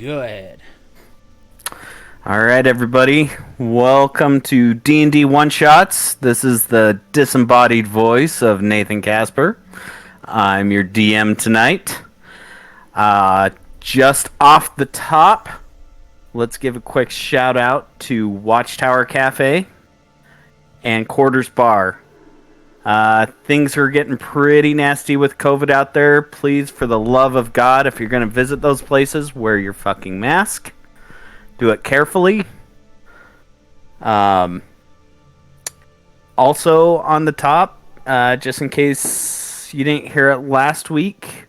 Go ahead. All right, everybody. Welcome to D&D One Shots. This is the disembodied voice of Nathan Casper. I'm your DM tonight. Just off the top, let's give a quick shout out to Watchtower Cafe and Quarters Bar. Things are getting pretty nasty with COVID out there. Please, for the love of God, if you're going to visit those places, wear your fucking mask. Do it carefully. Also on the top, just in case you didn't hear it last week,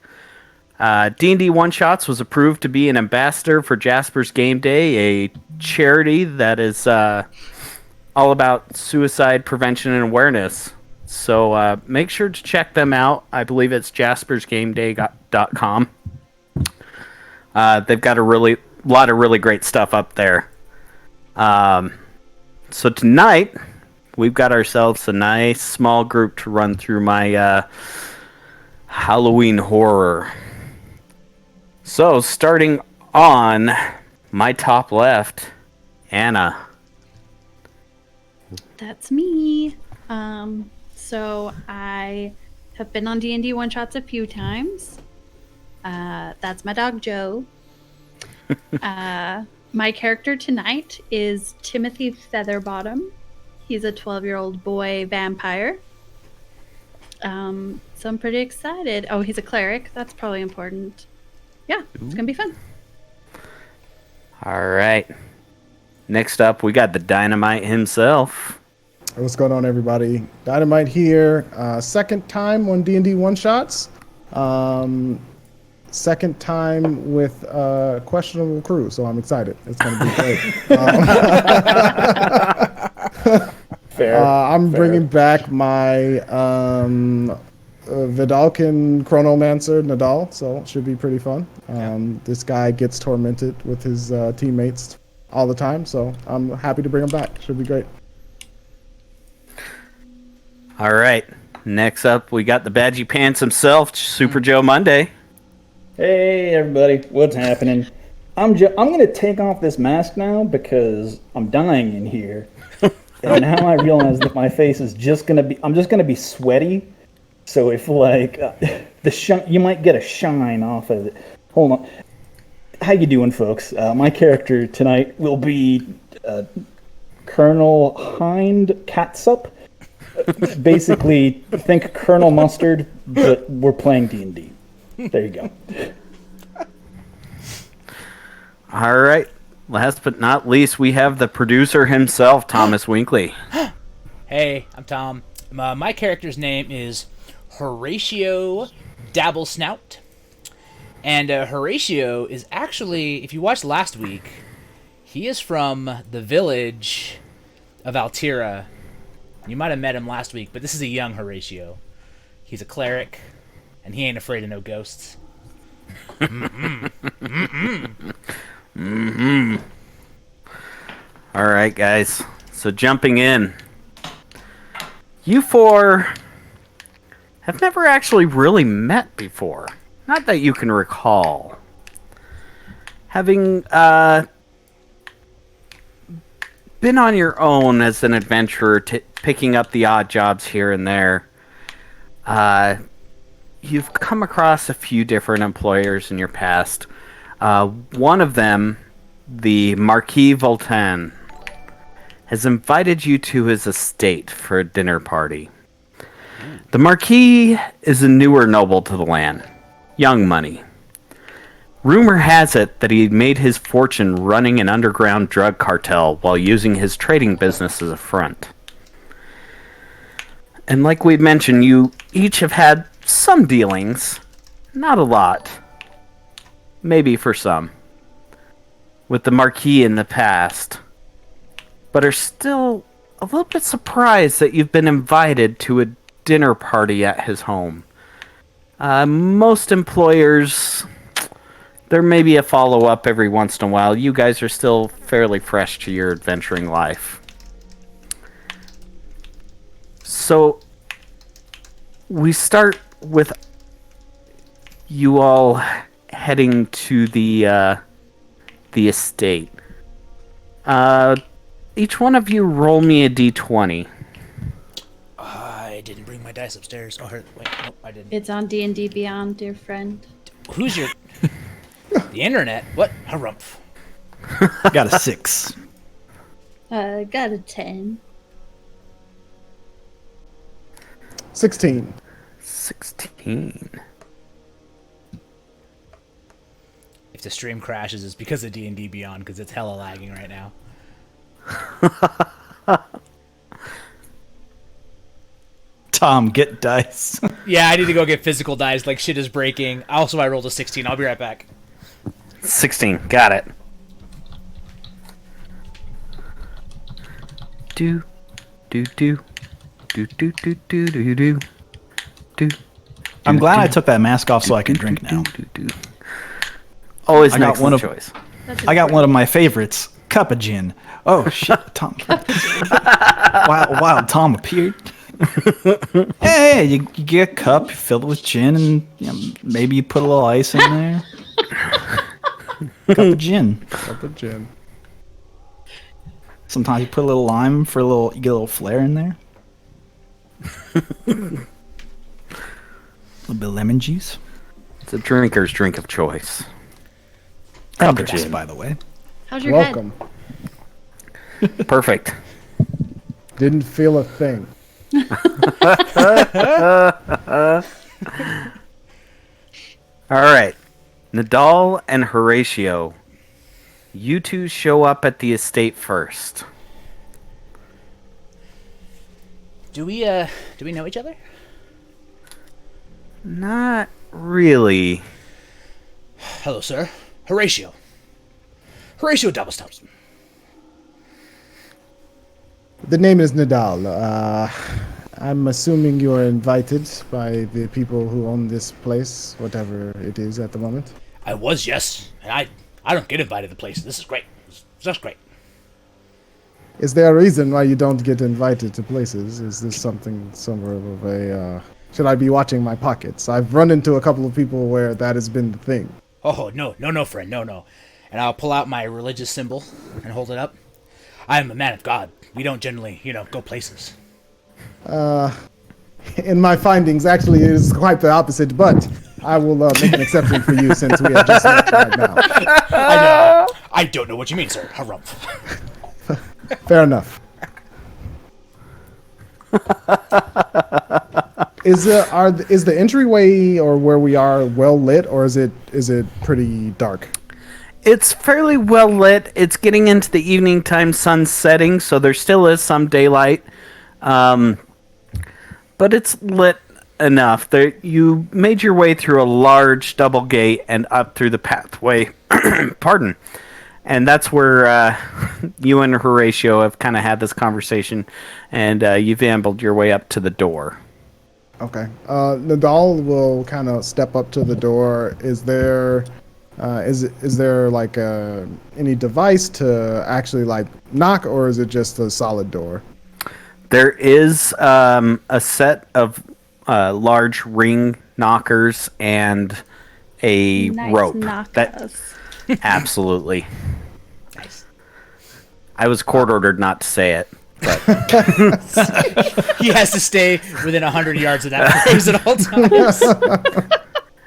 D&D One Shots was approved to be an ambassador for Jasper's Game Day, a charity that is all about suicide prevention and awareness. So make sure to check them out. I believe it's jaspersgameday.com. They've got a lot of really great stuff up there. So tonight, we've got ourselves a nice small group to run through my Halloween horror. So, starting on my top left, Anna. That's me. So I have been on D&D One Shots a few times. That's my dog, Joe. My character tonight is Timothy Featherbottom. He's a 12-year-old boy vampire. So I'm pretty excited. Oh, he's a cleric. That's probably important. Yeah, it's going to be fun. All right. Next up, we got the Dynamite himself. What's going on, everybody? Dynamite here. Second time on D&D One Shots. Second time with questionable crew, so I'm excited. It's going to be great. Fair. I'm bringing back my Vidalcan Chronomancer, Nadal, so it should be pretty fun. This guy gets tormented with his teammates all the time, so I'm happy to bring him back. Should be great. All right. Next up, we got the Badgy Pants himself, Super Joe Monday. Hey everybody, what's happening? I'm gonna take off this mask now because I'm dying in here, and now I realize that my face is I'm just gonna be sweaty. So if like you might get a shine off of it. Hold on, how you doing, folks? My character tonight will be Colonel Hind Catsup. Basically, think Colonel Mustard, but we're playing D&D. There you go. All right. Last but not least, we have the producer himself, Thomas Winkley. Hey, I'm Tom. My character's name is Horatio Dabblesnout. And Horatio is actually, if you watched last week, he is from the village of Altira. You might have met him last week, but this is a young Horatio. He's a cleric, and he ain't afraid of no ghosts. All right, guys. So jumping in. You four have never actually really met before. Not that you can recall. Having been on your own as an adventurer, picking up the odd jobs here and there, you've come across a few different employers in your past. One of them, the Marquis Voltan, has invited you to his estate for a dinner party. The Marquis is a newer noble to the land, young money. Rumor has it that he made his fortune running an underground drug cartel while using his trading business as a front. And like we mentioned, you each have had some dealings, not a lot, maybe for some, with the Marquis in the past, but are still a little bit surprised that you've been invited to a dinner party at his home. Most employers, there may be a follow-up every once in a while. You guys are still fairly fresh to your adventuring life. So, we start with you all heading to the the estate. Each one of you roll me a d20. I didn't bring my dice upstairs. Oh, wait, nope, I didn't. It's on D&D Beyond, dear friend. Who's your... The internet? What? Harumph. Got a 6. Got a 10. 16. 16. If the stream crashes, it's because of D&D Beyond, because it's hella lagging right now. Tom, get dice. Yeah, I need to go get physical dice, like shit is breaking. Also, I rolled a 16. I'll be right back. 16. Got it. Do, do, do, do, do, do, do, do, do, do. I'm glad I took that mask off so I can drink now. Always I an got excellent one of- choice. That's I got one of my favorites, cup of gin. Oh shit, Tom! Wow, Tom appeared. Hey, you get a cup, you fill it with gin, and maybe you put a little ice in there. Cup of gin. Cup of gin. Sometimes you put a little lime for you get a little flair in there. A little bit of lemon juice. It's a drinker's drink of choice. Cup of of gin, gin. by the way. How's your Welcome. Perfect. Didn't feel a thing. All right. Nadal and Horatio. You two show up at the estate first. Do we know each other? Not really. Hello, sir. Horatio. Horatio Doublestumps. The name is Nadal. I'm assuming you are invited by the people who own this place, whatever it is at the moment. I was, yes. And I don't get invited to places. This is great. This is just great. Is there a reason why you don't get invited to places? Is this something somewhere of a... should I be watching my pockets? I've run into a couple of people where that has been the thing. Oh, no, friend, no. And I'll pull out my religious symbol and hold it up. I am a man of God. We don't generally, go places. In my findings, actually, it is quite the opposite, but I will make an exception for you since we are just met right now. I don't know what you mean, sir. Harumph. Fair enough. Is the entryway or where we are well lit, or is it pretty dark? It's fairly well lit. It's getting into the evening time, sun setting, so there still is some daylight. But it's lit enough. You made your way through a large double gate and up through the pathway. Pardon. And that's where you and Horatio have kind of had this conversation, and you've ambled your way up to the door. Okay. Nadal will kind of step up to the door. Is there like any device to actually like knock, or is it just a solid door? There is a set of large ring knockers and a Nice rope. knockers. Absolutely. Nice. I was court ordered not to say it, but He has to stay within 100 yards of that phrase at all times.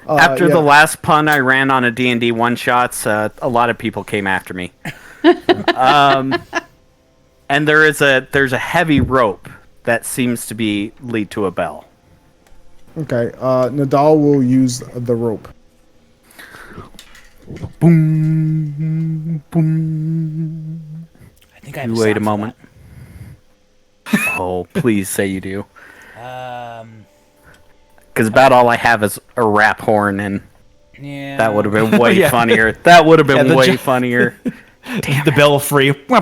after yeah. the last pun I ran on a D&D one-shots, a lot of people came after me. And there's a heavy rope that seems to lead to a bell. Okay. Nadal will use the rope. Boom, boom. I think I have You a wait a sound for moment. Oh, please say you do. that. Because about all I have is a rap horn, and Yeah. that would have been way Yeah. funnier. That would have been the way jo- funnier. The belfry. The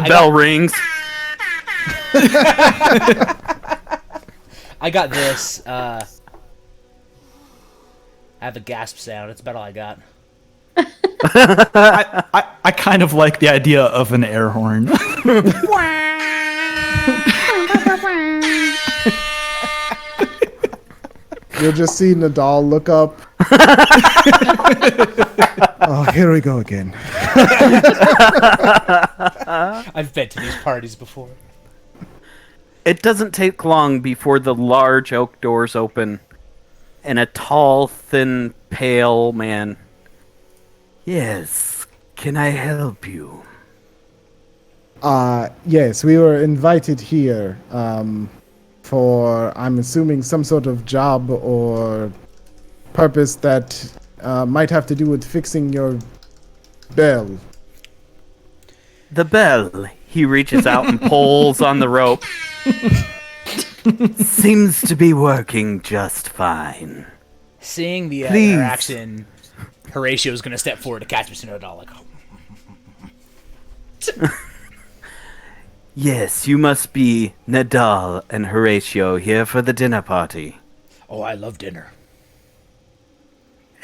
bell rings. I got this. I have a gasp sound. It's about all I got. I kind of like the idea of an air horn. You'll just see Nadal look up Oh, here we go again. I've been to these parties before. It doesn't take long before the large oak doors open, and a tall, thin, pale man. Yes, can I help you? Yes, we were invited here for, I'm assuming, some sort of job or purpose that might have to do with fixing your bell. The bell. He reaches out and pulls on the rope. Seems to be working just fine. Seeing the Please. interaction, Horatio's going to step forward to catch Mr. Nadal. Like, Yes, you must be Nadal and Horatio here for the dinner party. oh, I love dinner.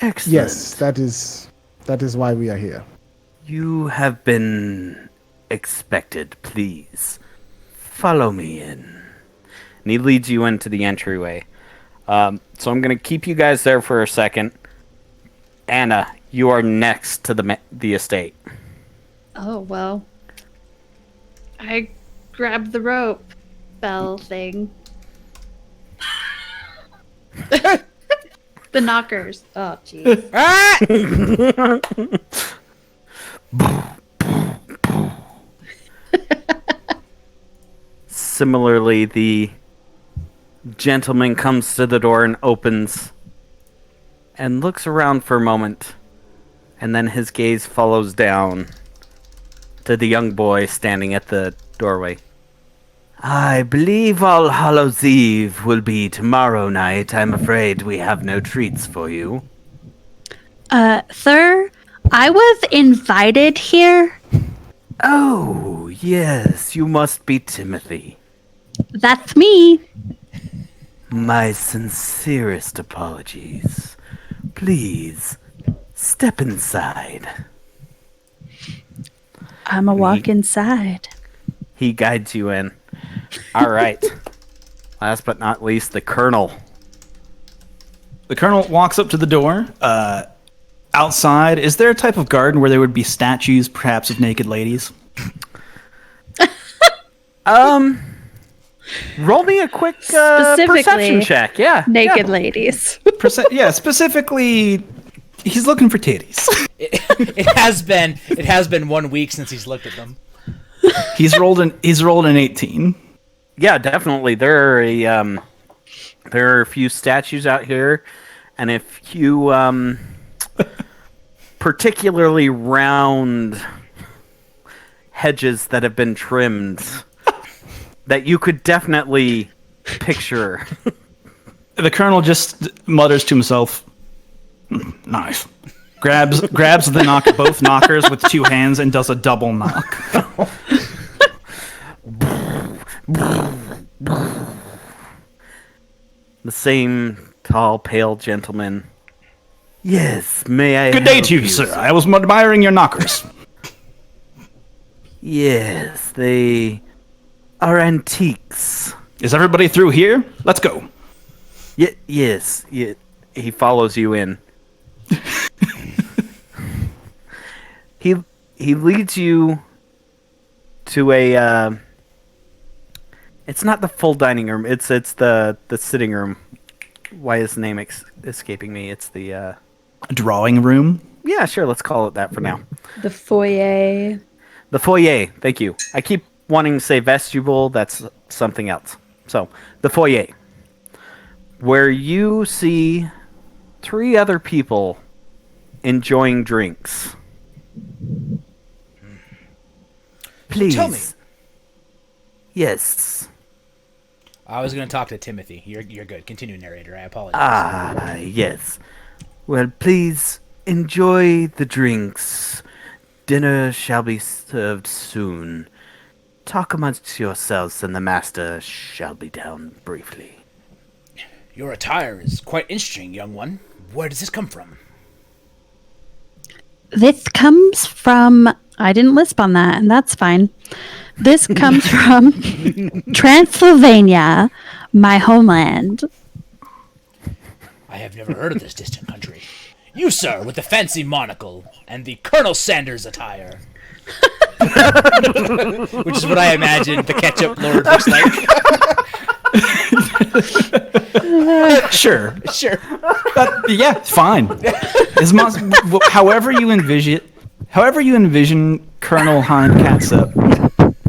Excellent. Yes, that is why we are here. You have been expected. Please follow me in. And he leads you into the entryway. So I'm going to keep you guys there for a second. Anna, you are next to the estate. Oh, well. I grabbed the rope bell thing. The knockers. Oh, jeez. Similarly, the gentleman comes to the door and opens and looks around for a moment, and then his gaze follows down to the young boy standing at the doorway. I believe All Hallows Eve will be tomorrow night. I'm afraid we have no treats for you. Sir, I was invited here. Oh, yes, you must be Timothy. That's me. My sincerest apologies. Please, step inside. I'm a walk inside. He guides you in. All right. Last but not least, the Colonel. The Colonel walks up to the door. Outside, is there a type of garden where there would be statues, perhaps of naked ladies? Roll me a quick Specifically, perception check. Yeah. Naked ladies. Yeah, specifically, he's looking for titties. It has been 1 week since he's looked at them. He's rolled an 18. Yeah, definitely. There are a few statues out here, and a few particularly round hedges that have been trimmed that you could definitely picture. The Colonel just mutters to himself, "Nice." Grabs both knockers with two hands and does a double knock. The same tall, pale gentleman. Yes, may I Good day help to you, sir. I was admiring your knockers. Yes, they are antiques. Is everybody through here? Let's go. Yes. He follows you in. He leads you to a. It's not the full dining room. It's the sitting room. Why is the name escaping me? It's the. Drawing room. Yeah, sure. Let's call it that for now. The foyer. The foyer. Thank you. I keep wanting to say vestibule. That's something else. So the foyer, where you see 3 other people enjoying drinks. Please. Tell me. Yes. I was going to talk to Timothy. You're good. Continue, narrator. I apologize. Yes. Well, please enjoy the drinks. Dinner shall be served soon. Talk amongst yourselves, and the master shall be down briefly. Your attire is quite interesting, young one. Where does this come from? This comes from. I didn't lisp on that, and that's fine. This comes from Transylvania, my homeland. I have never heard of this distant country. You, sir, with the fancy monocle and the Colonel Sanders attire. Which is what I imagine the ketchup lord looks like. Sure. Sure. Yeah, fine. However you envision Colonel Hein Catsup,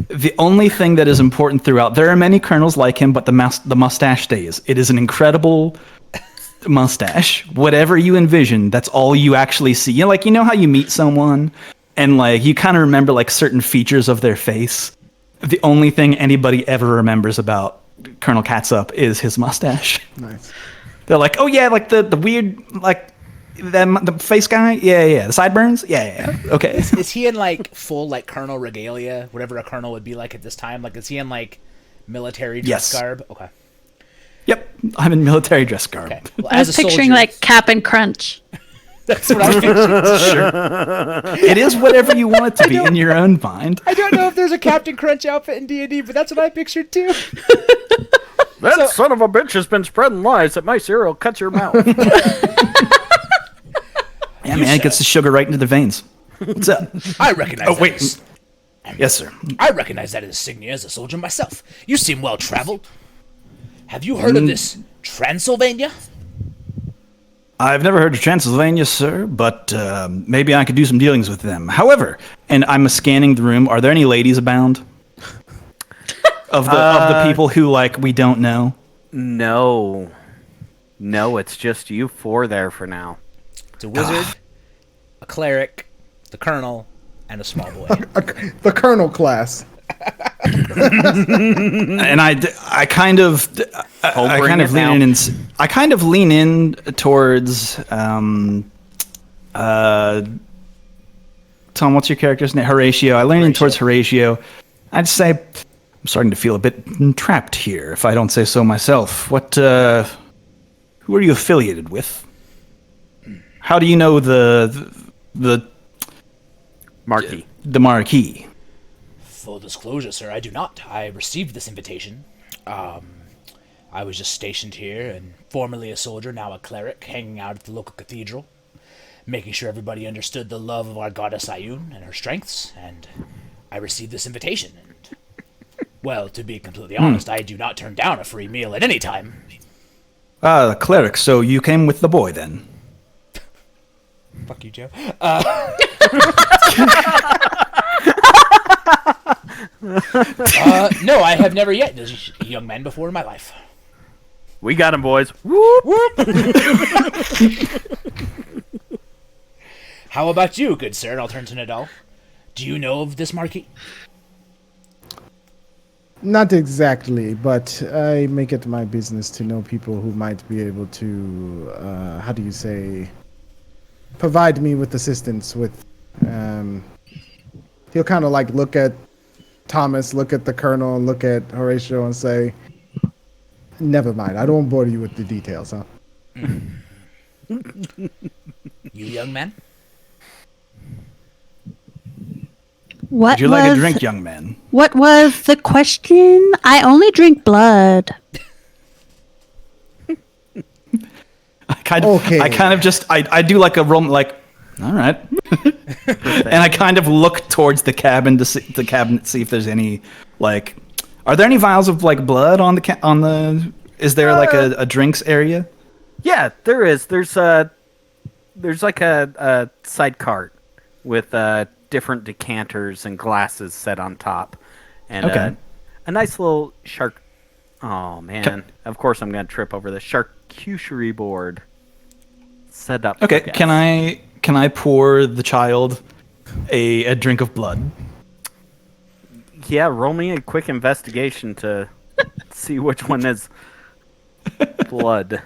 the only thing that is important throughout, there are many colonels like him, but the mustache stays. It is an incredible mustache. Whatever you envision, that's all you actually see. You know how you meet someone and like you kind of remember like certain features of their face. The only thing anybody ever remembers about Colonel Catsup is his mustache. Nice. They're like, oh yeah, like the weird like the face guy, yeah, the sideburns, yeah. Okay. Is he in like full like colonel regalia, whatever a colonel would be like at this time? Like, is he in like military dress garb? Okay. Yep, I'm in military dress garb. Okay. Well, I was picturing like Cap'n Crunch. That's what I pictured. Sure. It is whatever you want it to be in your own mind. I don't know if there's a Captain Crunch outfit in D&D, but that's what I pictured too. That son of a bitch has been spreading lies that my cereal cuts your mouth. Yeah, man, it gets the sugar right into the veins. What's up? I recognize Oh, that wait. as- Yes, sir. I recognize that insignia as a soldier myself. You seem well traveled. Have you heard of this Transylvania? I've never heard of Transylvania, sir, but maybe I could do some dealings with them. However, and I'm scanning the room, are there any ladies abound? Of the people who, like, we don't know? No, it's just you four there for now. It's a wizard, a cleric, the colonel, and a small boy. The Colonel class. And I kind of lean in towards Tom, what's your character's name? Horatio. I lean in towards Horatio. I'd say I'm starting to feel a bit trapped here, if I don't say so myself. Who are you affiliated with? How do you know the Marquis. The Marquis? Full disclosure, sir, I do not. I received this invitation. I was just stationed here, and formerly a soldier, now a cleric, hanging out at the local cathedral, making sure everybody understood the love of our goddess Ayun and her strengths, and I received this invitation. And, well, to be completely honest, I do not turn down a free meal at any time. The cleric. So you came with the boy, then? Fuck you, Joe. No, I have never yet. There's a young man before in my life. We got him, boys. Whoop, whoop. How about you, good sir? And I'll turn to Nadal. Do you know of this Marquis? Not exactly, but I make it my business to know people who might be able to, how do you say, provide me with assistance with, he'll kind of like look at Thomas, look at the Colonel, and look at Horatio and say, never mind, I don't bore you with the details, huh? You young man? What Would you like a drink, young man? What was the question? I only drink blood. I kind of do like a roll, like, all right. And I kind of look towards the cabin to see if there's any, like, are there any vials of like blood on the is there like a drinks area? Yeah, there is. There's like a side cart with different decanters and glasses set on top, and a nice little shark. Oh man! Of course, I'm gonna trip over the charcuterie board set up. Okay, can I pour the child a drink of blood? Yeah, roll me a quick investigation to see which one is blood.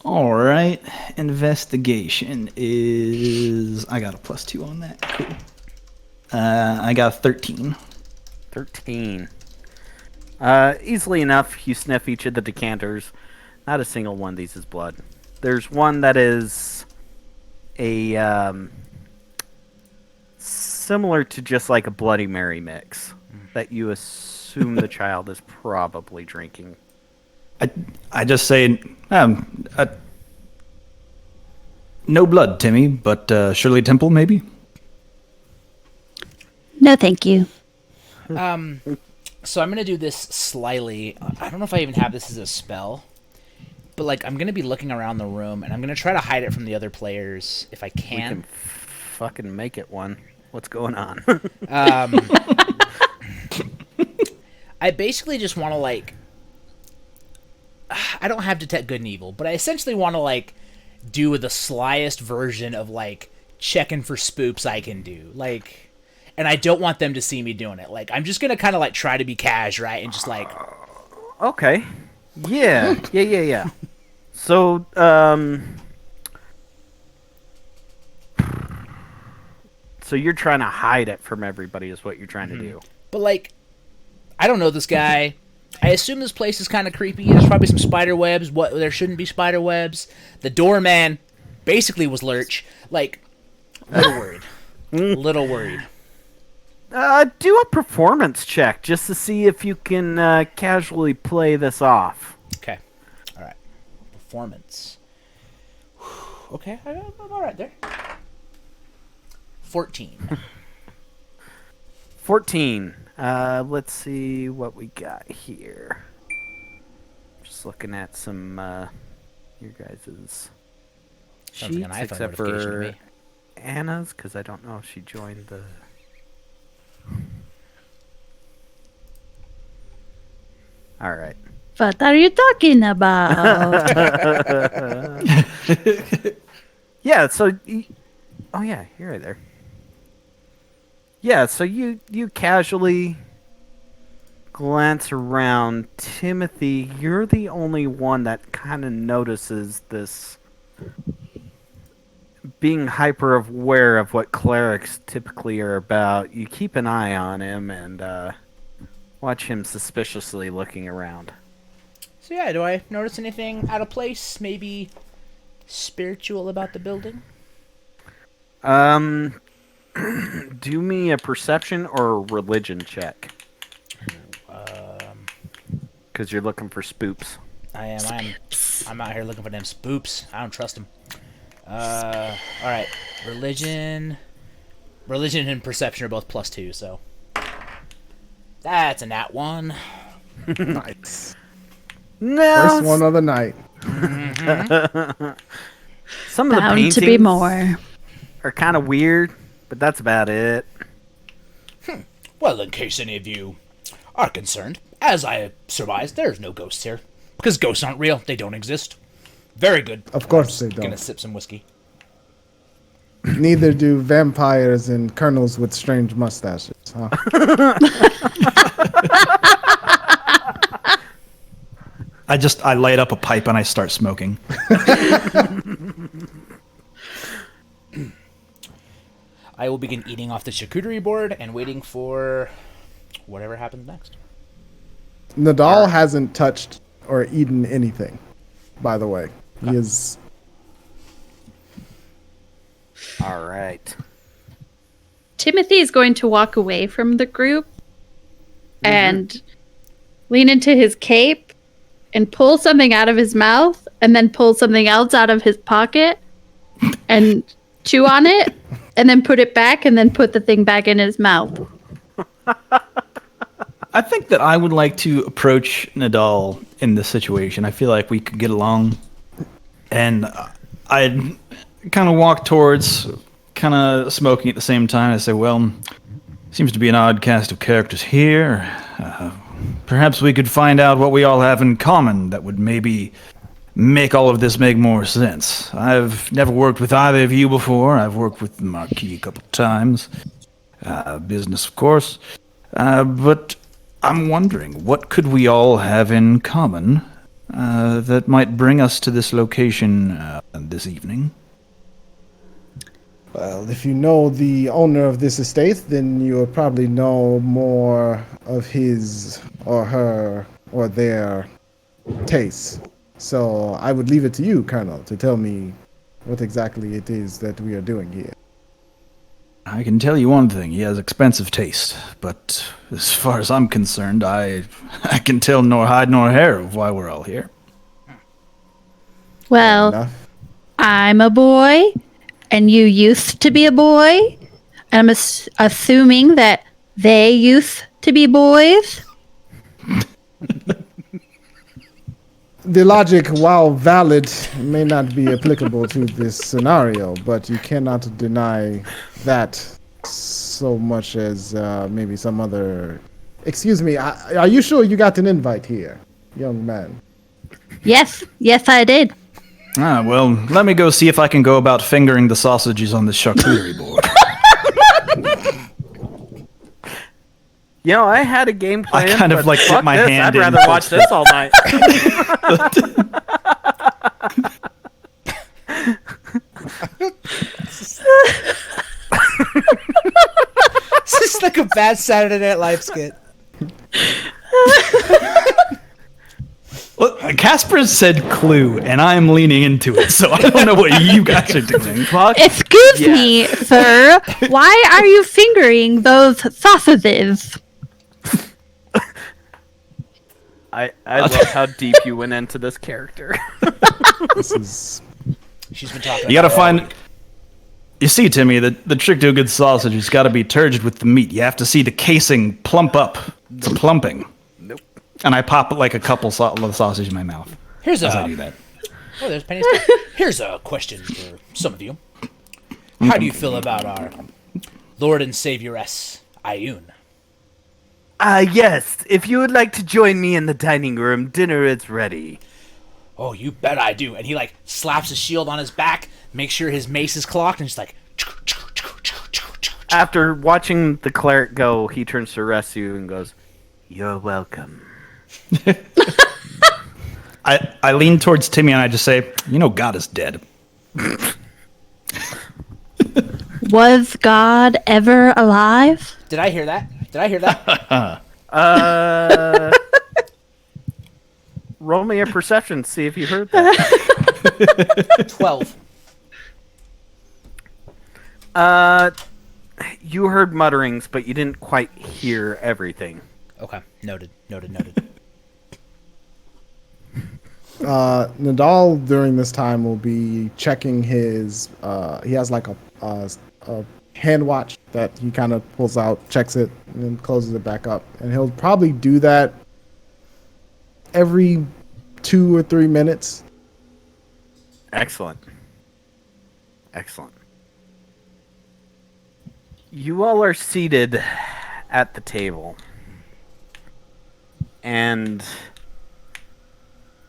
All right, investigation is I got a +2 on that. Cool. I got a 13. 13. Easily enough, you sniff each of the decanters. Not a single one of these is blood. There's one that is a similar to just like a Bloody Mary mix that you assume the child is probably drinking. I just say, No blood, Timmy, but Shirley Temple, maybe? No, thank you. So I'm gonna do this slyly. I don't know if I even have this as a spell, but like I'm gonna be looking around the room and I'm gonna try to hide it from the other players if I We can. can fucking make it one. What's going on? I basically just want to like. I don't have detect good and evil, but I essentially want to like do the slyest version of like checking for spoops I can do. Like, and I don't want them to see me doing it. Like, I'm just gonna kind of like try to be cash, right, and just like. Okay. Yeah. So, so you're trying to hide it from everybody is what you're trying to do. But like, I don't know this guy. I assume this place is kind of creepy. There's probably some spider webs. What there shouldn't be spider webs. The doorman basically was Lurch. Like, a little worried. Little worried. Do a performance check just to see if you can casually play this off. Okay. All right. Performance. Okay, I'm all right there. 14. 14. Let's see what we got here. Just looking at some your guys' Sounds like an sheets, iPhone except notification to for me. Anna's, because I don't know if she joined the. All right. What are you talking about? Yeah. So. Oh yeah, you're right there. Yeah. So you casually glance around. Timothy, you're the only one that kind of notices this. Being hyper aware of what clerics typically are about, you keep an eye on him and watch him suspiciously looking around. So yeah, do I notice anything out of place? Maybe spiritual about the building? Do me a perception or a religion check. Because you're looking for spoops. I am. I'm out here looking for them spoops. I don't trust them. All right. Religion and perception are both +2, so that's a nat 1. Nice. No. First one of the night. Some of the Bound paintings to be more. are kind of weird, but that's about it. Well, in case any of you are concerned, as I surmise, there's no ghosts here. Because ghosts aren't real. They don't exist. Very good. Of course they Gonna don't. sip some whiskey. Neither do vampires and colonels with strange mustaches. Huh? I light up a pipe and I start smoking. I will begin eating off the charcuterie board and waiting for whatever happens next. Nadal hasn't touched or eaten anything, by the way. He is. All right. Timothy is going to walk away from the group and lean into his cape and pull something out of his mouth and then pull something else out of his pocket and chew on it and then put it back and then put the thing back in his mouth. I think that I would like to approach Nadal in this situation. I feel like we could get along. And I'd kind of walk towards, kind of smoking at the same time. I say, well, seems to be an odd cast of characters here. Perhaps we could find out what we all have in common that would maybe make all of this make more sense. I've never worked with either of you before. I've worked with the Marquis a couple of times. Business, of course. But I'm wondering, what could we all have in common that might bring us to this location this evening? Well, if you know the owner of this estate, then you'll probably know more of his or her or their tastes. So I would leave it to you, Colonel, to tell me what exactly it is that we are doing here. I can tell you one thing, he has expensive taste, but as far as I'm concerned, I can tell nor hide nor hair of why we're all here. Well, Enough. I'm a boy, and you used to be a boy, and I'm assuming that they used to be boys. The logic, while valid, may not be applicable to this scenario, but you cannot deny that so much as maybe some other. Excuse me, are you sure you got an invite here, young man? Yes, I did. Ah, well, let me go see if I can go about fingering the sausages on this charcuterie board. You know, I had a game plan. kind of, but like, put fuck my this. hand I'd in rather for- watch this all night. This is like a bad Saturday Night Live skit. Well, Casper said clue, and I'm leaning into it, so I don't know what you guys are doing. Fuck. Excuse Yes. me, sir. Why are you fingering those sausages? I love how deep you went into this character. This is. She's been talking. You gotta about it all find. You see, Timmy, the trick to a good sausage has got to be turgid with the meat. You have to see the casing plump up. It's plumping. Nope. And I pop like a couple of the sausage in my mouth week. Here's as I a. do that. Oh, there's Penny's. Here's a question for some of you. How do you feel about our Lord and Savioress, Ayun? Yes. If you would like to join me in the dining room, dinner is ready. Oh, you bet I do. And he like slaps his shield on his back, makes sure his mace is clocked, and just like. After watching the cleric go, he turns to Resu and goes, "You're welcome." I lean towards Timmy and I just say, "You know, God is dead." Was God ever alive? Did I hear that? Did I hear that? Roll me a perception, see if you heard that. 12. You heard mutterings, but you didn't quite hear everything. Okay. Noted. Nadal during this time will be checking his. He has like a hand watch that he kind of pulls out, checks it, and then closes it back up. And he'll probably do that every 2 or 3 minutes. Excellent. You all are seated at the table. And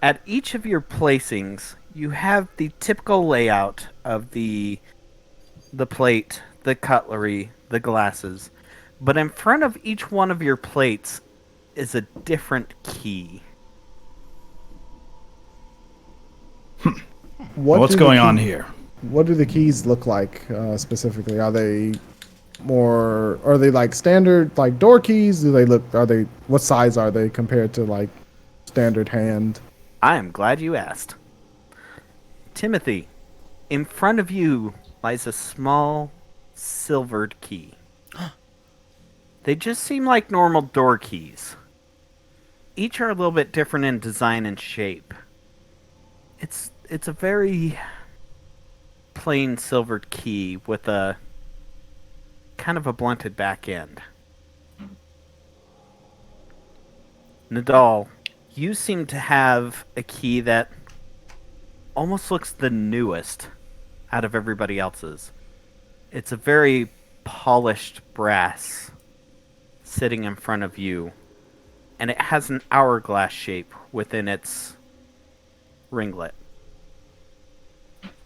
at each of your placings, you have the typical layout of the plate, the cutlery, the glasses. But in front of each one of your plates is a different key. What's do the going on key- here? What do the keys look like specifically? Are they like standard like door keys? What size are they compared to like standard hand? I am glad you asked. Timothy, in front of you lies a small silvered key. They just seem like normal door keys. Each are a little bit different in design and shape. It's a very plain silvered key with a kind of a blunted back end. Nadal, you seem to have a key that almost looks the newest out of everybody else's. It's a very polished brass sitting in front of you, and it has an hourglass shape within its ringlet.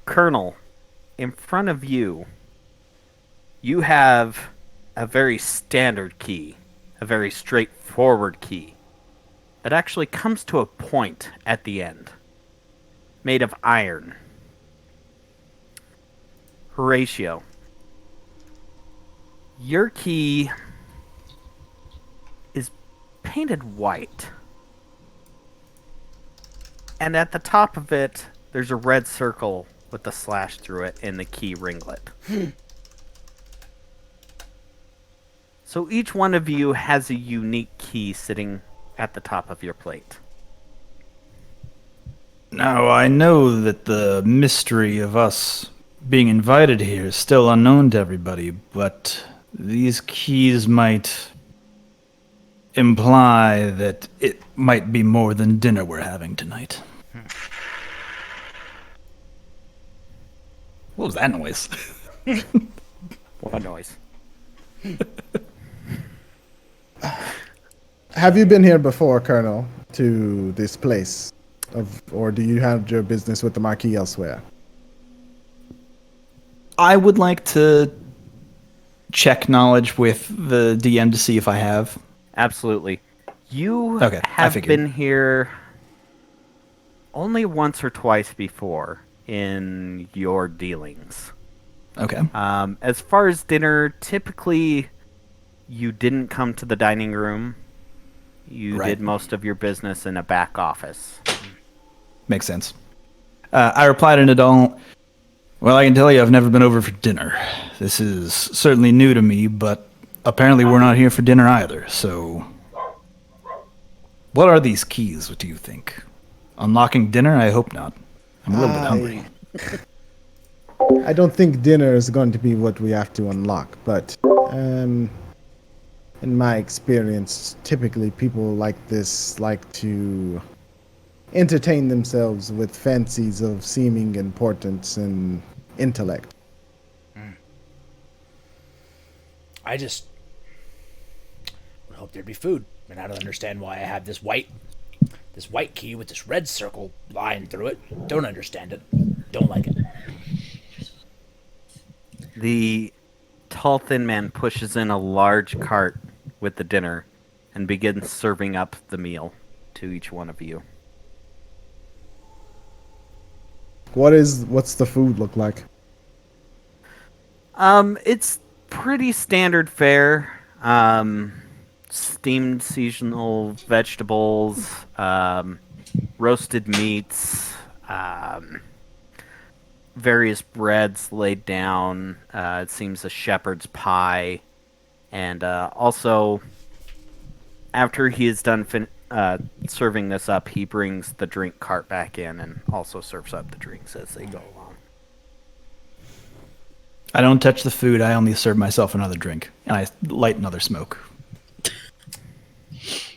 Colonel, in front of you, you have a very standard key, a very straightforward key. It actually comes to a point at the end, made of iron. Horatio, your key is painted white. And at the top of it, there's a red circle with a slash through it in the key ringlet. So each one of you has a unique key sitting at the top of your plate. Now, I know that the mystery of us being invited here is still unknown to everybody, but these keys might imply that it might be more than dinner we're having tonight. What was that noise? What noise? Have you been here before, Colonel, to this place? Or do you have your business with the Marquis elsewhere? I would like to check knowledge with the DM to see if I have. Absolutely. You Okay, I have figured. been here only once or twice before in your dealings. Okay. As far as dinner, typically you didn't come to the dining room. You Right. did most of your business in a back office. Makes sense. I replied to Nadal, well, I can tell you I've never been over for dinner. This is certainly new to me, but apparently we're not here for dinner either, so... What are these keys, what do you think? Unlocking dinner? I hope not. I'm a little bit hungry. I don't think dinner is going to be what we have to unlock, but in my experience, typically people like this like to entertain themselves with fancies of seeming importance and intellect. I just would hope there'd be food, and I don't understand why I have this white key with this red circle line through it. Don't understand it. Don't like it. The tall, thin man pushes in a large cart with the dinner and begins serving up the meal to each one of you. What's the food look like? It's pretty standard fare. Steamed seasonal vegetables, roasted meats, various breads laid down. It seems a shepherd's pie, and also after he is done serving this up, he brings the drink cart back in and also serves up the drinks as they go along. I don't touch the food, I only serve myself another drink, and I light another smoke.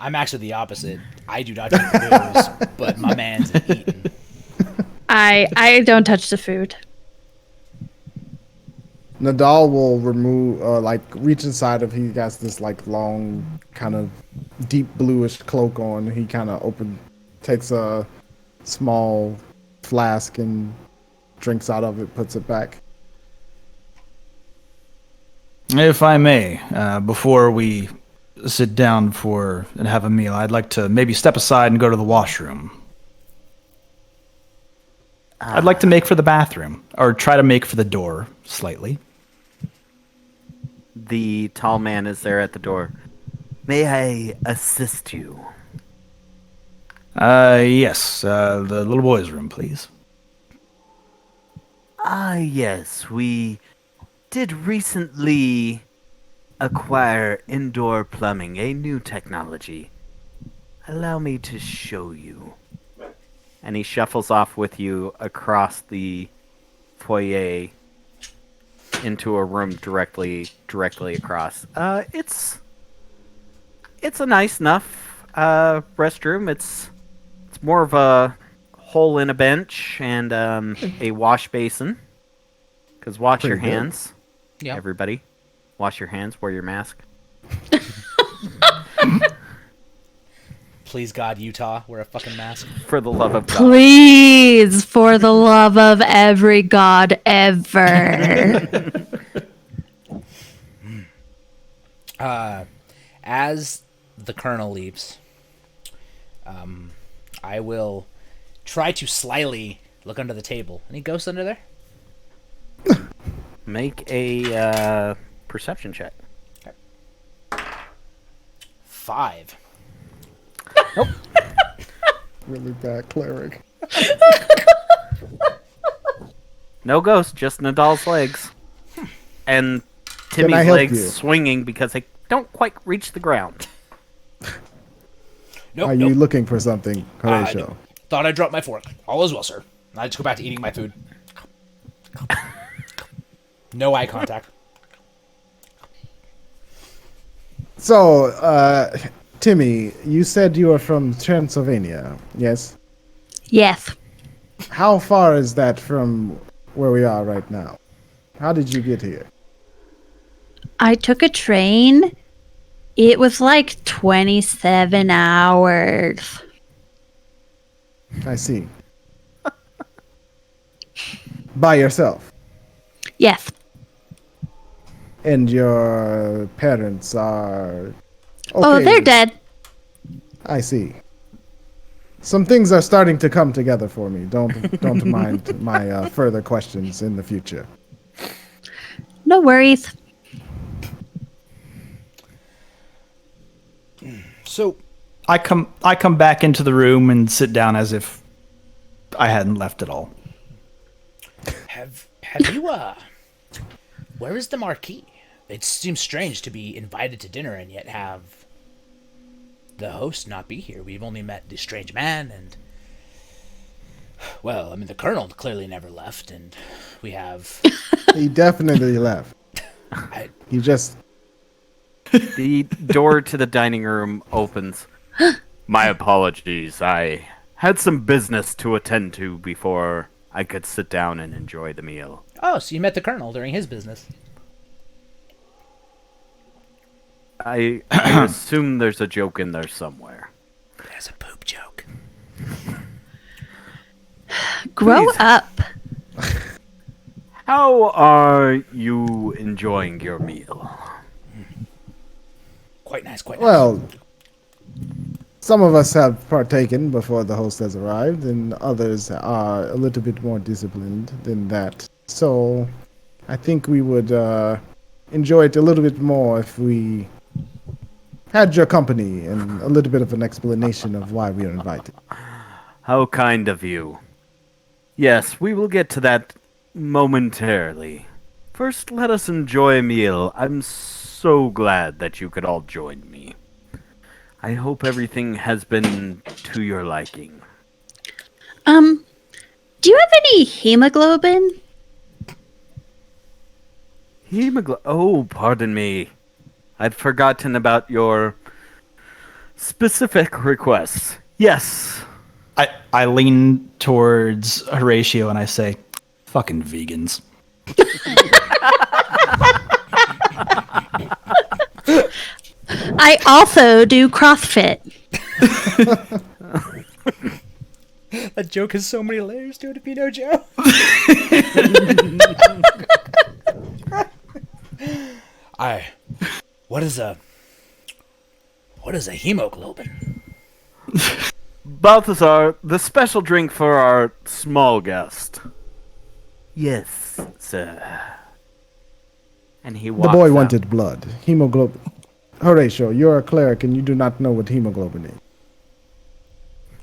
I'm actually the opposite. I do not drink booze, but my man's eating. I don't touch the food. Nadal will remove, reach inside of. He has this like long, kind of deep bluish cloak on. He kind of takes a small flask and drinks out of it, puts it back. If I may, before we sit down and have a meal, I'd like to maybe step aside and go to the washroom. I'd like to make for the bathroom, or try to make for the door, slightly. The tall man is there at the door. May I assist you? Yes, the little boy's room, please. Yes, we did recently acquire indoor plumbing, a new technology. Allow me to show you. And he shuffles off with you across the foyer into a room directly across. It's a nice enough restroom. It's more of a hole in a bench and a wash basin. Because wash your Pretty good. hands. Yeah. Everybody, wash your hands. Wear your mask. Please God, Utah, wear a fucking mask. For the love of God. Please, for the love of every god ever. As the colonel leaves, I will try to slyly look under the table. Any ghosts under there? Make a perception check. 5. Really bad cleric. No ghost, just Nadal's legs. And I Timmy's help legs you? swinging because they don't quite reach the ground. Nope, Are you looking for something, Horatio? Thought I dropped my fork. All is well, sir. I just go back to eating my food. No eye contact. So, Timmy, you said you are from Transylvania, yes? Yes. How far is that from where we are right now? How did you get here? I took a train. It was like 27 hours. I see. By yourself? Yes. And your parents are... Oh, okay, they're dead. I see. Some things are starting to come together for me. Don't mind my further questions in the future. No worries. So, I come back into the room and sit down as if I hadn't left at all. have you, where is the Marquis? It seems strange to be invited to dinner and yet have the host not be here. We've only met the strange man and... Well, I mean, the Colonel clearly never left, and we have... He definitely left. He just... The door to the dining room opens. My apologies. I had some business to attend to before I could sit down and enjoy the meal. Oh, so you met the Colonel during his business. I assume there's a joke in there somewhere. There's a poop joke. Grow up. How are you enjoying your meal? Quite nice, quite nice. Well, some of us have partaken before the host has arrived, and others are a little bit more disciplined than that. So, I think we would enjoy it a little bit more if we had your company and a little bit of an explanation of why we are invited. How kind of you. Yes, we will get to that momentarily. First, let us enjoy a meal. I'm so glad that you could all join me. I hope everything has been to your liking. Do you have any hemoglobin? Oh, pardon me. I'd forgotten about your specific requests. Yes. I lean towards Horatio and I say, fucking vegans. I also do CrossFit. That joke has so many layers to it, if you know Joe. What is a hemoglobin? Balthazar, the special drink for our small guest. Yes, sir. And he The walks boy out. wanted blood. Hemoglobin. Horatio, you're a cleric and you do not know what hemoglobin is.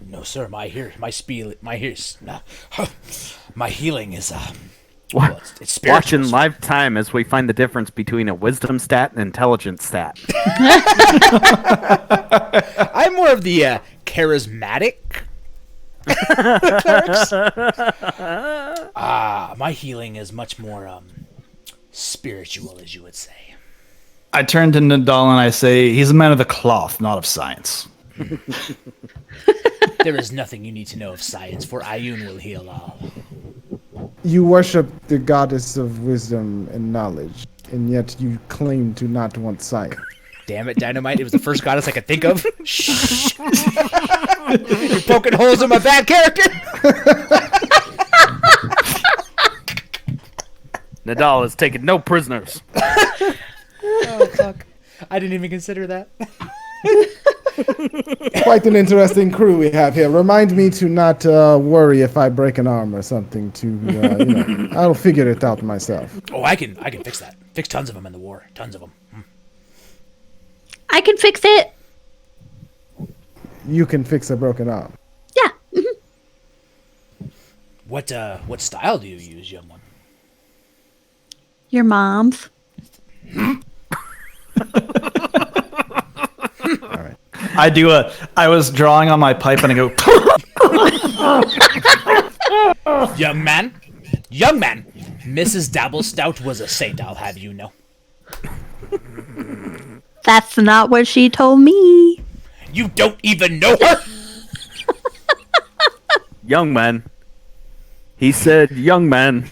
No, sir. My healing is What? it's spiritual. Watch in live time as we find the difference between a wisdom stat and intelligence stat. I'm more of the charismatic clerics. My healing is much more spiritual, as you would say. I turn to Nadal and I say, he's a man of the cloth, not of science. There is nothing you need to know of science, for Ayun will heal all. You worship the goddess of wisdom and knowledge, and yet you claim to not want science. Damn it, Dynamite. It was the first goddess I could think of. Shh. You're poking holes in my bad character. Nadal has taken no prisoners. Oh, fuck. I didn't even consider that. Quite an interesting crew we have here. Remind me to not worry if I break an arm or something. I'll figure it out myself. Oh, I can fix that. Fix tons of them in the war. Tons of them. I can fix it. You can fix a broken arm. Yeah. What style do you use, young one? Your mom's. All right. I was drawing on my pipe and I go, Young man, Mrs. Dabble Stout was a saint, I'll have you know. That's not what she told me. You don't even know her? Young man. He said, young man.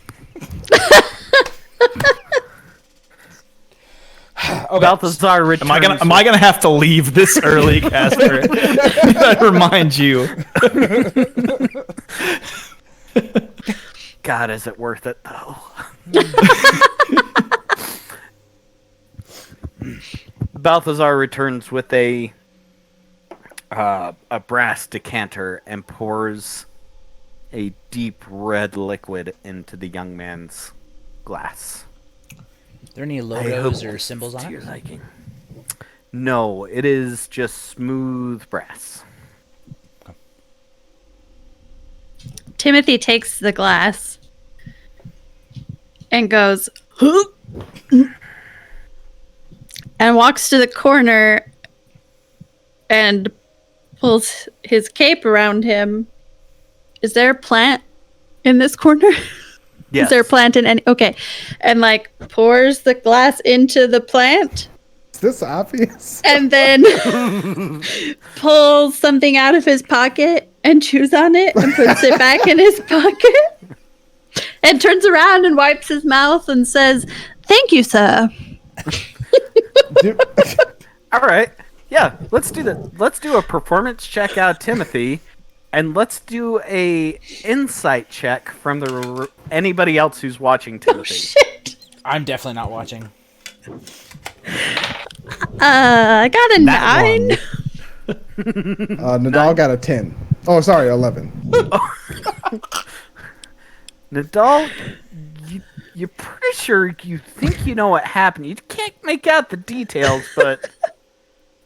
Balthazar returns. Am I gonna have to leave this early, Casper? I remind you. God, is it worth it though? Balthazar returns with a brass decanter and pours a deep red liquid into the young man's glass. Are there any logos or symbols on To your it? liking. No, it is just smooth brass. Timothy takes the glass and goes, and walks to the corner and pulls his cape around him. Is there a plant in this corner? Yes. Is there a plant in any? Okay. And like pours the glass into the plant Is this obvious? and then pulls something out of his pocket and chews on it and puts it back in his pocket and turns around and wipes his mouth and says, "Thank you, sir." Dude, All right. Yeah, let's do that. Let's do a performance check out of Timothy, and let's do a insight check from anybody else who's watching Timothy. Shit. I'm definitely not watching. I got a That 9. Nadal got a 10. Oh, sorry, 11. Nadal, you're pretty sure you think you know what happened. You can't make out the details, but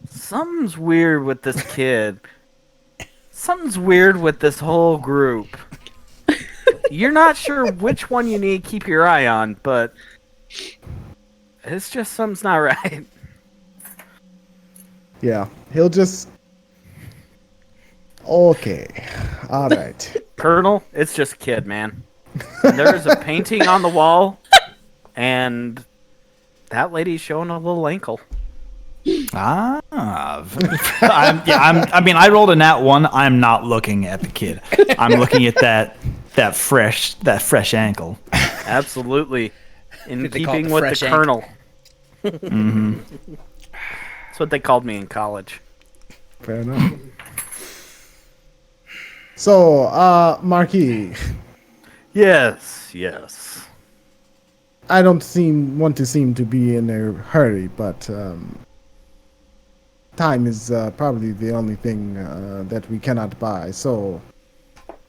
something's weird with this kid. Something's weird with this whole group. You're not sure which one you need to keep your eye on, but it's just something's not right. Yeah, he'll just. Okay, all right. Colonel, it's just a kid, man. And there's a painting on the wall, and that lady's showing a little ankle. I mean, I rolled a nat 1. I'm not looking at the kid. I'm looking at that fresh ankle. Absolutely. In They call it keeping the with fresh the ankle. colonel. That's what they called me in college. Fair enough. So, Marquis, Yes. I don't want to seem to be in a hurry, but time is probably the only thing that we cannot buy. So,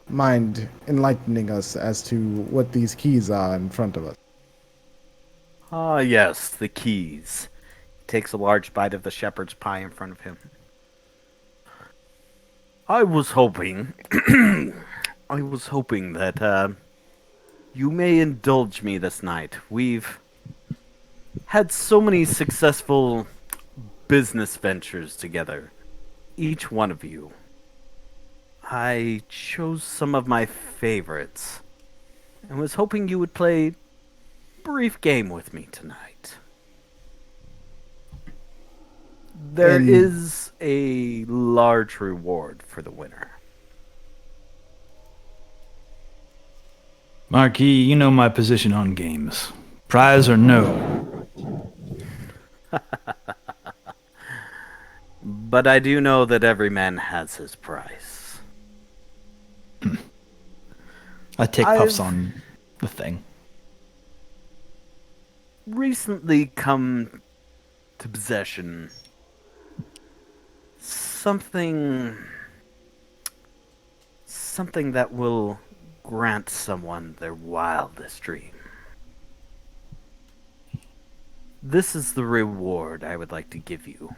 mind enlightening us as to what these keys are in front of us? Ah, yes, the keys. Takes a large bite of the shepherd's pie in front of him. I was hoping that you may indulge me this night. We've had so many successful business ventures together, each one of you. I chose some of my favorites and was hoping you would play a brief game with me tonight. There And- is a large reward for the winner. Marquis, you know my position on games. Prize or no? But I do know that every man has his price. I take puffs I've- on the thing. Recently come to possession something that will grant someone their wildest dream. This is the reward I would like to give you.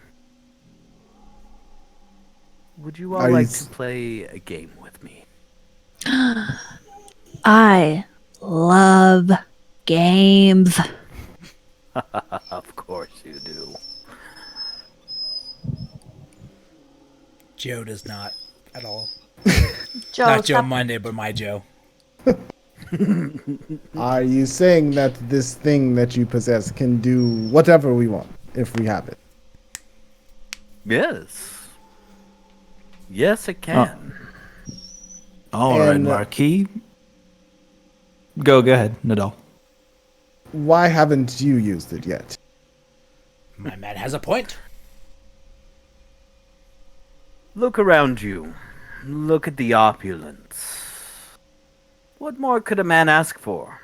Would you all Are you like s- to play a game with me? I love games. Of course you do. Joe does not at all. Joe, Not Joe stop. Monday, but my Joe. Are you saying that this thing that you possess can do whatever we want if we have it? Yes. Yes, it can. All right, And, Marquis. Go ahead, Nadal. Why haven't you used it yet? My man has a point. Look around you. Look at the opulence. What more could a man ask for?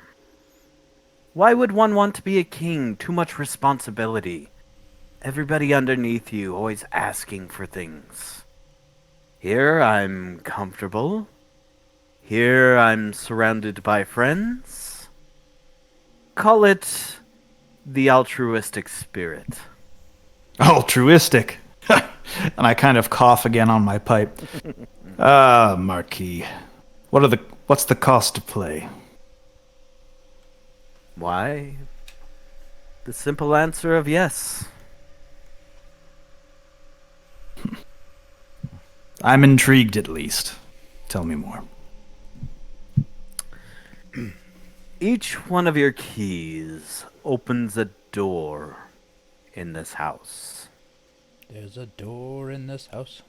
Why would one want to be a king? Too much responsibility. Everybody underneath you always asking for things. Here I'm comfortable. Here I'm surrounded by friends. Call it the altruistic spirit. Altruistic. And I kind of cough again on my pipe. Marquis. What's the cost to play? Why? The simple answer of yes. I'm intrigued at least. Tell me more. Each one of your keys opens a door in this house. There's a door in this house.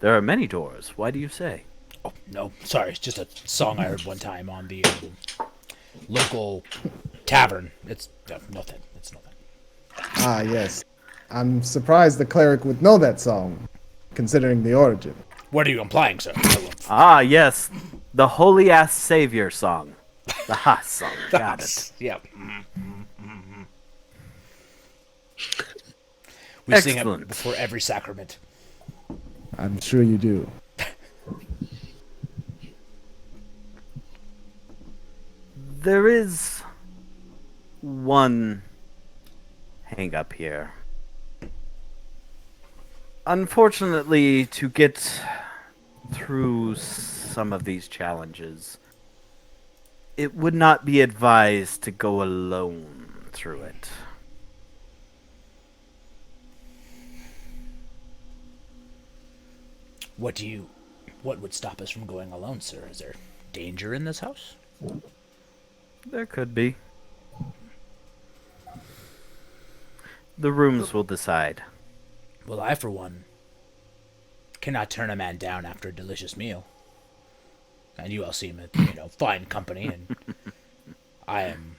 There are many doors. Why do you say? Oh, no. Sorry, it's just a song I heard one time on the local tavern. It's nothing. It's nothing. Ah, yes. I'm surprised the cleric would know that song, considering the origin. What are you implying, sir? Ah, yes. The Holy Ass Savior song. The Ha song. Got it. Yeah. We sing it Excellent. before every sacrament. I'm sure you do. There is one hang up here. Unfortunately, to get through some of these challenges, it would not be advised to go alone through it. What would stop us from going alone, sir? Is there danger in this house? There could be. The rooms will decide. Well, I, for one, cannot turn a man down after a delicious meal. And you all seem, fine company, and I am...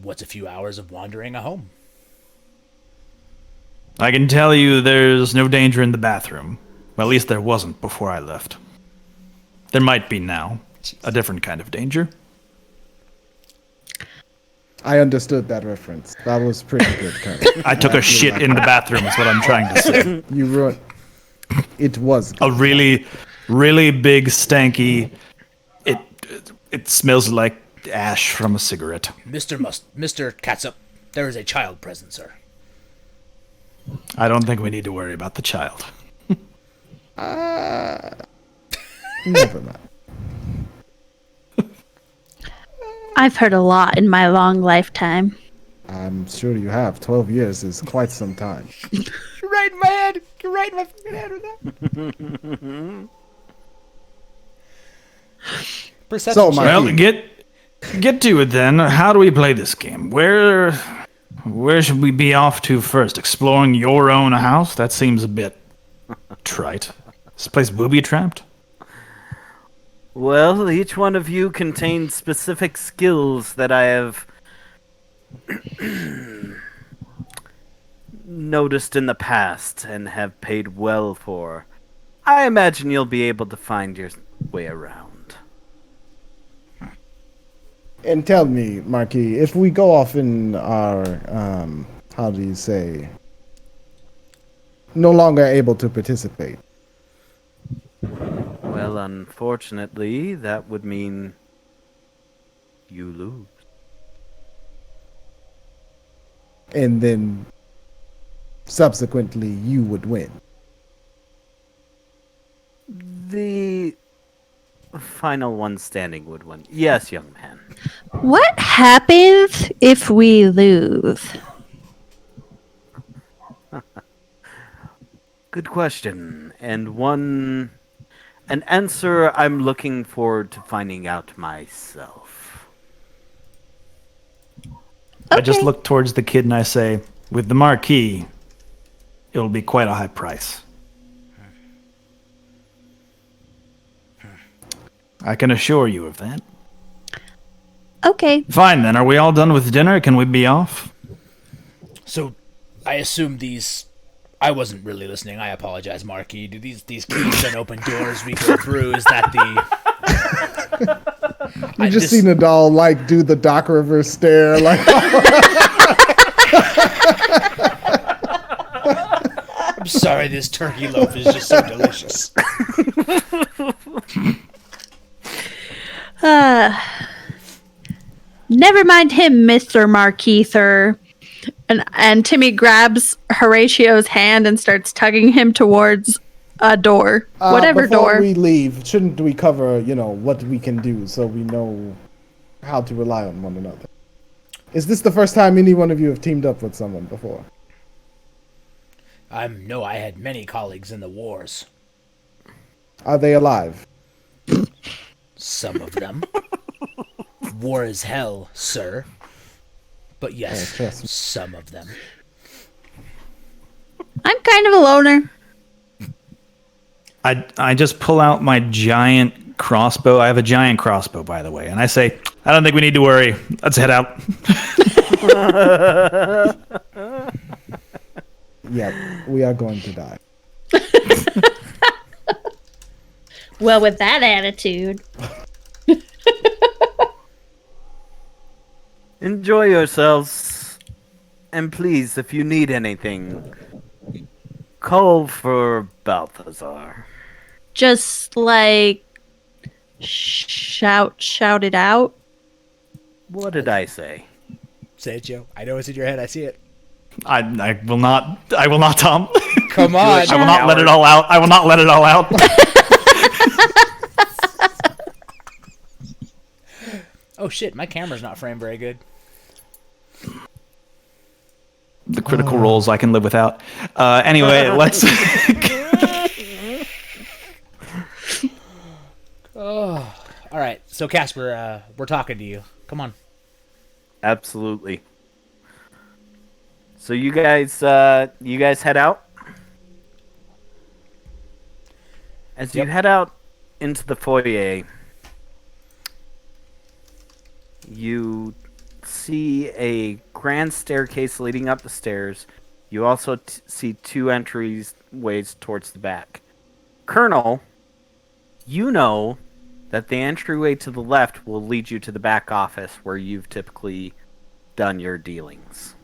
What's a few hours of wandering a home? I can tell you there's no danger in the bathroom. Well, at least there wasn't before I left. There might be now. A different kind of danger. I understood that reference. That was pretty good, Colonel. I took a shit in the bathroom is what I'm trying to say. You ruined. It was good. A really, really big, stanky... It smells like ash from a cigarette. Mr. Catsup, there is a child present, sir. I don't think we need to worry about the child. Never mind. I've heard a lot in my long lifetime. I'm sure you have. 12 years is quite some time. You're right in my head. You're right in my fucking head with that. Perception So, check. my- Well, get to it then. How do we play this game? Where should we be off to first? Exploring your own house? That seems a bit trite. Is this place booby-trapped? Well, each one of you contains specific skills that I have noticed in the past and have paid well for. I imagine you'll be able to find your way around. And tell me, Marquis, if we go off in our, how do you say, no longer able to participate, Well, unfortunately, that would mean you lose. and then subsequently you would win. The final one standing would win. Yes, young man. What happens if we lose? Good question, and an answer I'm looking forward to finding out myself. I just Okay. look towards the kid and I say, with the marquee, it'll be quite a high price. I can assure you of that. Okay. Fine then, are we all done with dinner? Can we be off? So, I assume these. I wasn't really listening. I apologize, Marky. Do these keys and open doors we go through? Is that the? You just see Nadal like do the Doc Rivers stare, like. I'm sorry, this turkey loaf is just so delicious. Never mind him, Mr. Markeither. And Timmy grabs Horatio's hand and starts tugging him towards a door. Whatever Before door. we leave, shouldn't we cover, what we can do so we know how to rely on one another? Is this the first time any one of you have teamed up with someone before? No, I had many colleagues in the wars. Are they alive? Some of them. War is hell, sir. But yes, trust me. some of them. I'm kind of a loner. I just pull out my giant crossbow. I have a giant crossbow, by the way, and I say, I don't think we need to worry. Let's head out. Yeah, we are going to die. Well, with that attitude. Enjoy yourselves. And please, if you need anything, call for Balthazar. Just like shout it out. What did I say? Say it, Joe. I know it's in your head. I see it. I will not, Tom. Come on. I will not let it all out. I will not let it all out. Oh shit, my camera's not framed very good. The critical roles I can live without. Anyway, let's. All right, so Casper, we're talking to you. Come on. Absolutely. So you guys head out? As you head out into the foyer, you see a grand staircase leading up the stairs. You also see two entryways towards the back. Colonel, you know that the entryway to the left will lead you to the back office where you've typically done your dealings.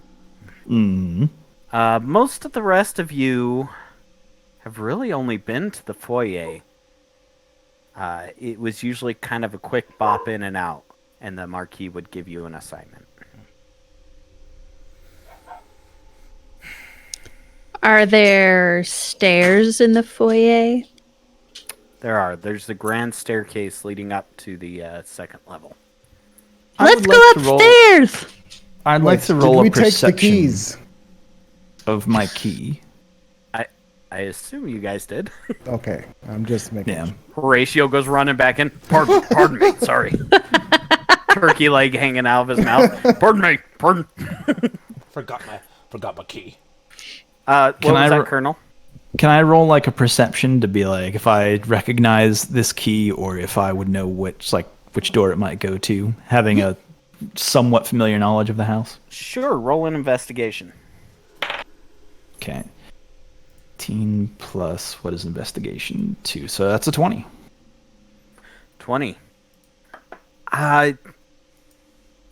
Most of the rest of you have really only been to the foyer. It was usually kind of a quick bop in and out, and the Marquis would give you an assignment. Are there stairs in the foyer? There are. There's the grand staircase leading up to the second level. Let's go upstairs. I'd like to roll Did a we take the perception keys? of my key. I assume you guys did. Okay, I'm just making Yeah. sure. Horatio goes running back in. Pardon me. Sorry. Turkey leg hanging out of his mouth. Pardon me. Pardon. Forgot my key. What Can was I that, Colonel? Can I roll like a perception to be like if I recognize this key or if I would know which door it might go to, having a somewhat familiar knowledge of the house? Sure. Roll an investigation. Okay. 18 plus what is investigation? 2. So that's a 20. 20.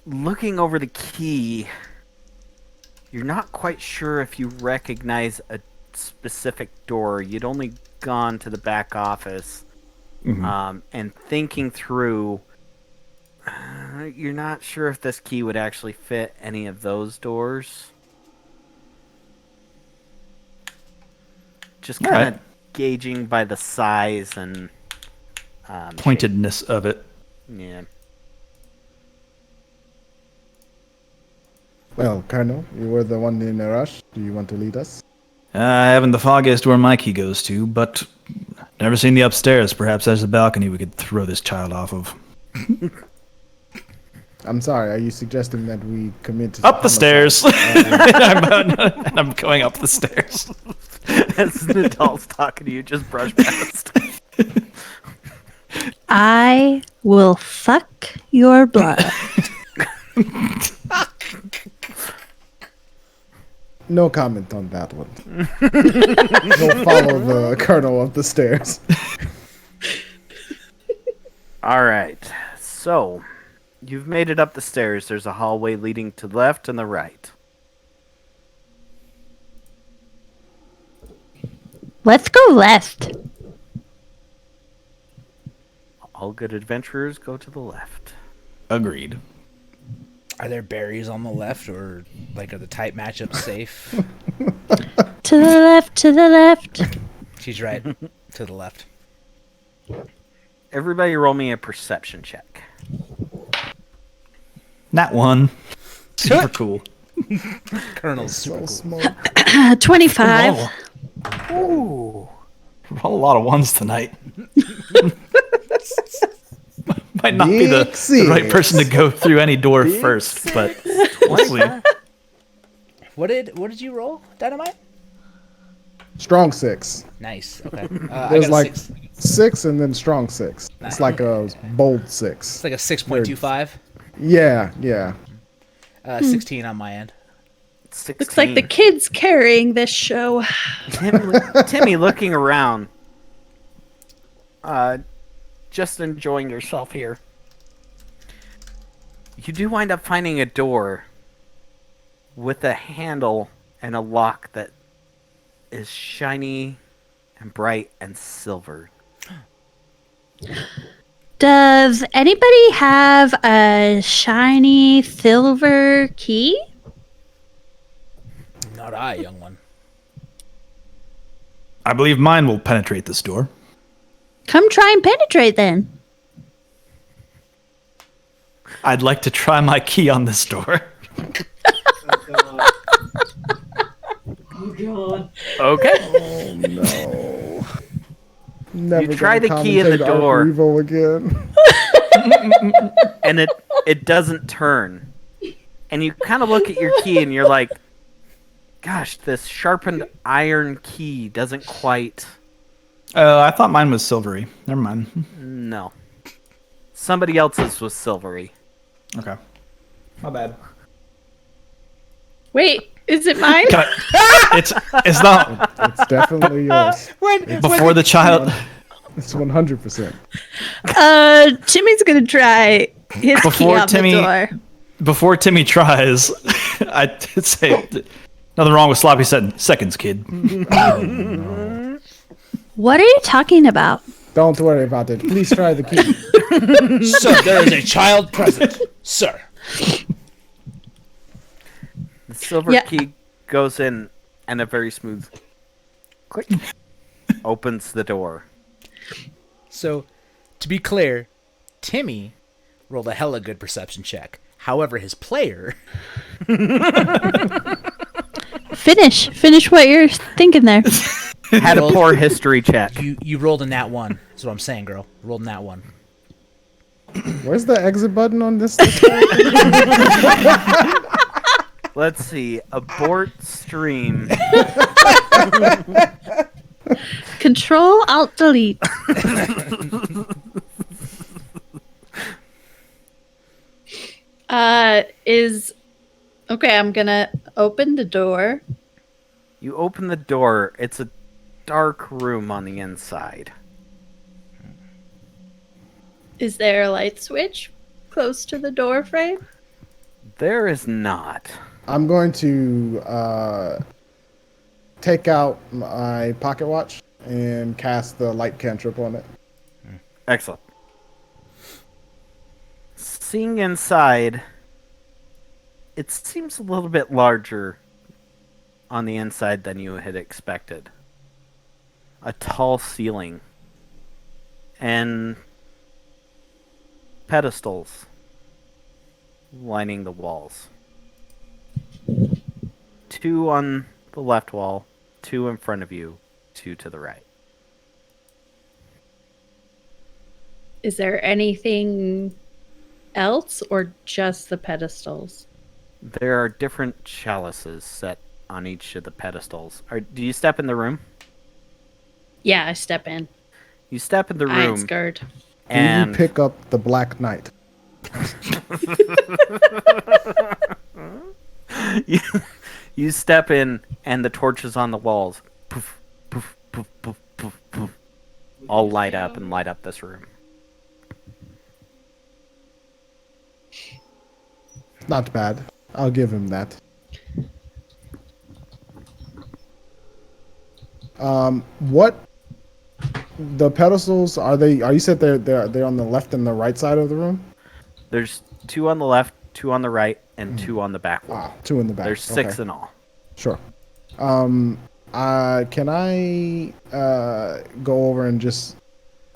Looking over the key, you're not quite sure if you recognize a specific door. You'd only gone to the back office. And thinking through, you're not sure if this key would actually fit any of those doors. Just kind of Alright. gauging by the size and Pointedness of it. Yeah. Well, Colonel, you were the one in a rush. Do you want to lead us? I haven't the foggiest where my key goes to, but never seen the upstairs. Perhaps there's a balcony we could throw this child off of. I'm sorry. Are you suggesting that we commit to Up the homicide? stairs. I'm going up the stairs. As the adult's talking to you, just brush past. I will suck your blood. No comment on that one. We'll follow the colonel up the stairs. All right. So, you've made it up the stairs. There's a hallway leading to the left and the right. Let's go left. All good adventurers go to the left. Agreed. Are there berries on the left, or like are the type matchups safe? To the left, to the left. She's right. To the left. Everybody roll me a perception check. Nat 1. Super cool. Colonel's super So cool. smart. 25. Ooh. Roll a lot of ones tonight. Might not be the right Big person to six. go through any door first, but we'll see. What did you roll, Dynamite? Strong 6. Nice. Okay. I There's got a like 6. 6 and then strong 6. Nice. It's like a bold 6. It's like a 6.25. Yeah. 16 on my end. 16. Looks like the kid's carrying this show. Timmy looking around. Just enjoying yourself here. You do wind up finding a door with a handle and a lock that is shiny and bright and silver. Does anybody have a shiny silver key? Not I, young one. I believe mine will penetrate this door. Come try and penetrate then. I'd like to try my key on this door. Okay. Oh no. Never You try gonna the key in the commentate Arc door. Revo again. And it doesn't turn. And you kind of look at your key and you're like, gosh, this sharpened iron key doesn't quite... I thought mine was silvery. Never mind. No. Somebody else's was silvery. Okay. My bad. Wait, is it mine? It's not It's definitely yours. before the child. It's 100%. Timmy's gonna try his key Before on Timmy- the door. Before Timmy tries, I'd say nothing wrong with sloppy seconds, kid. What are you talking about? Don't worry about it. Please try the key. Sir, there is a child present. Sir. The silver Yeah. key goes in and a very smooth click opens the door. So, to be clear, Timmy rolled a hella good perception check. However, his player... Finish what you're thinking there. Had a poor history check. You rolled a nat 1. That's what I'm saying, girl. Rolled a nat 1. Where's the exit button on this? Let's see. Abort stream. Control Alt Delete. Okay, I'm gonna open the door. You open the door. It's a dark room on the inside. Is there a light switch close to the door frame? There is not. I'm going to take out my pocket watch and cast the light cantrip on it. Excellent. Seeing inside, it seems a little bit larger on the inside than you had expected. A tall ceiling and pedestals lining the walls. 2 on the left wall, 2 in front of you, 2 to the right. Is there anything else or just the pedestals? There are different chalices set on each of the pedestals. Do you step in the room? Yeah, I step in. You step in the I ain't room, scared. Do you pick up the Black Knight? you step in, and the torches on the walls, poof, poof, poof, poof, poof, poof, all light up and light up this room. Not bad. I'll give him that. What the pedestals are they? Are you said they're on the left and the right side of the room? There's 2 on the left, 2 on the right, and 2 on the back wall. 2 in the back. There's 6 Okay. in all. Sure. Can I go over and just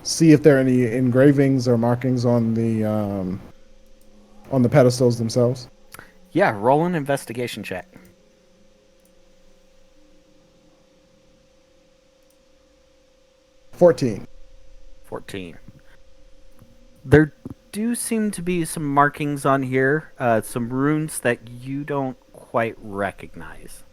see if there are any engravings or markings on the pedestals themselves? Yeah, roll an investigation check. 14. 14. There do seem to be some markings on here, some runes that you don't quite recognize.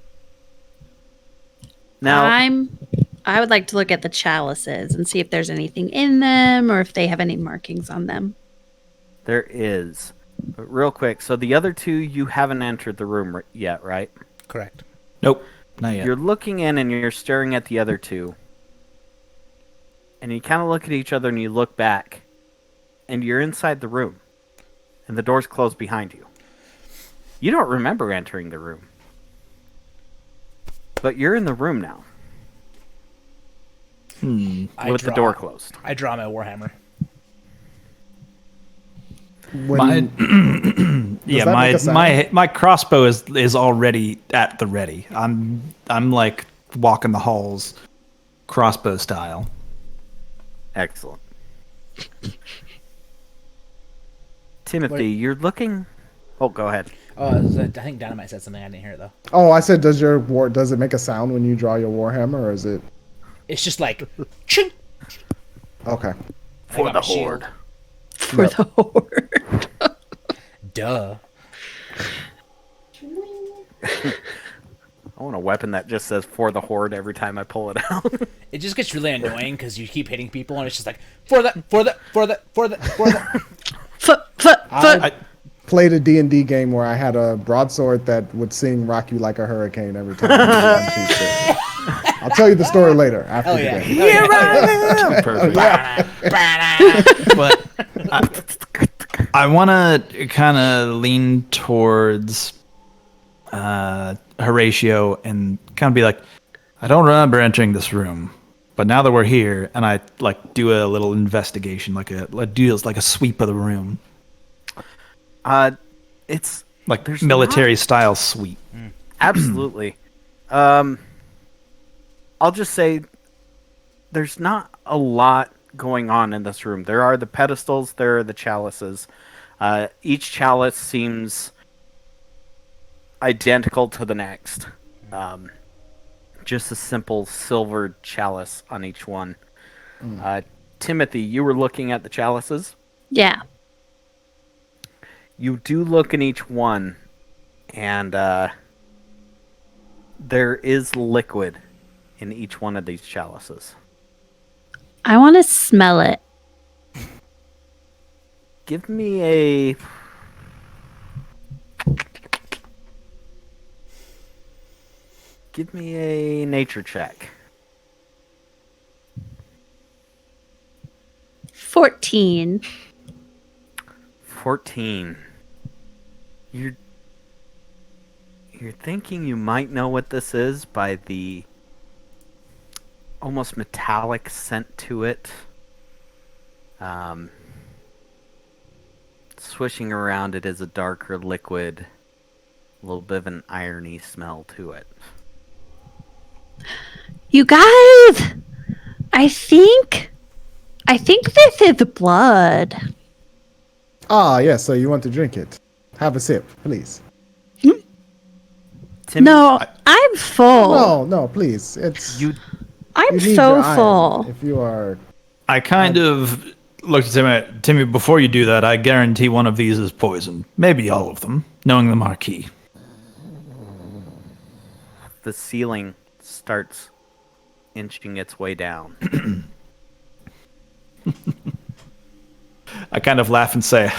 Now, I would like to look at the chalices and see if there's anything in them or if they have any markings on them. there is. But real quick, so the other 2, you haven't entered the room yet, right? Correct. Nope, not yet. You're looking in and you're staring at the other 2. And you kind of look at each other and you look back. And you're inside the room. And the door's closed behind you. You don't remember entering the room. But you're in the room now. With the door closed. I draw my warhammer. My crossbow is already at the ready. I'm like walking the halls, crossbow style. Excellent. Timothy, you're looking. Oh, go ahead. I think Dynamite said something. I didn't hear it though. Oh, I said, does it make a sound when you draw your warhammer, or is it? It's just like, ching. Okay. For I got the my shield. horde. For the horde. Duh. I want a weapon that just says "for the horde" every time I pull it out. It just gets really annoying because you keep hitting people and it's just like for the. I played a D&D game where I had a broadsword that would sing "Rock You Like a Hurricane" every time. I'll tell you the story later after the game. Here I am. Perfect. But I want to kind of lean towards Horatio and kind of be like, I don't remember entering this room, but now that we're here, and I like do a little investigation, like a sweep of the room, It's like there's military style sweep. absolutely. I'll just say there's not a lot going on in this room. There are the pedestals, there are the chalices. Each chalice seems identical to the next. Just a simple silver chalice on each one. Timothy, you were looking at the chalices? Yeah. You do look in each one, and there is liquid in each one of these chalices. I want to smell it. Give me a... Give me a nature check. 14. 14. You're thinking you might know what this is by the almost metallic scent to it. Swishing around it is a darker liquid, a little bit of an irony smell to it. You guys, I think this is blood. Ah, yes. So you want to drink it? Have a sip, please. Timmy, No, I'm full. No, please. It's I'm you need so your iron full. if you are. I kind of looked at Timmy, before you do that, I guarantee one of these is poison. Maybe all of them, knowing the Marquis. the ceiling starts inching its way down. I kind of laugh and say,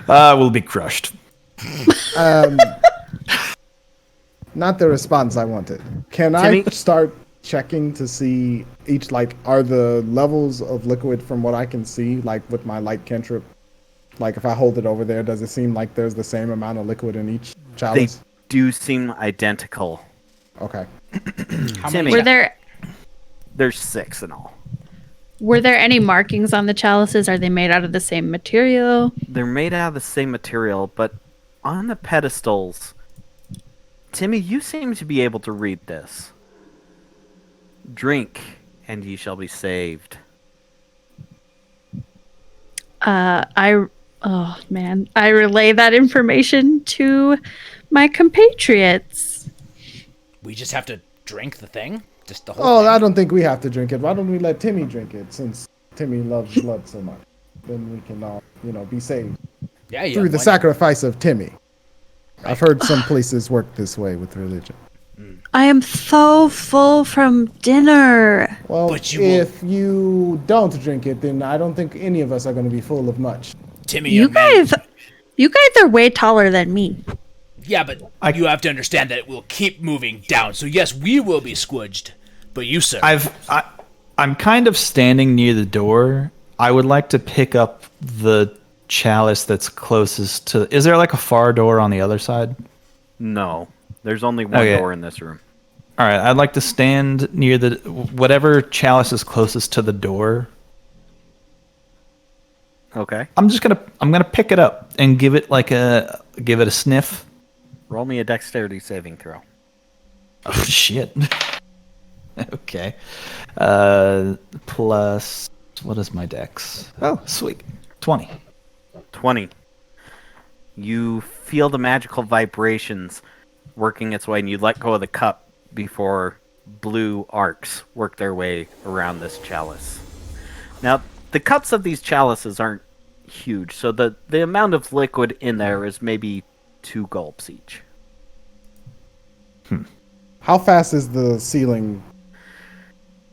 we'll be crushed. Not the response I wanted. Can Timmy? I start checking to see each, like, are the levels of liquid from what I can see, like with my light cantrip, like if I hold it over there, does it seem like there's the same amount of liquid in each They chalice? do seem identical. Okay. Timmy, there's 6 in all. Were there any markings on the chalices? Are they made out of the same material? They're made out of the same material, but on the pedestals, Timmy, you seem to be able to read this. Drink, and ye shall be saved. I relay that information to my compatriots. We just have to drink the thing? Just the whole Oh, thing? I don't think we have to drink it. Why don't we let Timmy drink it, since Timmy loves blood so much? Then we can all, be saved Yeah, through the why- sacrifice of Timmy. I've heard some places work this way with religion. I am so full from dinner. Well, But if you don't drink it, then I don't think any of us are going to be full of much. Timmy, You young man- guys are way taller than me. Yeah, but you have to understand that it will keep moving down. So yes, we will be squidged. But you, sir. I'm kind of standing near the door. I would like to pick up the chalice that's closest to. Is there like a far door on the other side? No, there's only one Okay. door in this room. All right, I'd like to stand near the whatever chalice is closest to the door. Okay. I'm gonna pick it up and give it a sniff. Roll me a dexterity saving throw. Oh shit. Okay. Plus what is my dex? Oh, sweet. 20. 20. You feel the magical vibrations working its way, and you let go of the cup before blue arcs work their way around this chalice. Now, the cups of these chalices aren't huge, so the amount of liquid in there is maybe 2 gulps each. How fast is the ceiling?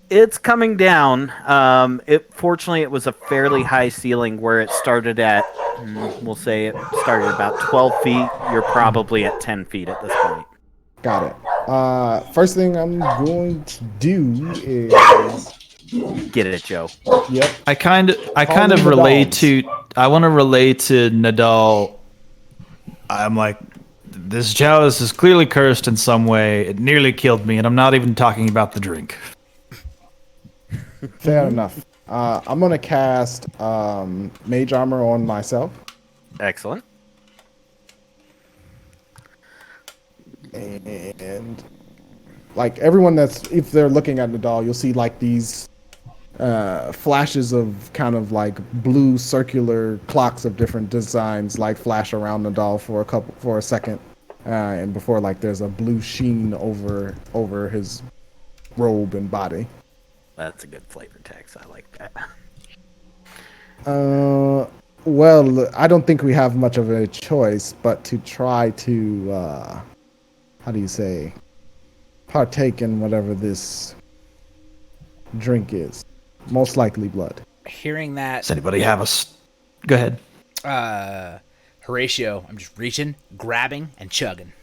It's coming down. Fortunately, it was a fairly high ceiling where it started at, we'll say it started about 12 feet. You're probably at 10 feet at this point. Got it. First thing I'm going to do is... Get it, Joe. Yep. I kind me of relay Nadal. to. I want to relay to Nadal. I'm like, this chalice is clearly cursed in some way. It nearly killed me, and I'm not even talking about the drink. Fair enough. I'm going to cast Mage Armor on myself. Excellent. And like everyone if they're looking at Nadal, you'll see like these flashes of kind of like blue circular clocks of different designs like flash around Nadal for a second, and before like there's a blue sheen over his robe and body. That's a good flavor text. I like that. Well, I don't think we have much of a choice but to try to how do you say, partake in whatever this drink is. Most likely blood. Hearing that, Does anybody have Go ahead. Horatio, I'm just reaching, grabbing, and chugging.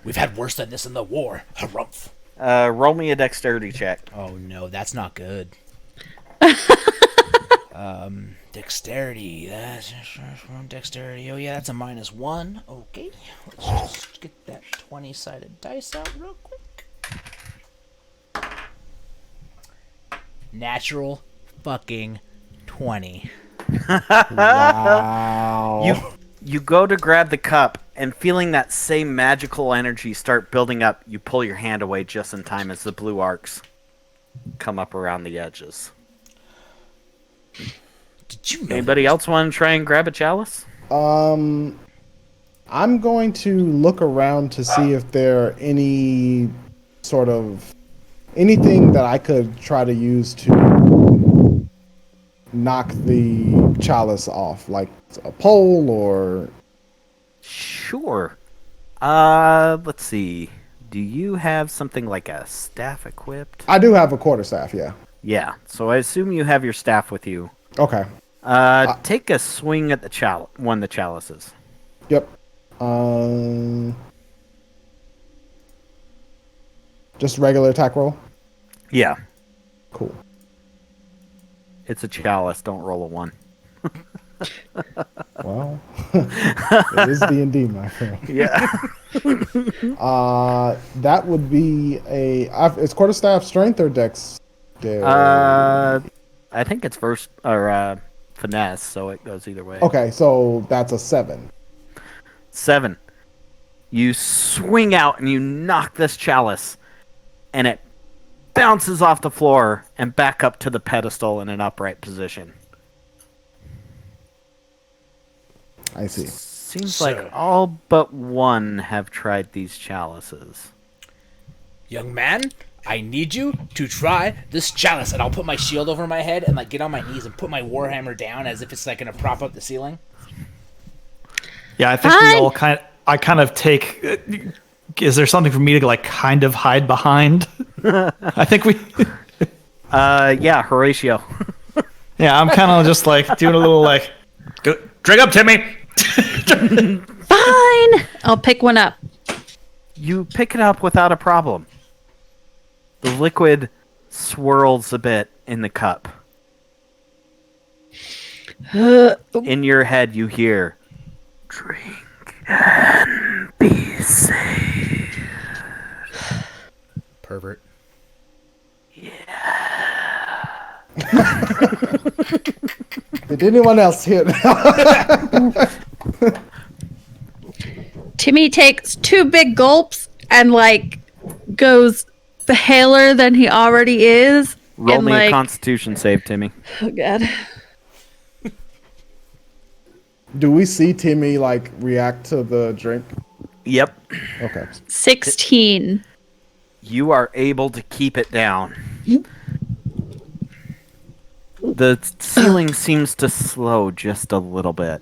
We've had worse than this in the war. Harumph. Roll me a dexterity check. Oh no, that's not good. Dexterity. That's dexterity. Oh yeah, that's a -1. Okay, let's just get that 20-sided dice out real quick. Natural fucking 20. Wow. You go to grab the cup, and feeling that same magical energy start building up, you pull your hand away just in time as the blue arcs come up around the edges. Did you know Anybody else want to try and grab a chalice? I'm going to look around to see if there are any sort of anything that I could try to use to knock the chalice off, like a pole or. Sure. Let's see. Do you have something like a staff equipped? I do have a quarterstaff, yeah. Yeah. So I assume you have your staff with you. Okay. Take a swing at the one of the chalices. Yep. Just regular attack roll? Yeah. Cool. It's a chalice. Don't roll a 1. Well, it is D&D, my friend. Yeah. That would be it's quarterstaff strength or dex? I think it's first or finesse, so it goes either way. Okay, so that's a 7. 7. You swing out and you knock this chalice, and it bounces off the floor and back up to the pedestal in an upright position. I see. Seems like all but one have tried these chalices. Young man, I need you to try this chalice. And I'll put my shield over my head and like get on my knees and put my warhammer down as if it's like going to prop up the ceiling. Yeah, I think we all I kind of take. Is there something for me to like kind of hide behind? I think we. Yeah, Horatio. Yeah, I'm kind of just like doing a little like. Drink up, Timmy. Fine. I'll pick one up. You pick it up without a problem. The liquid swirls a bit in the cup. In your head, you hear, "Drink and be safe." Pervert. Did anyone else hear that? Timmy takes 2 big gulps and like goes paler than he already is. Roll and, me like, a Constitution save, Timmy. Oh god. Do we see Timmy like react to the drink? Yep. Okay. 16. You are able to keep it down. The ceiling seems to slow just a little bit.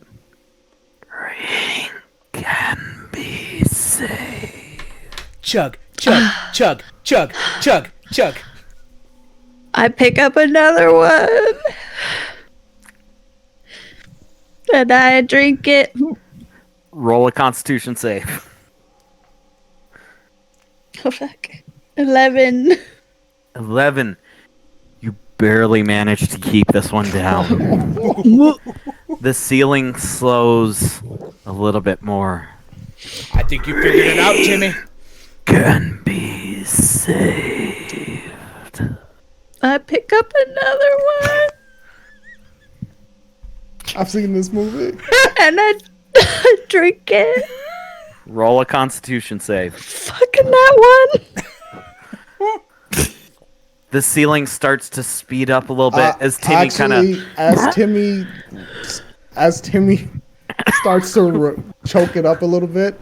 Drink can be safe. Chug, chug, chug, chug, chug, chug. I pick up another one. And I drink it. Roll a Constitution save. Oh fuck. 11. 11. You barely managed to keep this one down. The ceiling slows a little bit more. I think you figured it out, Timmy. Can be saved. I pick up another one. I've seen this movie. And I drink it. Roll a Constitution save. Fucking that one. The ceiling starts to speed up a little bit as Timmy kind of. As Timmy starts to choke it up a little bit,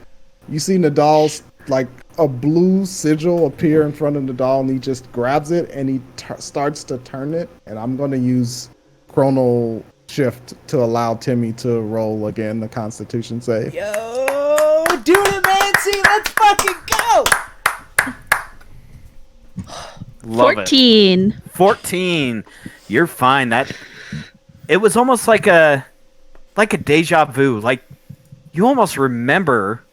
you see Nadal's like a blue sigil appear in front of Nadal, and he just grabs it and he starts to turn it. And I'm gonna use Chrono Shift to allow Timmy to roll again the Constitution save. Yo, do it, Nancy. Let's fucking go. Love 14. it. 14. You're fine. It was almost like a deja vu. Like you almost remember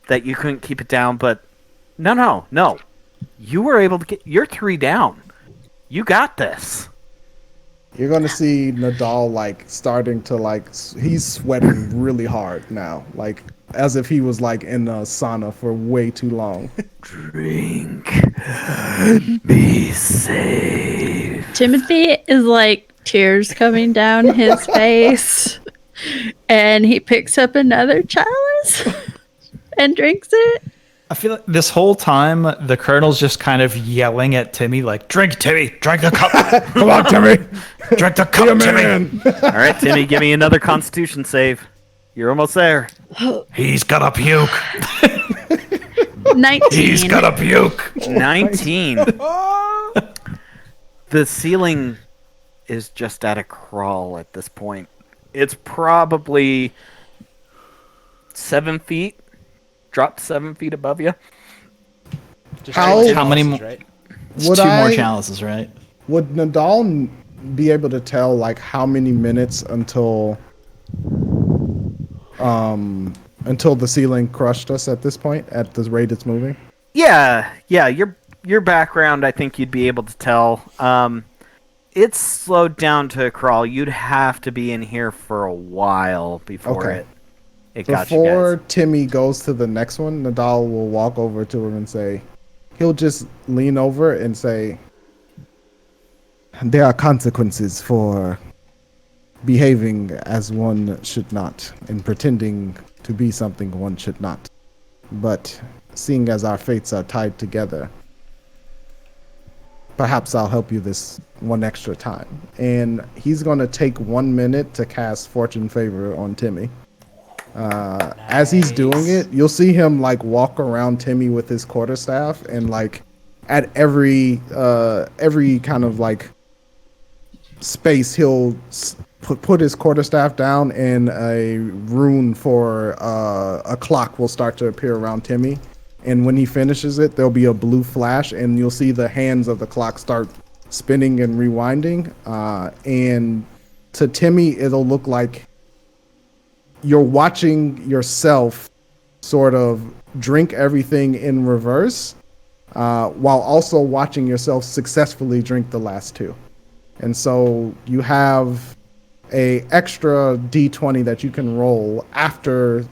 that you couldn't keep it down, but no. You were able to get. You're 3 down. You got this. You're gonna see Nadal like starting to like he's sweating really hard now, like as if he was like in a sauna for way too long. Drink. Be safe. Timothy is like tears coming down his face. And he picks up another chalice and drinks it. I feel like this whole time the Colonel's just kind of yelling at Timmy, like, "Drink, Timmy! Drink the cup! Come on, Timmy. Drink the cup, Timmy!" All right, Timmy, give me another Constitution save. You're almost there. He's gonna puke. 19. He's gonna puke. 19. The ceiling is just at a crawl at this point. It's probably 7 feet. Dropped 7 feet above you. Just How- like How many chalices, mo- right? It's Would two more I- chalices, right? Would Nadal be able to tell like how many minutes until the ceiling crushed us at this point at the rate it's moving? Yeah. Your background, I think you'd be able to tell. It's slowed down to a crawl. You'd have to be in here for a while before Okay. it got you Before guys. Timmy goes to the next one, Nadal will walk over to him and say, he'll just lean over and say, there are consequences for behaving as one should not and pretending to be something one should not. But seeing as our fates are tied together, perhaps I'll help you this one extra time. And he's going to take 1 minute to cast Fortune Favor on Timmy. As he's doing it, you'll see him like walk around Timmy with his quarterstaff, and like at every kind of like space, he'll put his quarterstaff down, and a rune for a clock will start to appear around Timmy. And when he finishes it, there'll be a blue flash, and you'll see the hands of the clock start spinning and rewinding. And to Timmy, it'll look like you're watching yourself sort of drink everything in reverse, while also watching yourself successfully drink the last two. And so you have a extra D20 that you can roll after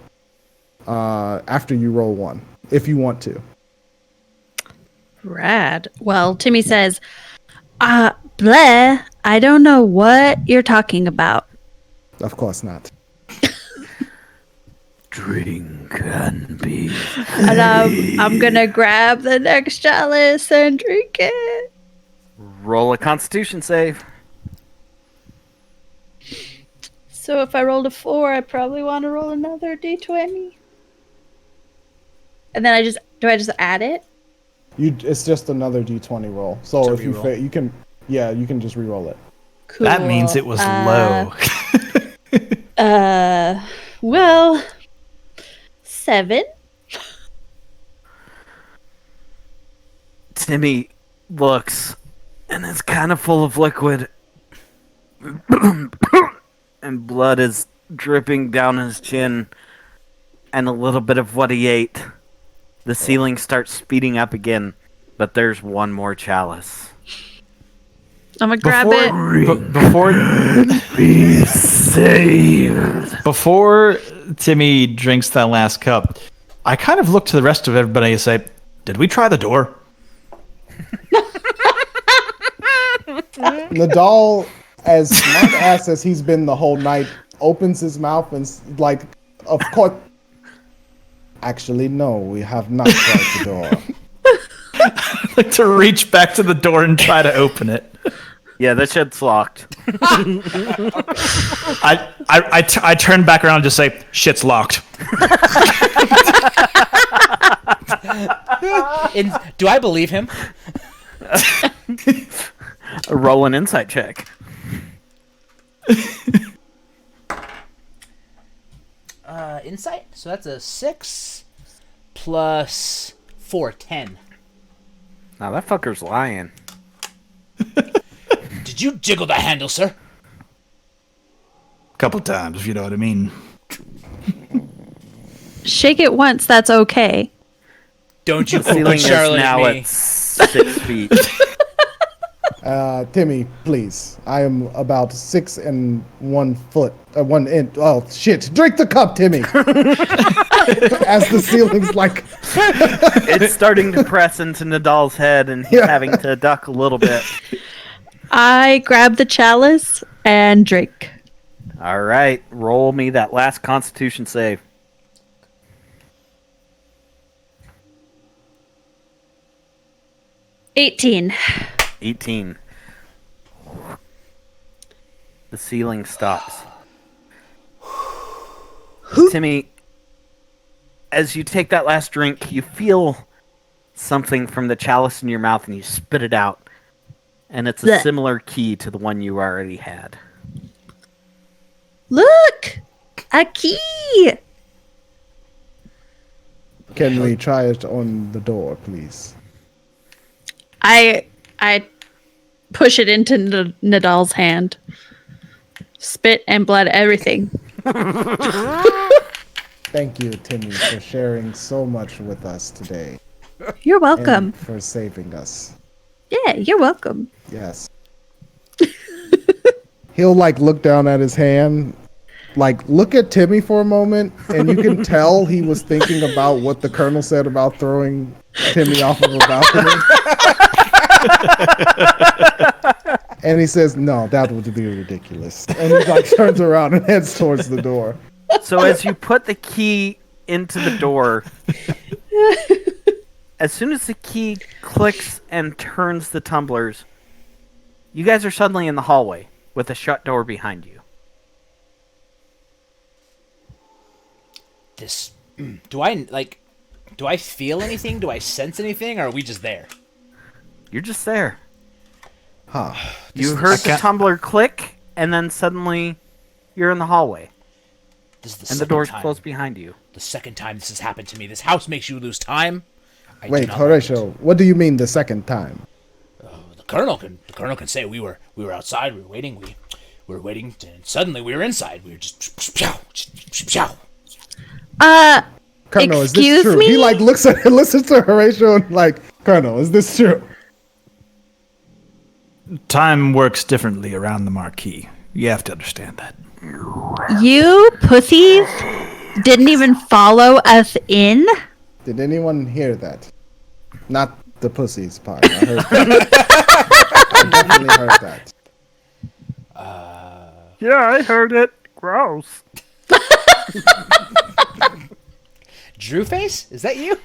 you roll one, if you want to. Rad. Well, Timmy says, bleh, I don't know what you're talking about. Of course not. Drink and be. And I'm gonna grab the next chalice and drink it. Roll a Constitution save. So if I rolled a 4, I probably want to roll another d20. And then I just add it? It's just another D20 roll. So It's a if you reroll. you can just re-roll it. Cool. That means it was low. Well, 7. Timmy looks, and it's kind of full of liquid. And blood is dripping down his chin, and a little bit of what he ate. The ceiling starts speeding up again, but there's one more chalice. I'm gonna grab it. Before Be saved. before Timmy drinks that last cup, I kind of look to the rest of everybody and say, "Did we try the door?" Nadal, as smart ass as he's been the whole night, opens his mouth and like, of course. Actually, no, we have not tried the door. I like to reach back to the door and try to open it. Yeah, that shit's locked. I turn back around and just say, "Shit's locked." Do I believe him? Roll an insight check. Insight. So that's a 6 plus 4, 10. Now that fucker's lying. Did you jiggle the handle, sir? Couple times, if you know what I mean. Shake it once, that's okay. Don't you The ceiling is Charlotte now me. at 6 feet. Timmy, please. I am about 6 and 1 foot. 1 inch. Oh shit! Drink the cup, Timmy. As the ceiling's like, It's starting to press into Nadal's head, and he's having to duck a little bit. I grab the chalice and drink. All right, roll me that last Constitution save. 18. 18. The ceiling stops. Timmy, as you take that last drink, you feel something from the chalice in your mouth and you spit it out. And it's a Blech. similar key to the one you already had. Look! A key! Can we try it on the door, please? I push it into Nadal's hand. Spit and blood, everything. Thank you, Timmy, for sharing so much with us today. You're welcome. And for saving us. Yeah, you're welcome. Yes. He'll look down at his hand, look at Timmy for a moment, and you can tell he was thinking about what the colonel said about throwing Timmy off of a balcony. And he says, "No, that would be ridiculous." And he turns around and heads towards the door. So as you put the key into the door, as soon as the key clicks and turns the tumblers, you guys are suddenly in the hallway with a shut door behind you. Do I feel anything? Do I sense anything? Or are we just there? You're just there. Huh. You heard the tumbler click, and then suddenly you're in the hallway. This is the And the second door's time. closed behind you. The second time this has happened to me. This house makes you lose time. I do Wait, not like Horatio, what do you mean the second time? it. The colonel can say we were outside. We were waiting, and suddenly we were inside. We were just Colonel, is Excuse this true? me? He listens to Horatio and Colonel, is this true? Time works differently around the marquee. You have to understand that. You pussies didn't even follow us in? Did anyone hear that? Not the pussies part. I heard that. I definitely heard that. Yeah, I heard it. Gross. Drew face? Is that you?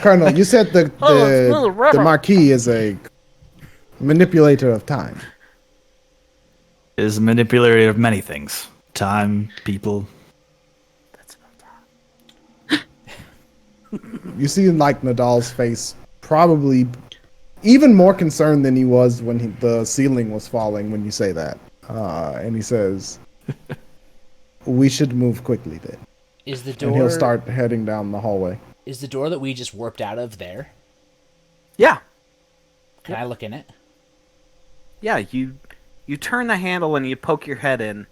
Colonel, you said it's little the rubber. Marquis is a manipulator of time. Is a manipulator of many things. Time, people. You see, Nadal's face, probably even more concerned than he was when the ceiling was falling when you say that. And he says, "We should move quickly then." Is the And door? he'll start heading down the hallway. Is the door that we just warped out of there? Yeah. Can I look in it? Yeah, you turn the handle and you poke your head in,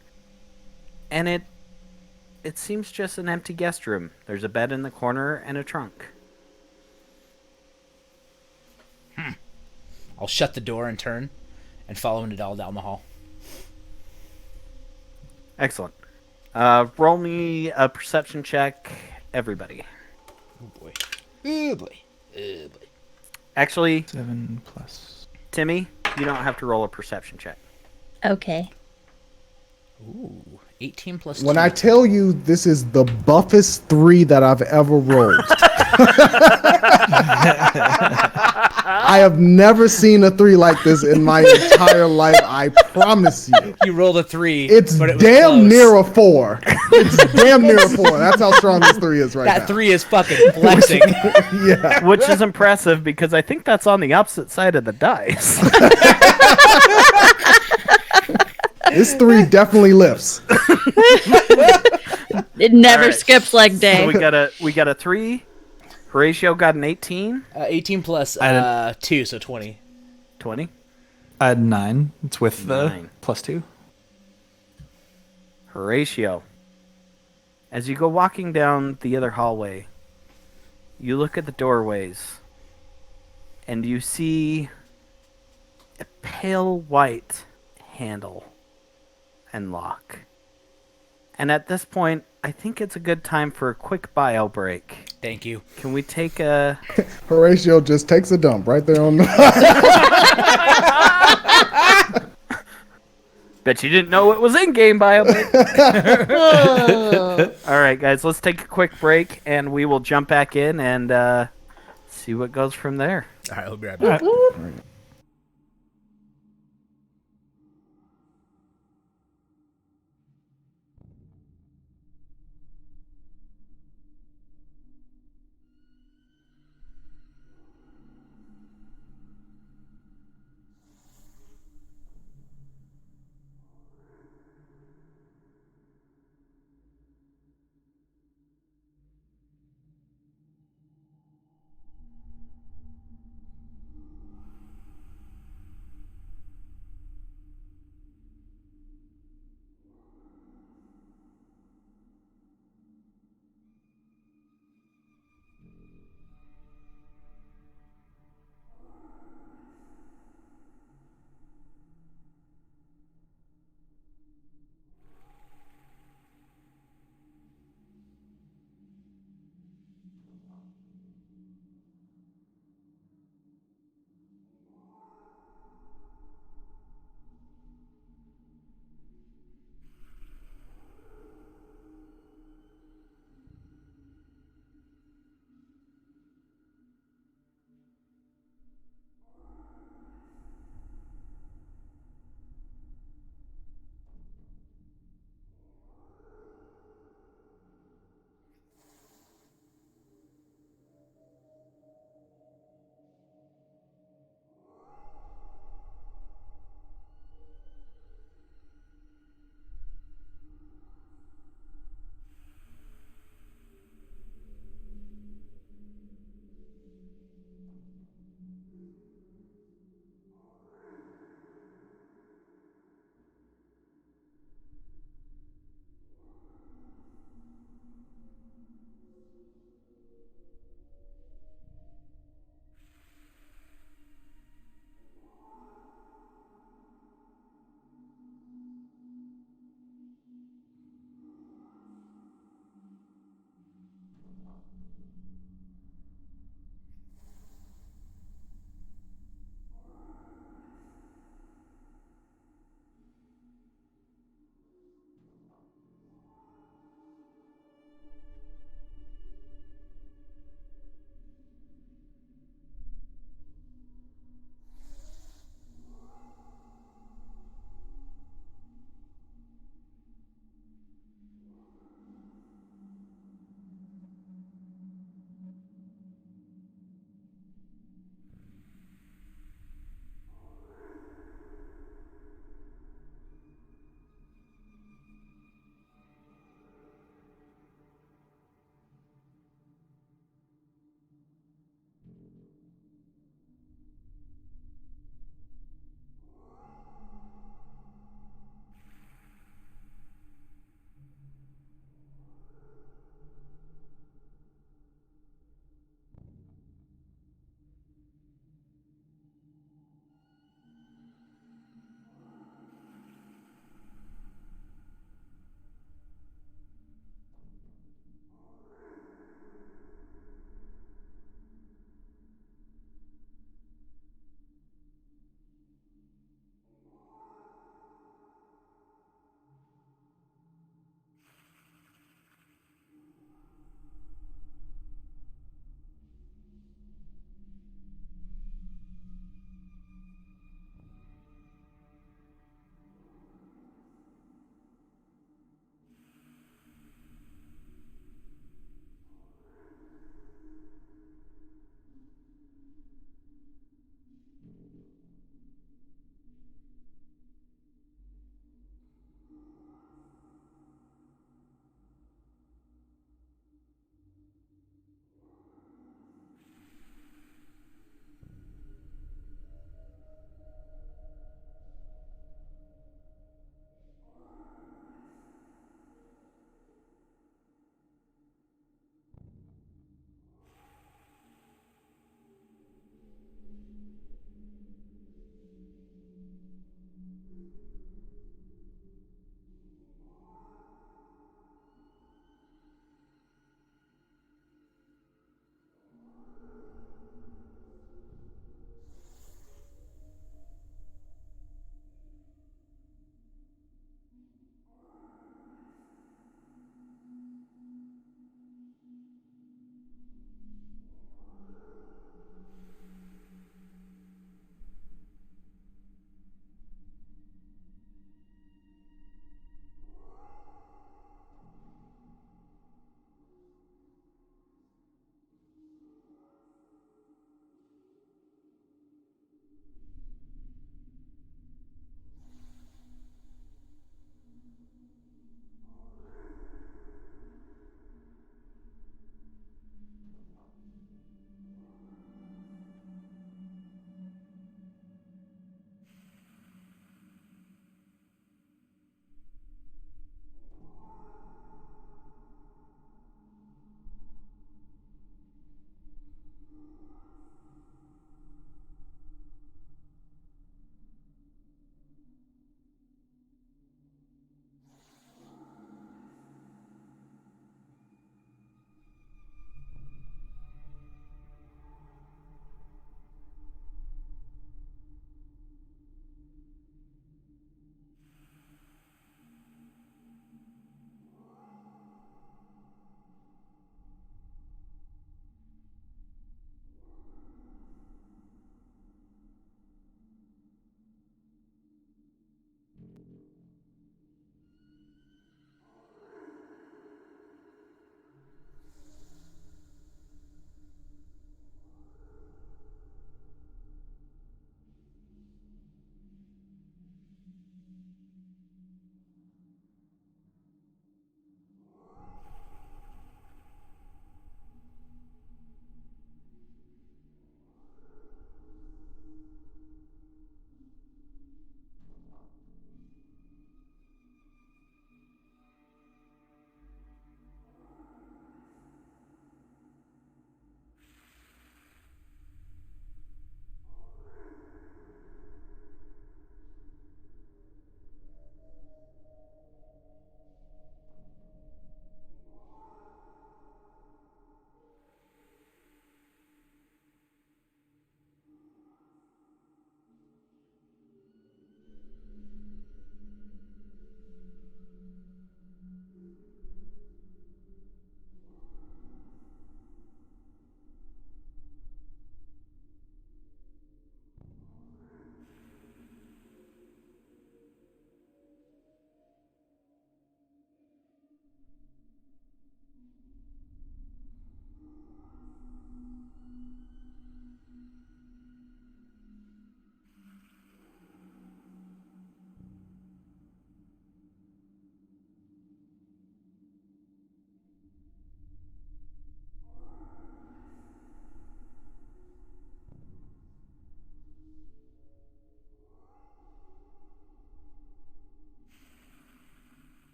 and it seems just an empty guest room. There's a bed in the corner and a trunk. I'll shut the door and turn, and follow Nadal down the hall. Excellent. Roll me a perception check, everybody. Oh boy. Oh boy. Oh boy. Actually, 7 plus. Timmy, you don't have to roll a perception check. Okay. Ooh. 18 plus 2. When I tell you this is the buffest 3 that I've ever rolled. I have never seen a 3 like this in my entire life, I promise you. You rolled a 3. It's but it was damn close. near a 4. It's damn near a 4. That's how strong this 3 is right now. That 3 is fucking flexing. Yeah. Which is impressive because I think that's on the opposite side of the dice. This 3 definitely lifts. It never Alright. skips leg day. So we got a 3. Horatio got an 18. 18 plus I 2, so 20. 20. I had 9. It's with the 9. plus 2. Horatio. As you go walking down the other hallway, you look at the doorways, and you see a pale white handle and lock. And at this point, I think it's a good time for a quick bio break. Thank you. Can we take a... Horatio just takes a dump right there on the... Bet you didn't know it was in-game bio break. All right, guys, let's take a quick break, and we will jump back in and see what goes from there. All right, we'll be right back.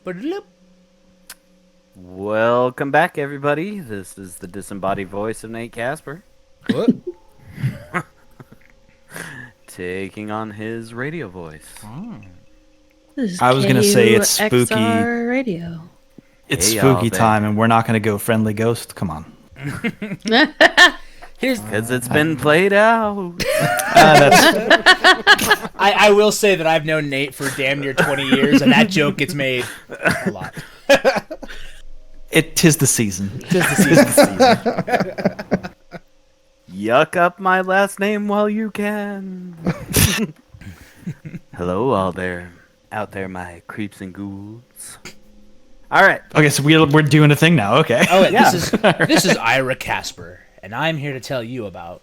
Ba-doop. Welcome back, everybody. This is the disembodied voice of Nate Casper. What? Taking on his radio voice. This is I was gonna say it's spooky. KUXR Radio. It's Hey, spooky y'all, time, and we're not going to go friendly ghost. Come on. Here's Because it's been played out. I will say that I've known Nate for damn near 20 years, and that joke gets made a lot. Tis the season. Yuck up my last name while you can. Hello, all there. Out there, my creeps and ghouls. All right. Okay, so we're doing a thing now. Okay. Oh, yeah. This is Ira Casper, and I'm here to tell you about...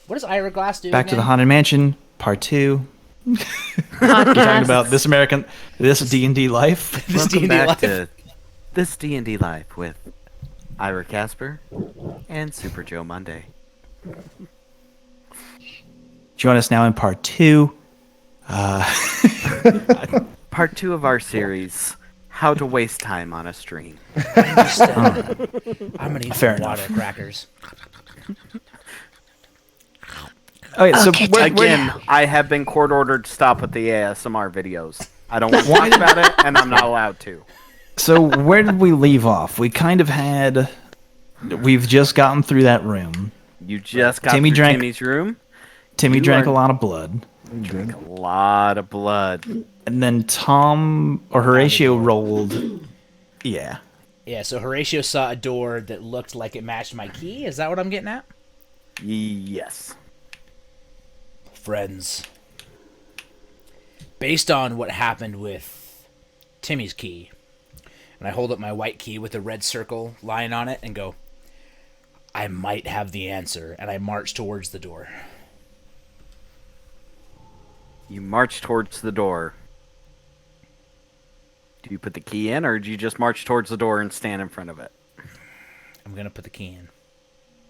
What does Ira Glass do Back to the again? Haunted Mansion, Part 2. We're talking about this D&D life. This Welcome D&D back life. to This D&D Life with Ira Casper and Super Joe Monday. Join us now in Part 2. Part 2 of our series, How to Waste Time on a Stream. I'm gonna eat Fair some enough. water crackers. Okay, so Again, I have been court ordered to stop with the ASMR videos. I don't want to talk about it, and I'm not allowed to. So where did we leave off? We kind of had... We've just gotten through that room. You just got Timmy through drank- Timmy's room. Timmy You drank are- a lot of blood. Drink a lot of blood. And then Tom or Horatio rolled... Yeah. Yeah, so Horatio saw a door that looked like it matched my key. Is that what I'm getting at? Yes. Friends, based on what happened with Timmy's key, and I hold up my white key with a red circle line on it and go, I might have the answer, and I march towards the door. You march towards the door. Do you put the key in, or do you just march towards the door and stand in front of it? I'm going to put the key in.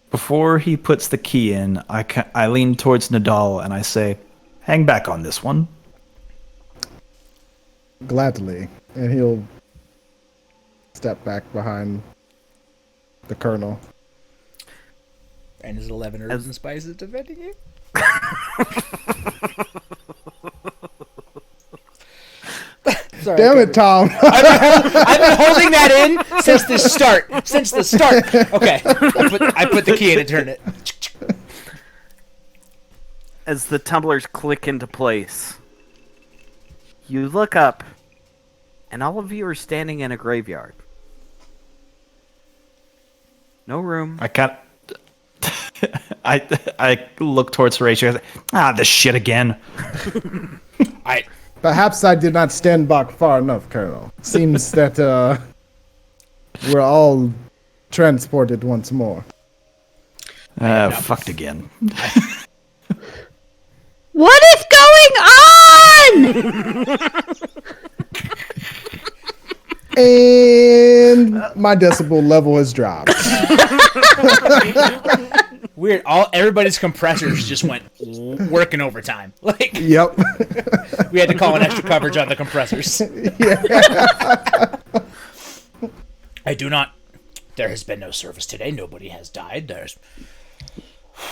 Before he puts the key in, I lean towards Nadal and I say, hang back on this one. Gladly. And he'll step back behind the colonel. And is 11 herbs and spices defending you? Sorry, Damn it, Tom. I've been holding that in since the start. Okay, I put the key in and turned it. As the tumblers click into place, you look up, and all of you are standing in a graveyard. No room. I look towards Horatio. I say, this shit again. Perhaps I did not stand back far enough, Colonel. Seems that we're all transported once more. Fucked again. What is going on? And my decibel level has dropped. Weird. Everybody's compressors just went working overtime. Like, Yep. we had to call in extra coverage on the compressors. I do not. There has been no service today. Nobody has died.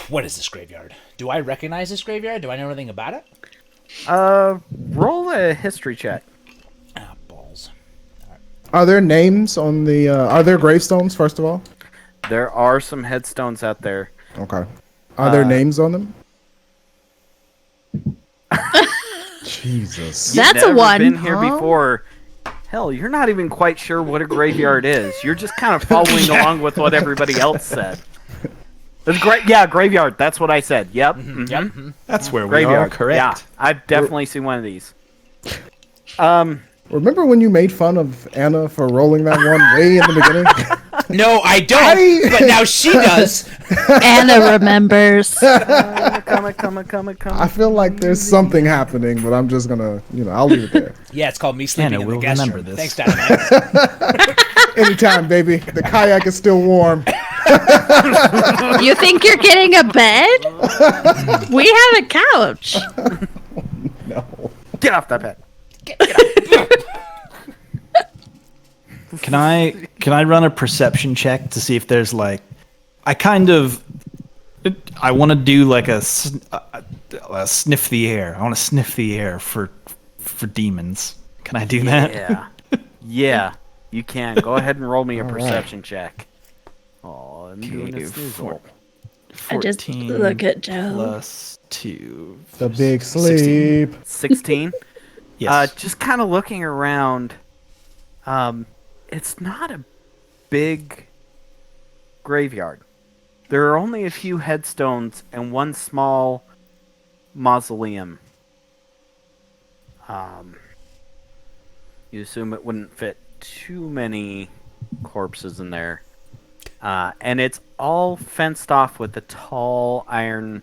What is this graveyard? Do I recognize this graveyard? Do I know anything about it? Roll a history check. Ah, balls. Are there names on the... are there gravestones, first of all? There are some headstones out there. Okay. Are there names on them? Jesus. That's a Never one. Been here before. Hell, you're not even quite sure what a graveyard is. You're just kind of following along with what everybody else said. It's great. Yeah, graveyard. That's what I said. Yep. Mhm. Yep. That's where we Graveyard. are, correct. Yeah, I've definitely seen one of these. Remember when you made fun of Anna for rolling that one way in the beginning? No, I don't. But now she does. Anna remembers. Come. I feel like there's something happening, but I'm just gonna, I'll leave it there. Yeah, it's called me sleeping Anna in the will guest remember room. this. Thanks, Dynamite. Anytime, baby. The kayak is still warm. You think you're getting a bed? We have a couch. No. Get off that bed. Can I run a perception check to see if there's like, I want to do like a sniff the air. I want to sniff the air for demons. Can I do that? Yeah. Yeah, you can. Go ahead and roll me a All right. perception check. Oh, I'm doing a snizzle. I just 14 look at Joe. plus 2. The big 16. sleep. 16? Yes. Just kind of looking around. It's not a big graveyard. There are only a few headstones and one small mausoleum. You assume it wouldn't fit too many corpses in there. And it's all fenced off with tall iron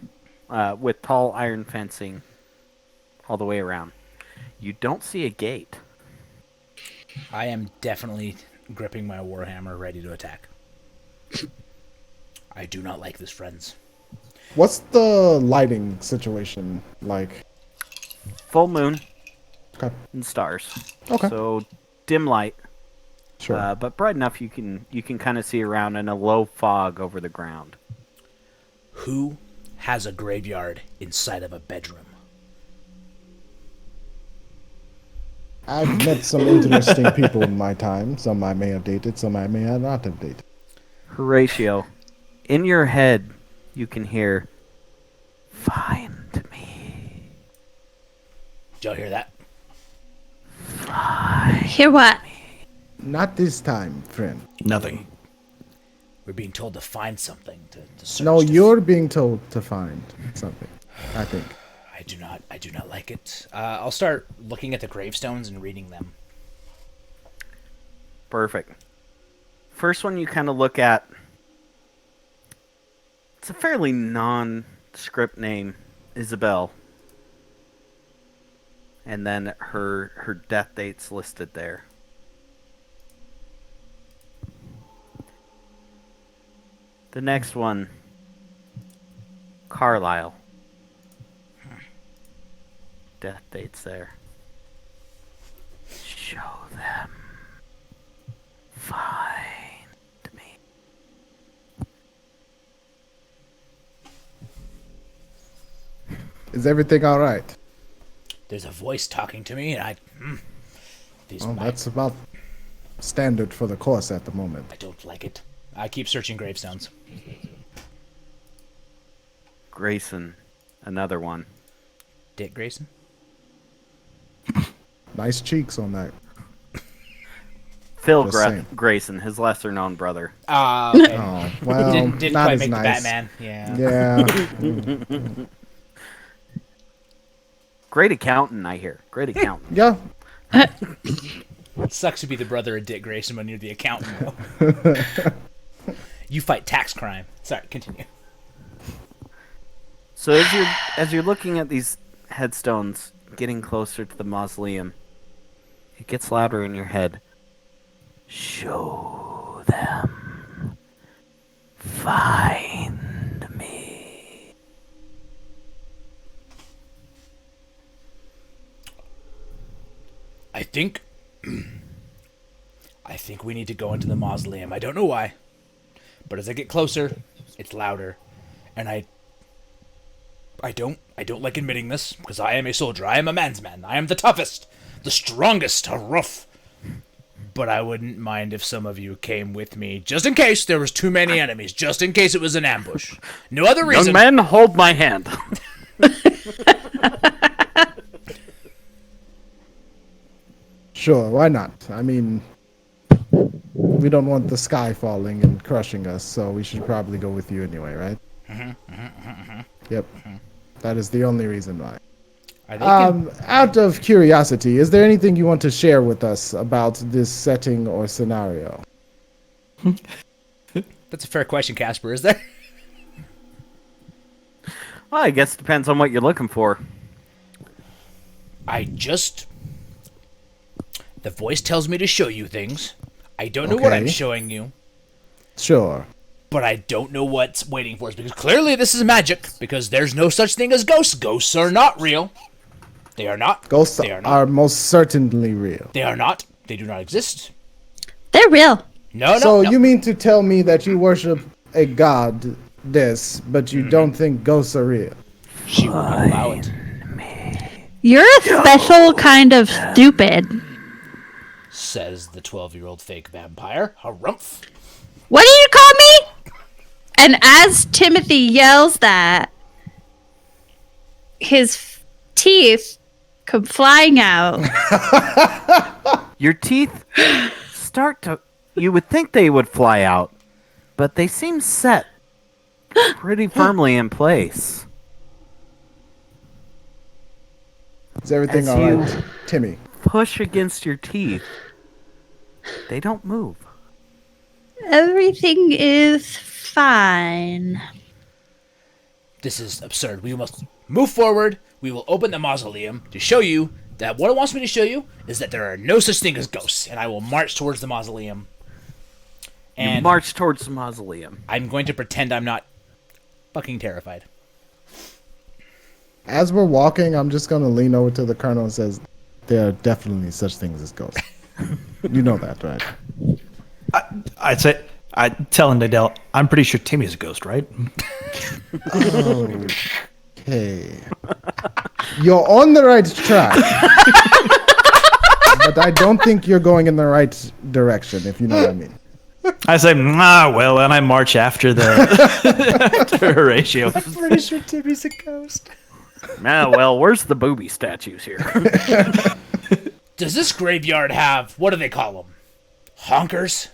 fencing all the way around. You don't see a gate. I am definitely gripping my warhammer, ready to attack. I do not like this, friends. What's the lighting situation like? Full moon Okay. and stars. Okay. So dim light, Sure. but bright enough you can kind of see around in a low fog over the ground. Who has a graveyard inside of a bedroom? I've met some interesting people in my time. Some I may have dated, some I may not have dated. Horatio, in your head, you can hear, "Find me." Did y'all hear that? Hear what? Not this time, friend. Nothing. We're being told to find something to search. No, to you're being told to find something. I think. I do not like it. I'll start looking at the gravestones and reading them. Perfect. First one you kind of look at, it's a fairly nondescript name, Isabel. And then her death date's listed there. The next one, Carlisle. Death date's there. Show them. Find me. Is everything all right? There's a voice talking to me, and Well, that's about standard for the course at the moment. I don't like it. I keep searching gravestones. Grayson, another one. Dick Grayson? Nice cheeks on that. Phil Just saying. Grayson, his lesser known brother. Okay. Oh, well, didn't not quite as make nice. the Batman. Yeah. Yeah. Great accountant, I hear. Great accountant. Yeah. It sucks to be the brother of Dick Grayson when you're the accountant, though. You fight tax crime. Sorry, continue. So as you're looking at these headstones, getting closer to the mausoleum, it gets louder in your head. Show them. Find me. I think we need to go into the mausoleum. I don't know why, but as I get closer, it's louder, and I don't like admitting this because I am a soldier. I am a man's man. I am the toughest, the strongest, rough. But I wouldn't mind if some of you came with me, just in case there was too many enemies, just in case it was an ambush. No other reason. Young men, hold my hand. Sure, why not? I mean, we don't want the sky falling and crushing us, so we should probably go with you anyway, right? Yep. That is the only reason why. Are they Out of curiosity, is there anything you want to share with us about this setting or scenario? That's a fair question, Casper. Is there? Well, I guess it depends on what you're looking for. The voice tells me to show you things. I don't know what I'm Okay. showing you, Sure. but I don't know what's waiting for us because clearly this is magic because there's no such thing as ghosts. Ghosts are not real. They are not. Ghosts They are not. are most certainly real. They are not. They do not exist. They're They're real. No, So no. you mean to tell me that you worship a goddess, but you don't think ghosts are real? She will not allow it. You're a special kind of stupid. Says the 12-year-old fake vampire. Harumph. What do you call me? And as Timothy yells that, his teeth come flying out. Your teeth start to. You would think they would fly out, but they seem set pretty firmly in place. Is everything As all you- right, Timmy? Push against your teeth. They don't move. Everything is fine. This is absurd. We must move forward. We will open the mausoleum to show you that what it wants me to show you is that there are no such thing as ghosts. And I will march towards the mausoleum. You And march towards the mausoleum. I'm going to pretend I'm not fucking terrified. As we're walking, I'm just gonna lean over to the colonel and says, "There are definitely such things as ghosts." You know that, right? I'd say, I'd tell Nadell, I'm pretty sure Timmy's a ghost, right? Okay. You're on the right track. But I don't think you're going in the right direction, if you know what I mean. I say, well, and I march after the after Horatio. Pretty sure Timmy's a ghost. Ah, well, where's the booby statues here? Does this graveyard have, what do they call them? Honkers?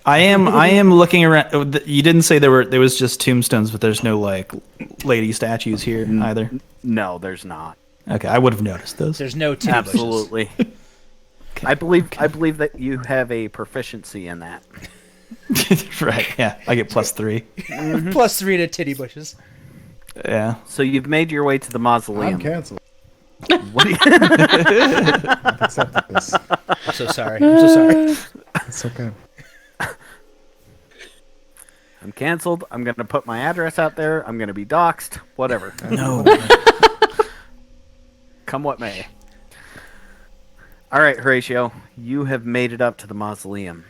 I am looking around. You didn't say there was just tombstones, but there's no like lady statues here either. No, there's not. Okay, I would have noticed those. There's no Timmy bushes. Absolutely. I believe that you have a proficiency in that. Right? Yeah, I get +3. +3 to titty bushes. Yeah. So you've made your way to the mausoleum. I'm canceled. What do you- I've accepted this. I'm so sorry. I'm so sorry. It's okay. I'm canceled. I'm going to put my address out there. I'm going to be doxxed. Whatever. No. Come what may. All right, Horatio. You have made it up to the mausoleum.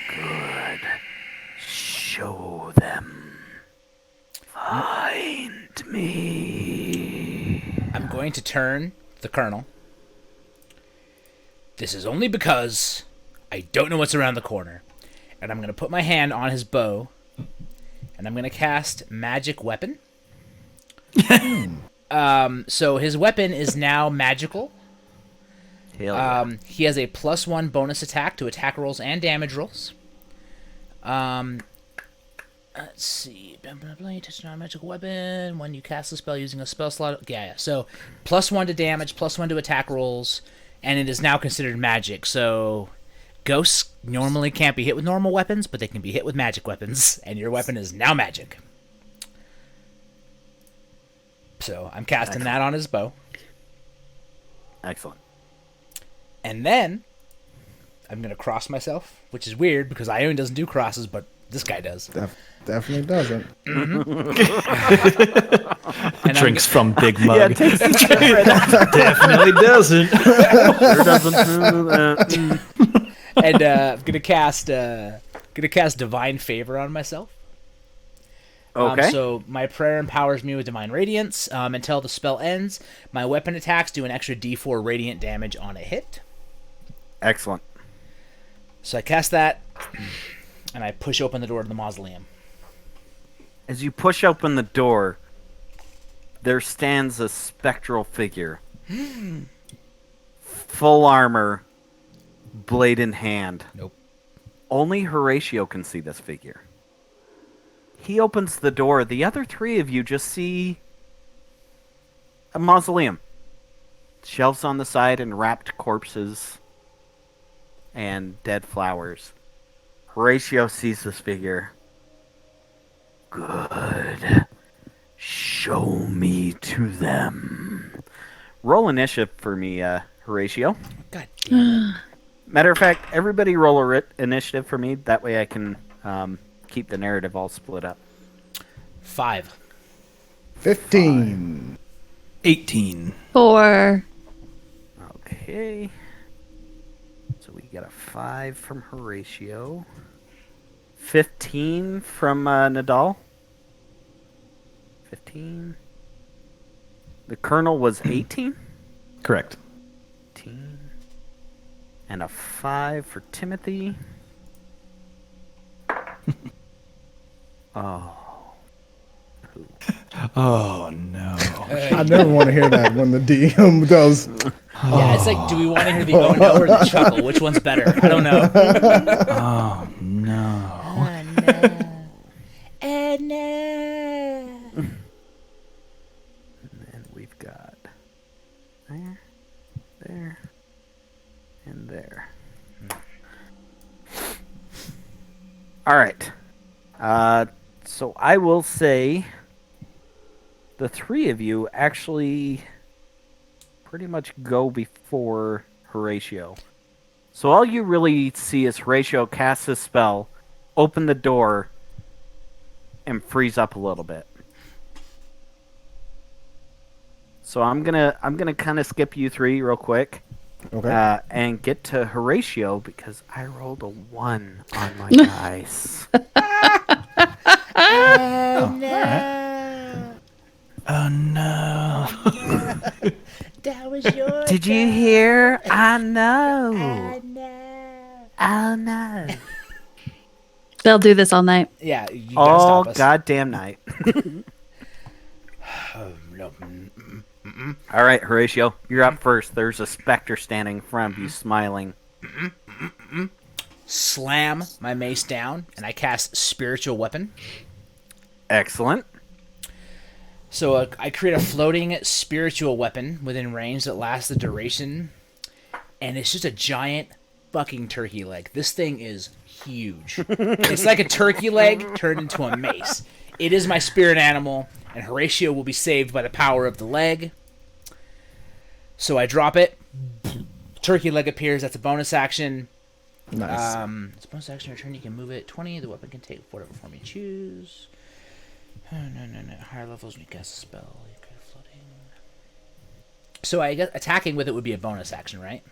Good. Show them. Find me. I'm going to turn the colonel. This is only because I don't know what's around the corner. And I'm going to put my hand on his bow. And I'm going to cast Magic Weapon. So his weapon is now magical. Hell yeah. He has a +1 bonus attack to attack rolls and damage rolls. Let's see. Blah, blah, blah. You touch on a magical weapon when you cast a spell using a spell slot. Yeah. So +1 to damage, +1 to attack rolls, and it is now considered magic. So ghosts normally can't be hit with normal weapons, but they can be hit with magic weapons, and your weapon is now magic. So I'm casting that on his bow. Excellent. And then I'm going to cross myself, which is weird because Ione doesn't do crosses, but this guy does. Definitely doesn't. And Drinks from Big Mug. Yeah, it takes Definitely doesn't. Sure doesn't. And I'm going to cast Divine Favor on myself. Okay. So my prayer empowers me with Divine Radiance. Until the spell ends, my weapon attacks do an extra D4 radiant damage on a hit. Excellent. So I cast that, and I push open the door to the mausoleum. As you push open the door, there stands a spectral figure. Full armor, blade in hand. Nope. Only Horatio can see this figure. He opens the door. The other three of you just see a mausoleum. Shelves on the side and wrapped corpses and dead flowers. Horatio sees this figure. Good. Show me to them. Roll initiative for me, Horatio. God damn it. Matter of fact, everybody roll initiative for me. That way I can keep the narrative all split up. 5. 15. 18. 4. Okay. So So we get a 5 from Horatio. 15 from Nadal. 15. The Colonel was 18? Correct. 18. And a 5 for Timothy. Oh. Oh no. I never want to hear that when the DM goes. Yeah, it's like, do we want to hear the oh no or the chuckle? Which one's better? I don't know. Oh no. Oh no. Oh no. And we've got there, there, and there. All right. So I will say the three of you actually pretty much go before Horatio. So all you really see is Horatio cast his spell, open the door, and freeze up a little bit. So I'm gonna kind of skip you three real quick, Okay. and get to Horatio because I rolled a 1 on my dice. Oh no. Oh no. That was your Did you hear? I know. no. Oh no. They'll do this all night. Yeah, you gotta All stop us. goddamn night. Oh, no. All right, Horatio, you're up first. There's a specter standing in front of you, smiling. Slam my mace down, and I cast Spiritual Weapon. Excellent. So I create a floating spiritual weapon within range that lasts the duration, and it's just a giant fucking turkey leg. This thing is huge. It's like a turkey leg turned into a mace. It is my spirit animal, and Horatio will be saved by the power of the leg. So I drop it. Turkey leg appears. That's a bonus action. Nice. It's a bonus action. Your turn. You can move it 20. The weapon can take whatever form you choose. No. Higher levels when you cast a spell. You create a floating. So I guess attacking with it would be a bonus action, right?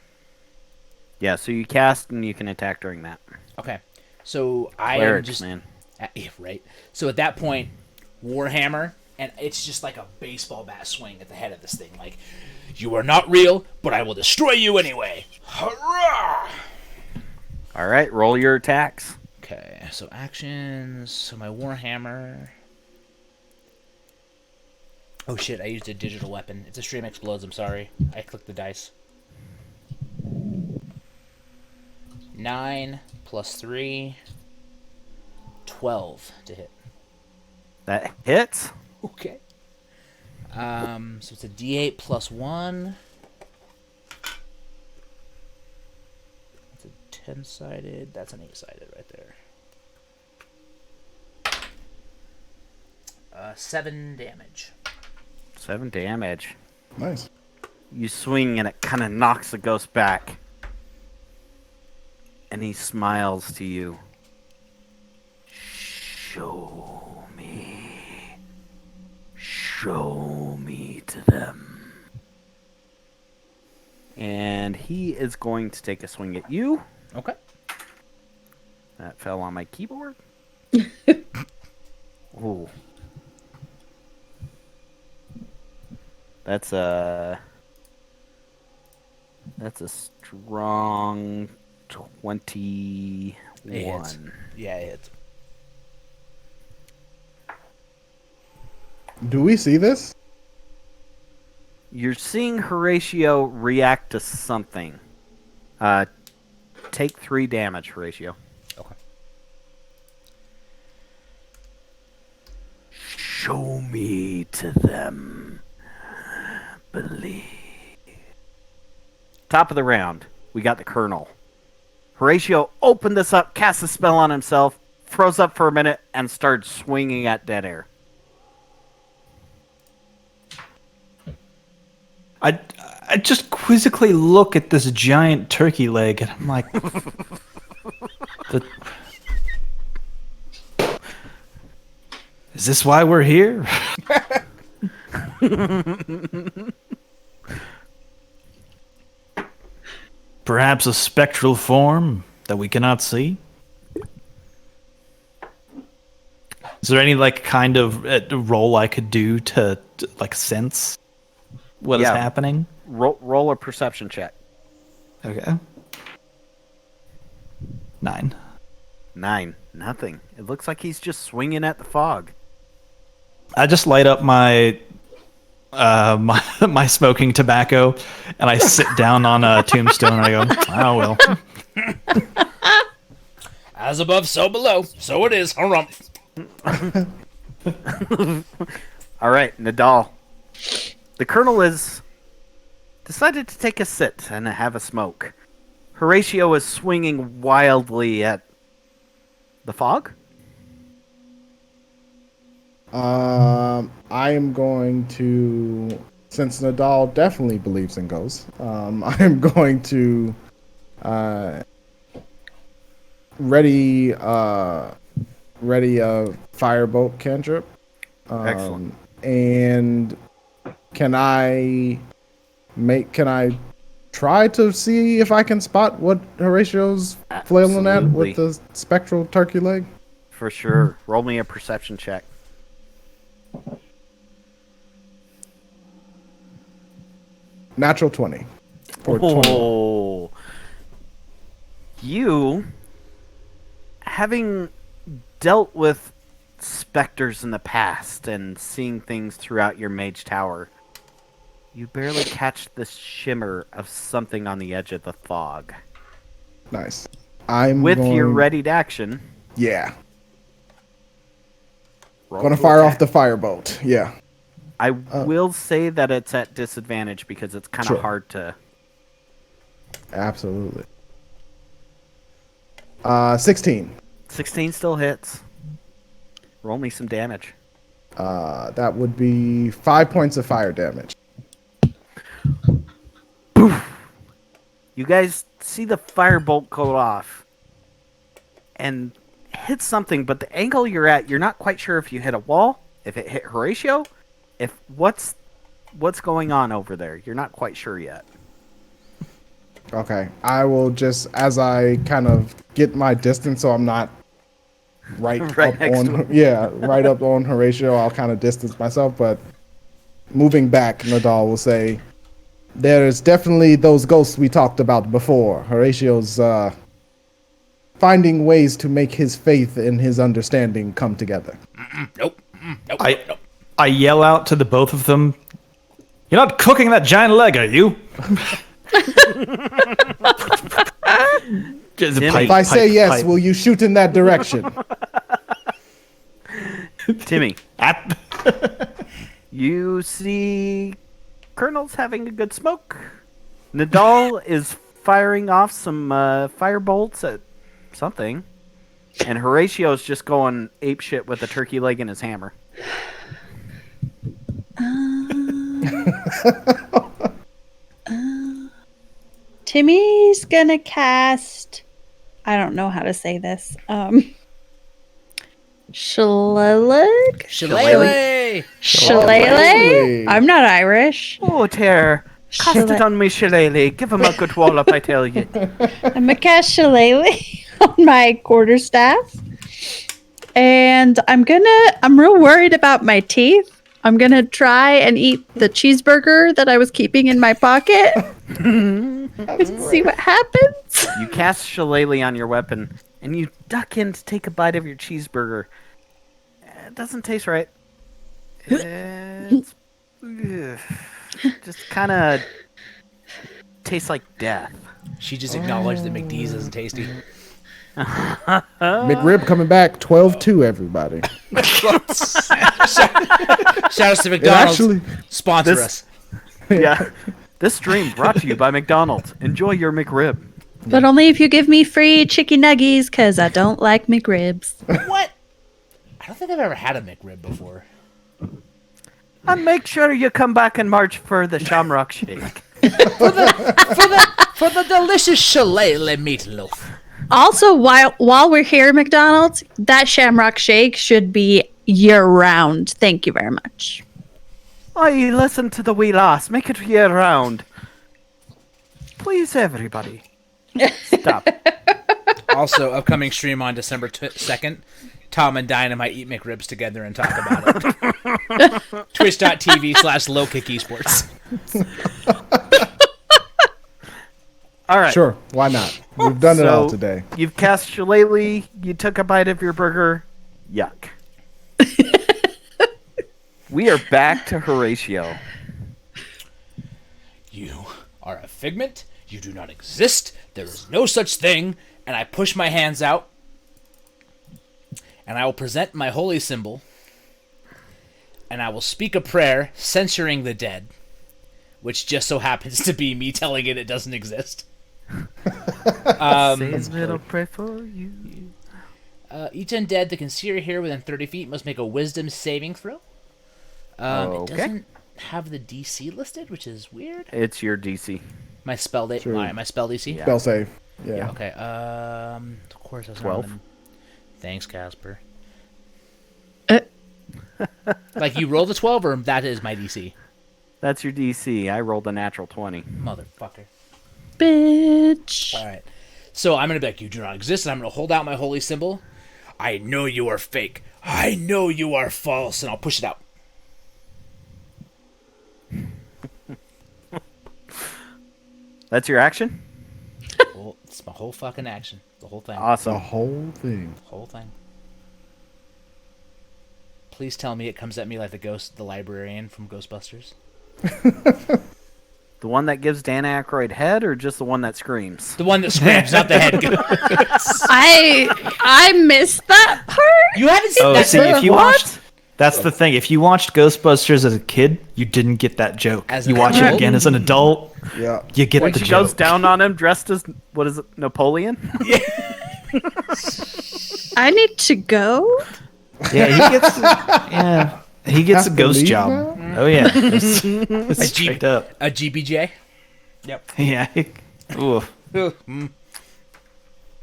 Yeah, so you cast and you can attack during that. Okay. So I am Clerics, just man. yeah, right. So at that point, Warhammer, and it's just like a baseball bat swing at the head of this thing. Like, you are not real, but I will destroy you anyway. Hurrah! All right, roll your attacks. Okay, so actions. So my Warhammer. Oh shit, I used a digital weapon. It's a stream explodes, I'm sorry. I clicked the dice. 9 plus 3. 12 to hit. That hits. Okay. So it's a D8 plus 1. That's a 10-sided. That's an 8-sided right there. 7 damage. 7 damage. Nice. You swing and it kind of knocks the ghost back. And he smiles to you. Show me. Show me to them. And he is going to take a swing at you. Okay. That fell on my keyboard. Ooh. That's a strong 21. Yeah, it hits. Do we see this? You're seeing Horatio react to something. Take 3 damage, Horatio. Okay. Show me to them. Believe. Top of the round, we got the Colonel. Horatio opened this up, cast a spell on himself, froze up for a minute, and started swinging at dead air. I just quizzically look at this giant turkey leg, and I'm like, is this why we're here? Perhaps a spectral form that we cannot see? Is there any like kind of role I could do to like sense what is happening? Roll a perception check. Okay. 9. 9. Nothing. It looks like he's just swinging at the fog. I just light up my my smoking tobacco, and I sit down on a tombstone. And I go, "Oh well." As above, so below. So it is. Harumph. All right, Nadal. The Colonel has decided to take a sit and have a smoke. Horatio is swinging wildly at the fog. I am going to, since Nadal definitely believes in ghosts, I am going to ready a firebolt cantrip. Excellent. And can I try to see if I can spot what Horatio's flailing at Absolutely. with the spectral turkey leg? For sure. Roll me a perception check. Natural 20. Or 20. Oh. You, having dealt with specters in the past and seeing things throughout your mage tower, you barely catch the shimmer of something on the edge of the fog. Nice. I'm With going, your readied action, Yeah. roll Gonna to fire attack. off the firebolt. Yeah. I will say that it's at disadvantage because it's kind of Sure. hard to... Absolutely. 16. 16 still hits. Roll me some damage. That would be 5 points of fire damage. You guys see the firebolt go off and hit something, but the angle you're at, you're not quite sure if you hit a wall, if it hit Horatio, if what's going on over there. You're not quite sure yet. Okay. I will just, as I kind of get my distance so I'm not right up next to on... him. Yeah, right up on Horatio, I'll kind of distance myself, but moving back, Nadal will say, there's definitely those ghosts we talked about before. Horatio's finding ways to make his faith and his understanding come together. Nope. Nope. Nope. I yell out to the both of them, "You're not cooking that giant leg, are you?" Just Timmy. pipe, If I say pipe, yes, pipe. will you shoot in that direction? Timmy, At- you see Colonel's having a good smoke. Nadal is firing off some firebolts at something. And Horatio's just going apeshit with a turkey leg in his hammer. Timmy's gonna cast. I don't know how to say this. Shillelagh? Shillelagh! Shillelagh? I'm not Irish. Oh, tear. Cast it on me, Shillelagh. Give him a good wallop, I tell you. I'm gonna cast Shillelagh on my quarterstaff. And I'm real worried about my teeth. I'm gonna try and eat the cheeseburger that I was keeping in my pocket. See what happens. You cast Shillelagh on your weapon, and you duck in to take a bite of your cheeseburger. It doesn't taste right. It's just kind of tastes like death. She just acknowledged that McDee's isn't tasty. McRib coming back 12-2, everybody. Shout out to It McDonald's. actually, Sponsor This- us. Yeah. This stream brought to you by McDonald's. Enjoy your McRib. But only if you give me free chicken nuggies, because I don't like McRibs. What? I don't think I've ever had a McRib before. And make sure you come back in March for the Shamrock Shake. For the delicious shillelagh meatloaf. Also, while we're here at McDonald's, that Shamrock Shake should be year-round. Thank you very much. Listen to the wee lass. Make it year round. Please, everybody. Stop. Also, upcoming stream on December 2nd. Tom and Dynamite eat McRibs together and talk about it. Twitch.tv/lowkickesports. All right. Sure, why not? We've done it all So, today. You've cast Shillelagh. You took a bite of your burger. Yuck. We are back to Horatio. You are a figment. You do not exist. There is no such thing. And I push my hands out. And I will present my holy symbol. And I will speak a prayer censuring the dead. Which just so happens to be me telling it doesn't exist. Say a little prayer for you. Each undead that can see or hear within 30 feet must make a wisdom saving throw. It Okay. doesn't have the DC listed, which is weird. It's your DC. My spell True. my spell DC. Yeah. Spell save. Yeah. Okay. Of course, that's 12. Thanks, Casper. Uh. Like you rolled a 12, or that is my DC. That's your DC. I rolled a natural 20. Motherfucker. Bitch. All right. So I'm gonna be like, you do not exist, and I'm gonna hold out my holy symbol. I know you are fake. I know you are false, and I'll push it out. That's your action? Well, it's my whole fucking action. The whole thing. The Awesome. whole thing. Whole thing. Please tell me it comes at me like the librarian from Ghostbusters. The one that gives Dan Aykroyd head, or just the one that screams? The one that screams, not the head. I missed that part. You haven't seen Oh, that. see, if you What? watched, that's the thing. If you watched Ghostbusters as a kid, you didn't get that joke. As You an watch it adult? again as an adult, Yeah. you get When the she joke. goes down on him dressed as, what is it, Napoleon? I need to go. Yeah, he gets Have a to ghost leave job. now? Oh yeah, it's straight up. A GBJ. Yep. Yeah. Ooh.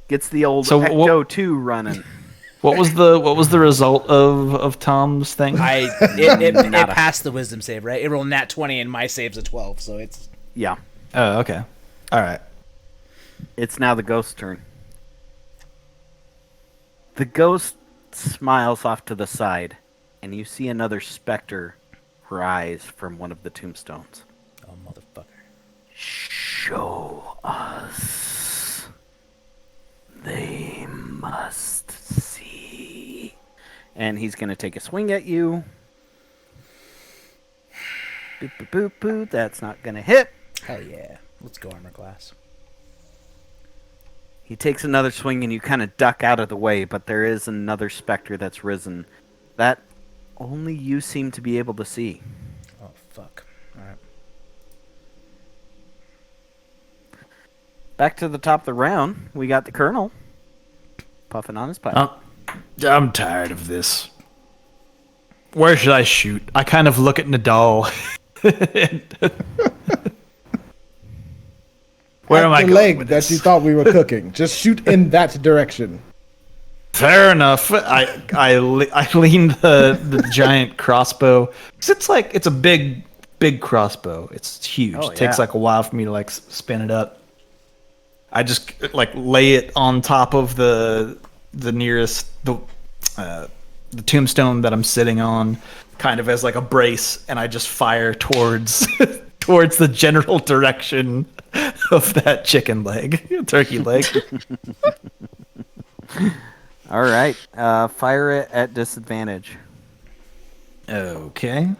Gets the old So Ecto 2 running. What was the result of Tom's thing? It passed the wisdom save, right? It rolled nat 20 and my save's a 12, so it's Yeah. Oh, okay. All right. It's now the ghost's turn. The ghost smiles off to the side, and you see another specter rise from one of the tombstones. oh motherfucker. Show us. They must see. And he's going to take a swing at you. Boop, boop, boop, boop. That's not going to hit. Hell yeah. Let's go, armor class. He takes another swing and you kind of duck out of the way, but there is another specter that's risen. That only you seem to be able to see. Oh fuck. Alright. Back to the top of the round, we got the Colonel puffing on his pipe. I'm tired of this. Where should I shoot? I kind of look at Nadal. Where am I the going leg with that this? you thought we were cooking. Just shoot in that direction. Fair enough. I lean the giant crossbow. 'Cause it's a big crossbow. It's huge. Oh, It takes yeah. like a while for me to like spin it up. I just like lay it on top of the nearest the tombstone that I'm sitting on, kind of as like a brace, and I just fire towards towards the general direction of that chicken leg, turkey leg. All right, fire it at disadvantage. Okay.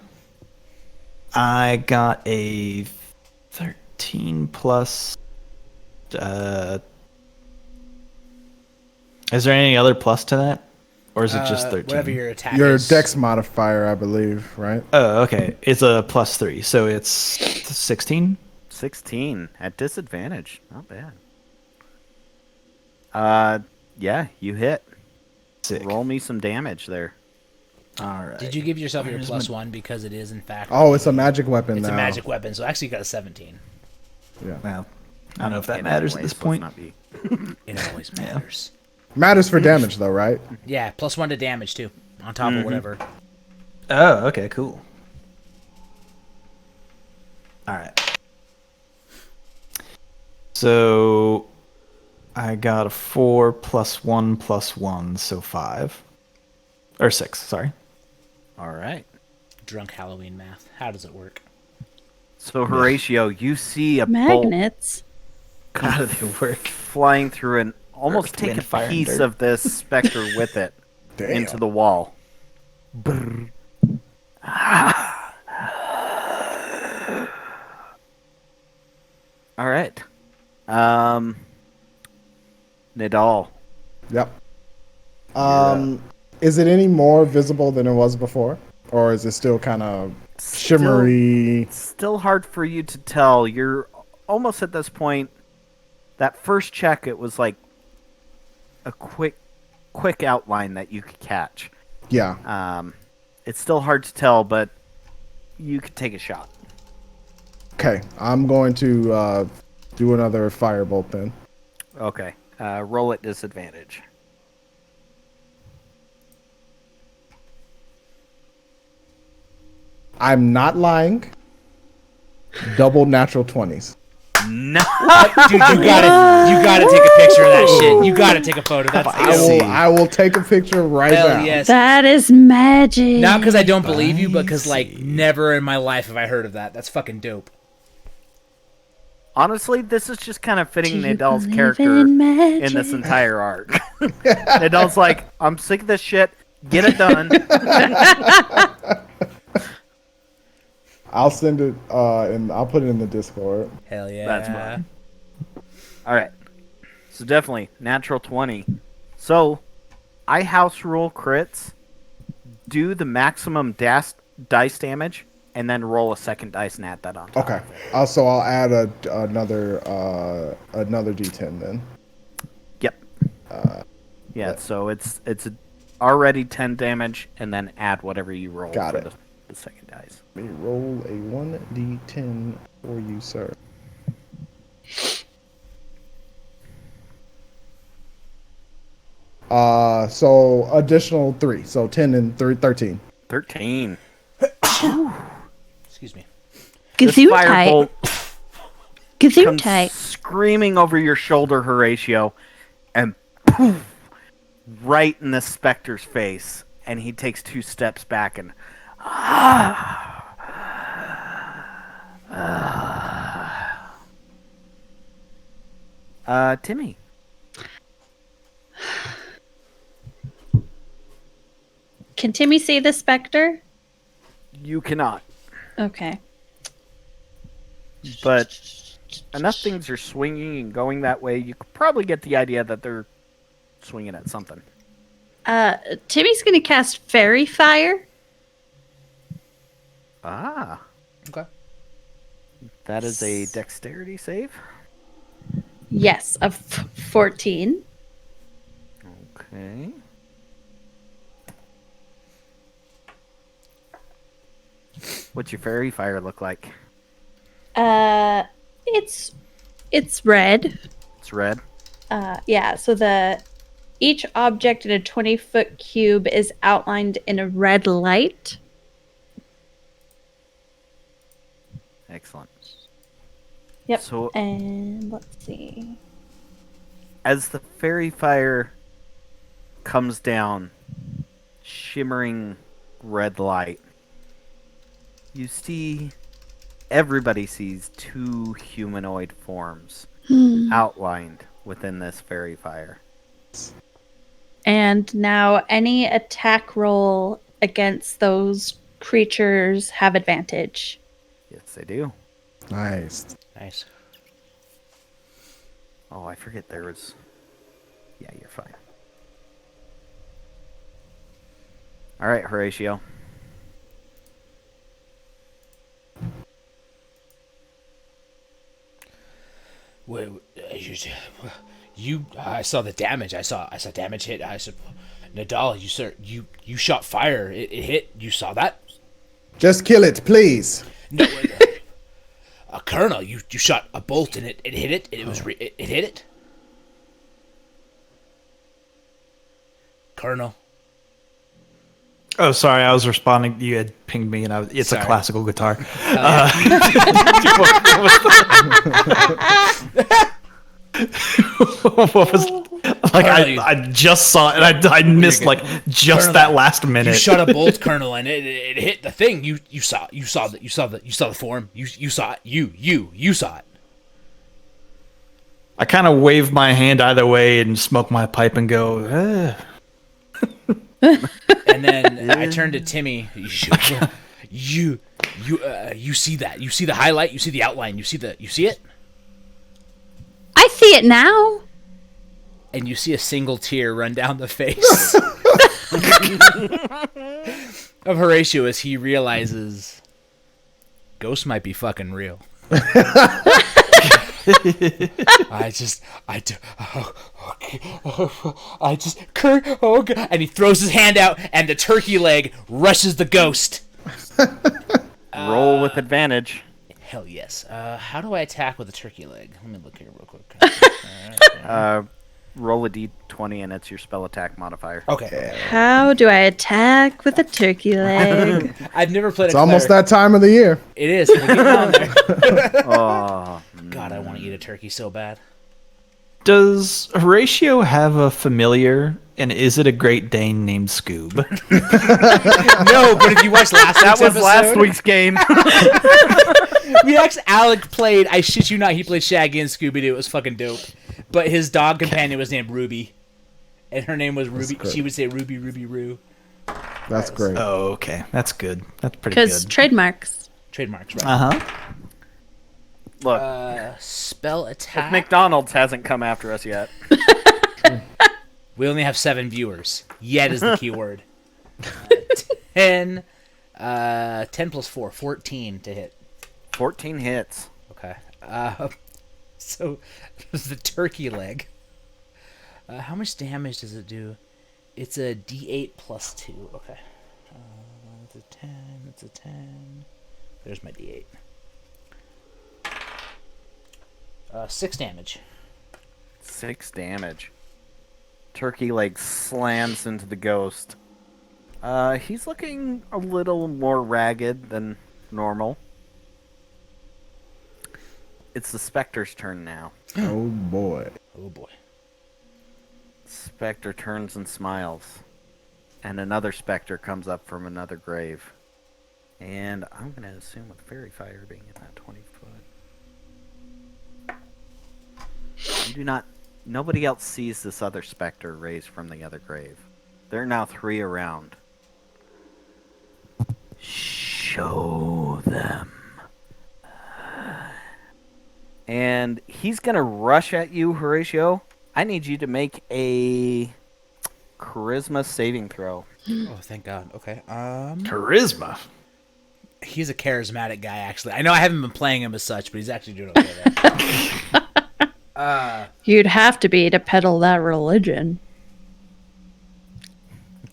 I got a 13 plus. Is there any other plus to that? Or is it just 13? Whatever your attack Your is. dex modifier, I believe, right? Oh, okay. It's a plus 3, so it's 16? 16 at disadvantage. Not bad. Yeah, you hit. Sick. Roll me some damage there. Alright. Did you give yourself your Where's plus one because it is in fact Oh, it's a magic weapon it's now. a magic weapon, so actually you got a 17. Yeah. Well, I don't know if that It matters at anyways, this point. let's not be. It always matters. Matters for damage, though, right? Yeah, plus 1 to damage too, on top of whatever. Oh, okay, cool. Alright. So, I got a 4 + 1 + 1, so 5. Or 6, sorry. All right. Drunk Halloween math. How does it work? So Horatio, you see a bolt Magnets. How do they work? flying through and almost Earth, take wind, a fire, and piece dirt. of this specter with it Damn. into the wall. All right. Nadal. Yep. Is it any more visible than it was before, or is it still kind of shimmery? Still hard for you to tell. You're almost at this point. That first check, it was like a quick outline that you could catch. Yeah. It's still hard to tell, but you could take a shot. Okay. I'm going to do another firebolt then. Okay. Roll at disadvantage. I'm not lying. Double natural 20s. No. Dude, you gotta take a picture of that shit. You gotta take a photo. That's I will take a picture right hell now. yes. That is magic. Not because I don't believe you, but because like never in my life have I heard of that. That's fucking dope. Honestly, this is just kind of fitting Do you Nadal's believe character in in this entire arc. Nadal's like, I'm sick of this shit. Get it done. I'll send it and I'll put it in the Discord. Hell yeah. That's fine. All right. So definitely natural 20. So I house rule crits, do the maximum dice damage, and then roll a second dice and add that on top. Okay. So I'll add another D10 then. Yep. Yeah. So it's already 10 damage, and then add whatever you roll Got for it. the second dice. Let me roll a 1d10 for you, sir. So additional 3. So 10 and 13. 13. Excuse me. This Gesundheit. firebolt comes Gesundheit. screaming over your shoulder, Horatio, and poof, right in the specter's face. And he takes 2 steps back and Timmy. Can Timmy see the specter? You cannot. Okay. But enough things are swinging and going that way, you could probably get the idea that they're swinging at something. Timmy's gonna cast Fairy Fire. Ah. Okay. That is a dexterity save. Yes, of 14. Okay. What's your fairy fire look like? It's red. It's red. Yeah, so each object in a 20-foot cube is outlined in a red light. Excellent. Yep. So- and let's see. As the fairy fire comes down, shimmering red light, you see, everybody sees 2 humanoid forms outlined within this fairy fire. And now any attack roll against those creatures have advantage. Yes, they do. Nice. Nice. Oh, I forget there was... Yeah, you're fine. All right, Horatio. Wait, I saw the damage. I saw damage hit. I said, Nadal, you shot fire. It hit. You saw that? Just kill it, please. No, Colonel, you shot a bolt and it hit it. It hit it. Colonel. Oh, sorry, I was responding. You had pinged me, and it's Sorry. a classical guitar. What was like? Colonel, I just saw it, and I missed like just Colonel, that last minute. You shot a bolt, Colonel, and it hit the thing. You saw the form. You saw it. You saw it. I kind of wave my hand either way and smoke my pipe and go. And then I turned to Timmy. You see that? You see the highlight? You see the outline? You see it? I see it now. And you see a single tear run down the face of Horatio as he realizes ghosts might be fucking real. Kurt, oh God. And he throws his hand out, and the turkey leg rushes the ghost. Roll with advantage. Hell yes. How do I attack with a turkey leg? Let me look here real quick. Roll a d20 and it's your spell attack modifier. Okay. How do I attack with a turkey leg? I've never played. It's almost that time of the year. It is. We're getting on there. Oh, God, I want to eat a turkey so bad. Does Horatio have a familiar, and is it a Great Dane named Scoob? No, but if you watched last week's game. We actually, Alec played, I shit you not, he played Shaggy and Scooby-Doo. It was fucking dope. But his dog companion was named Ruby. And her name was Ruby. great. She would say Ruby, Ruby, Roo. That's great. Oh, okay. That's good. That's pretty Because good. trademarks. Trademarks, right? Uh-huh. Look, Spell attack. McDonald's hasn't come after us yet. We only have 7 viewers. Yet is the key word. 10 plus 4, 14 to hit. 14 hits. Okay. So, the turkey leg. How much damage does it do? It's a D8 plus 2. Okay. It's a 10. It's a 10. There's my D8. 6 damage. 6 damage. Turkey leg slams into the ghost. He's looking a little more ragged than normal. It's the Spectre's turn now. Oh boy. Oh boy. Spectre turns and smiles. And another Spectre comes up from another grave. And I'm going to assume with Fairy Fire being in that 20 foot. You do not... Nobody else sees this other Spectre raised from the other grave. There are now 3 around. Show them. And he's going to rush at you, Horatio. I need you to make a charisma saving throw. Oh, thank God. Okay. Charisma. He's a charismatic guy, actually. I know I haven't been playing him as such, but he's actually doing okay there. You'd have to be to peddle that religion.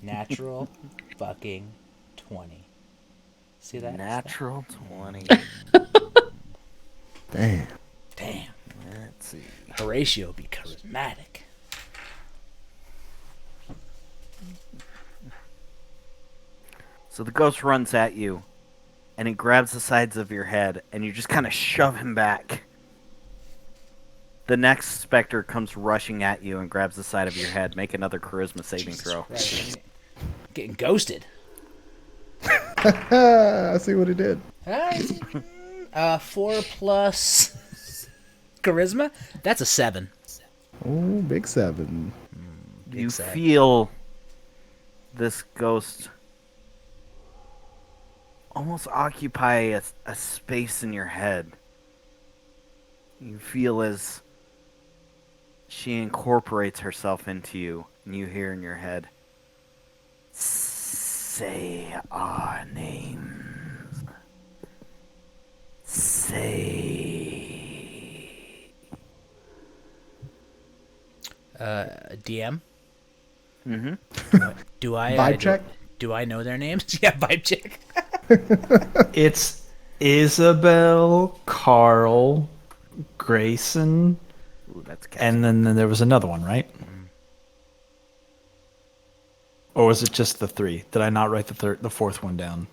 Natural fucking 20. See that? Natural 20. Damn. Damn. Let's see. Horatio be charismatic. So the ghost runs at you, and he grabs the sides of your head, and you just kind of shove him back. The next Spectre comes rushing at you and grabs the side of your head. Make another charisma saving throw. Right. Getting ghosted. I see what he did. 4 plus charisma? That's a 7. Oh, big 7. You sad. feel this ghost almost occupy a space in your head. You feel as she incorporates herself into you, and you hear in your head, say our names. Say. DM? Mm-hmm. Do I Vibe check? Do I know their names? Yeah, vibe check. It's Isabel, Carl, Grayson, Ooh, that's and then there was another one, right? Or was it just the 3? Did I not write the fourth one down?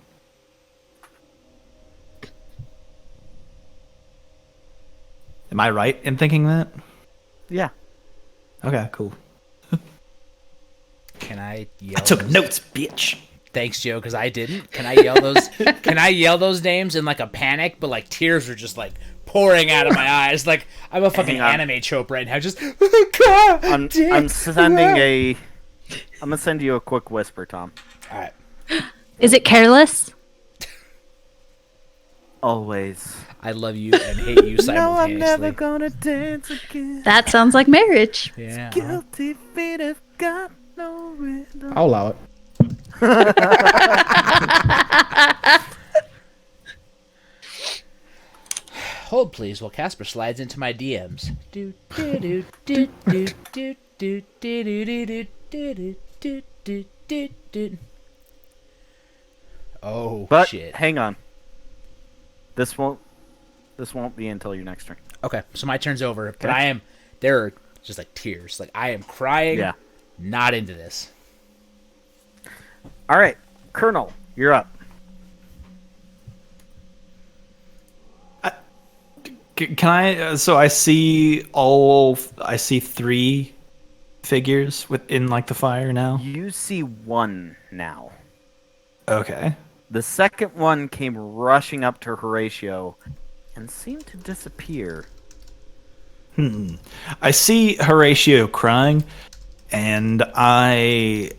Am I right in thinking that? Yeah. Okay, cool. Can I yell? I took those- notes, bitch. Thanks, Joe, because I didn't. Can I yell those? Can I yell those names in like a panic? But like tears are just like pouring out of my eyes. Like I'm a fucking Hang on. anime trope right now. Just God I'm damn. sending a. I'm gonna send you a quick whisper, Tom. All right. Is it careless? Always. I love you and hate you simultaneously. No, I'm never gonna dance again. That sounds like marriage. Yeah. Guilty feet have got no rhythm. I'll allow it. Hold please while Casper slides into my DMs. Do do do do do do do do do do do do do do do. Oh But shit. hang on. This won't be until your next turn. Okay, so my turn's over, but Okay. there are just like tears. Like I am crying. Yeah. Not into this. All right, Colonel, you're up. Can I? So I see I see 3 figures within like the fire now. You see one now. Okay. The second one came rushing up to Horatio and seemed to disappear. I see Horatio crying, and I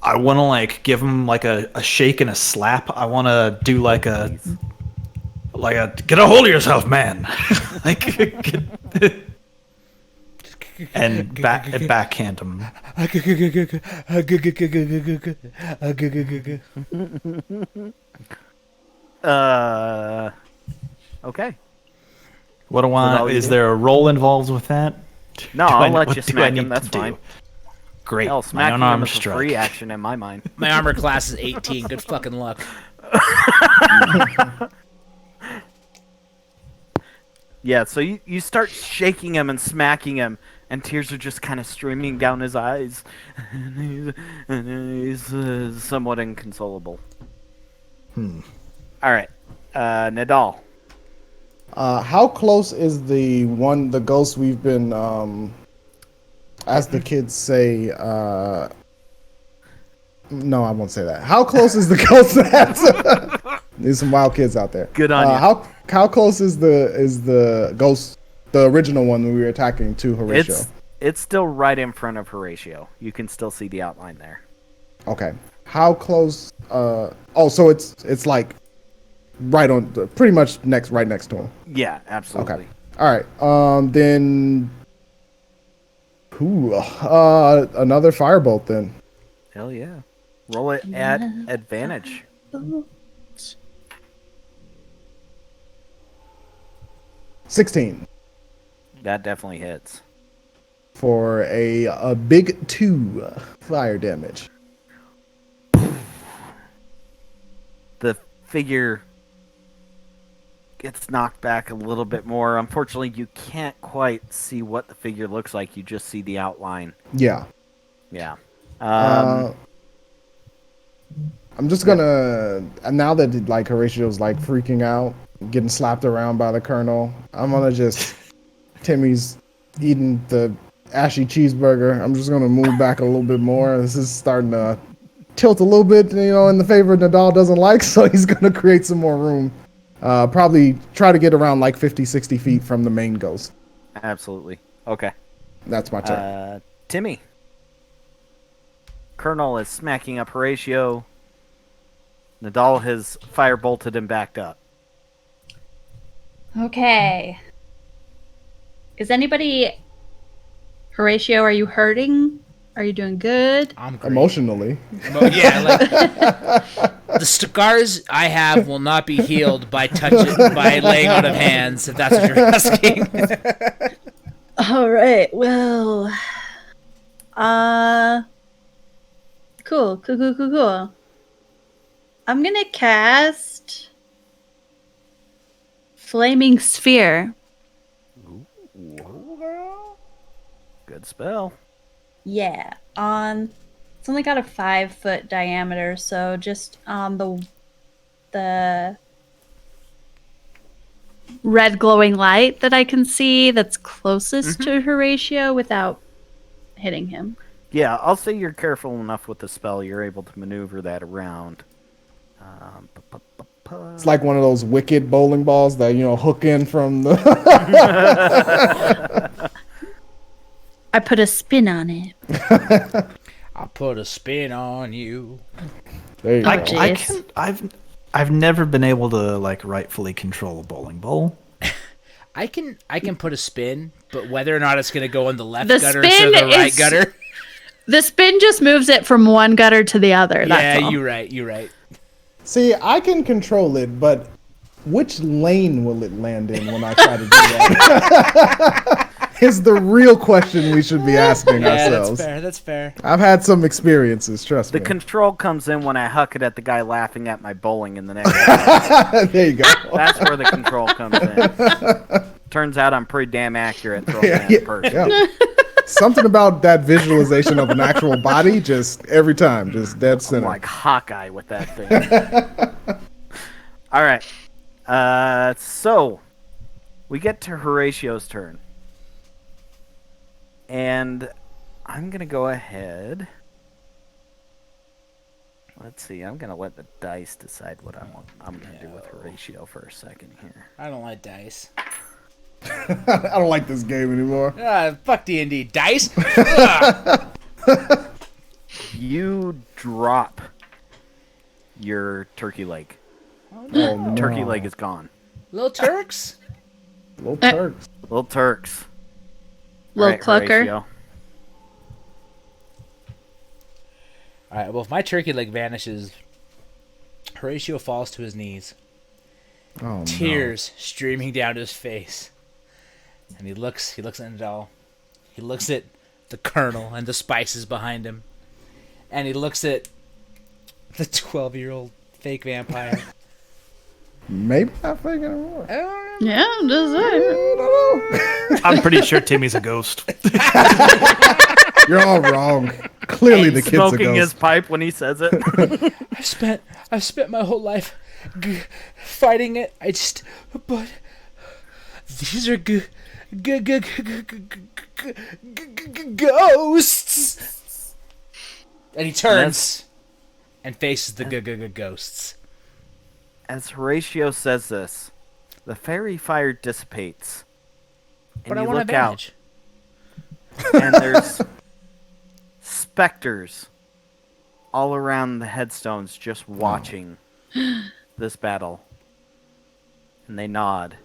want to like give him like a shake and a slap. I want to do like a get a hold of yourself, man. like and backhand him. Okay. What do all I? you Is do? there a roll involved with that? No, Do I I'll know- let what you do I smack need him. That's to do? fine. Great. Hell, My smacking him unarmed is a strike. free action in my mind. My armor class is 18. Good fucking luck. Yeah, so you start shaking him and smacking him, and tears are just kind of streaming down his eyes, and he's somewhat inconsolable. All right, Nadal. How close is the ghost we've been, as the kids say, no, I won't say that. How close is the ghost that there's some wild kids out there. Good on you. How close is the ghost, the original one we were attacking, to Horatio? It's still right in front of Horatio. You can still see the outline there. Okay. How close? So it's like right on, pretty much right next to him. Yeah, absolutely. Okay. All right. Then, another firebolt then. Hell yeah. Roll it at advantage. 16 That definitely hits. for a big 2 fire damage. The figure gets knocked back a little bit more. Unfortunately, you can't quite see what the figure looks like. You just see the outline. Yeah. Yeah. I'm just gonna, now that like Horatio's like freaking out, getting slapped around by the colonel, I'm gonna just, Timmy's eating the ashy cheeseburger. I'm just gonna move back a little bit more. This is starting to tilt a little bit, in the favor Nadal doesn't like, so he's gonna create some more room. Probably try to get around like 50, 60 feet from the main ghost. Absolutely. Okay. That's my turn. Timmy. Colonel is smacking up Horatio. Nadal has firebolted him back up. Okay. Is anybody... Horatio, are you hurting? Are you doing good? I'm great. Emotionally. Yeah, like the scars I have will not be healed by laying on of hands. If that's what you're asking. All right. Well, cool. I'm gonna cast Flaming Sphere. Good spell. Yeah, it's only got a 5-foot diameter, so just on the red glowing light that I can see that's closest to Horatio without hitting him. Yeah, I'll say you're careful enough with the spell. You're able to maneuver that around. It's like one of those wicked bowling balls that, hook in from the... I put a spin on it. I put a spin on you. There you go. I've never been able to like rightfully control a bowling ball. I can put a spin, but whether or not it's going to go in the left The gutter instead of the spin right is- gutter. The spin just moves it from one gutter to the other. That's Yeah, all. you're right. See, I can control it, but which lane will it land in when I try to do that? Is the real question we should be asking ourselves. That's fair. I've had some experiences, trust The me. control comes in when I huck it at the guy laughing at my bowling in the next. There you go. That's where the control comes in. Turns out I'm pretty damn accurate throwing at a person. Yeah. Something about that visualization of an actual body, just every time, just dead I'm center. like Hawkeye with that thing. All right. So we get to Horatio's turn. And I'm going to go ahead. Let's see. I'm going to let the dice decide what I'm going to do with Horatio for a second here. I don't like dice. I don't like this game anymore. Fuck D&D. Dice? You drop your turkey leg. Oh, no. Turkey leg is gone. Little Turks? Little Turks. Little Turks. Little All right, clucker. Horatio. Alright, well, if my turkey leg vanishes, Horatio falls to his knees. Oh, Tears streaming down his face. And he looks at Nadal. He looks at the Colonel and the spices behind him. And he looks at the 12-year-old fake vampire. no. Maybe not faking it more. Yeah, I'm just saying. I don't know. I'm pretty sure Timmy's a ghost. You're all wrong. Clearly the kid's a Smoking his ghost. pipe when he says it. I've spent my whole life fighting it. But these are ghosts. And he turns and faces the ghosts. As Horatio says this, the fairy fire dissipates. And But I you want look advantage. out, and there's specters all around the headstones just watching this battle. And they nod.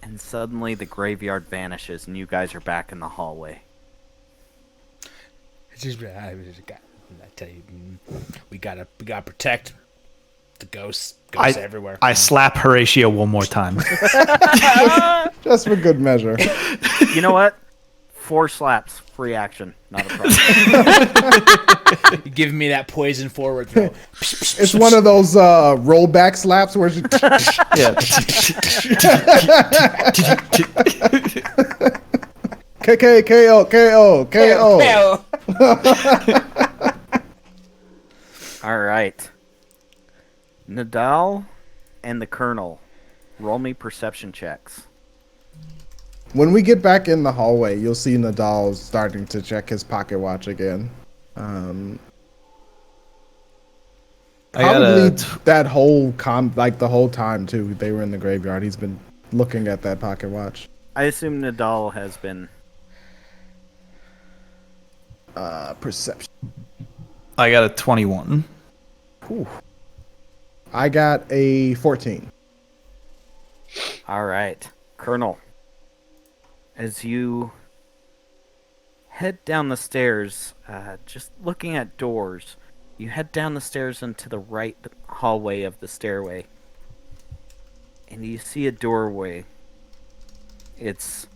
And suddenly the graveyard vanishes and you guys are back in the hallway. I tell you, we gotta protect the ghosts. Ghosts everywhere. I slap Horatio one more time. Just for good measure. You know what? 4 slaps, free action, not a problem. You give me that poison forward throw. It's one of those rollback slaps where you... KO. All right. Nadal and the Colonel, roll me perception checks. When we get back in the hallway, you'll see Nadal starting to check his pocket watch again. I Probably got that whole the whole time too. They were in the graveyard. He's been looking at that pocket watch. I assume Nadal has been... Perception. I got a 21. Whew. I got a 14. All right. Colonel, as you head down the stairs, just looking at doors, you head down the stairs into the right hallway of the stairway, and you see a doorway. Its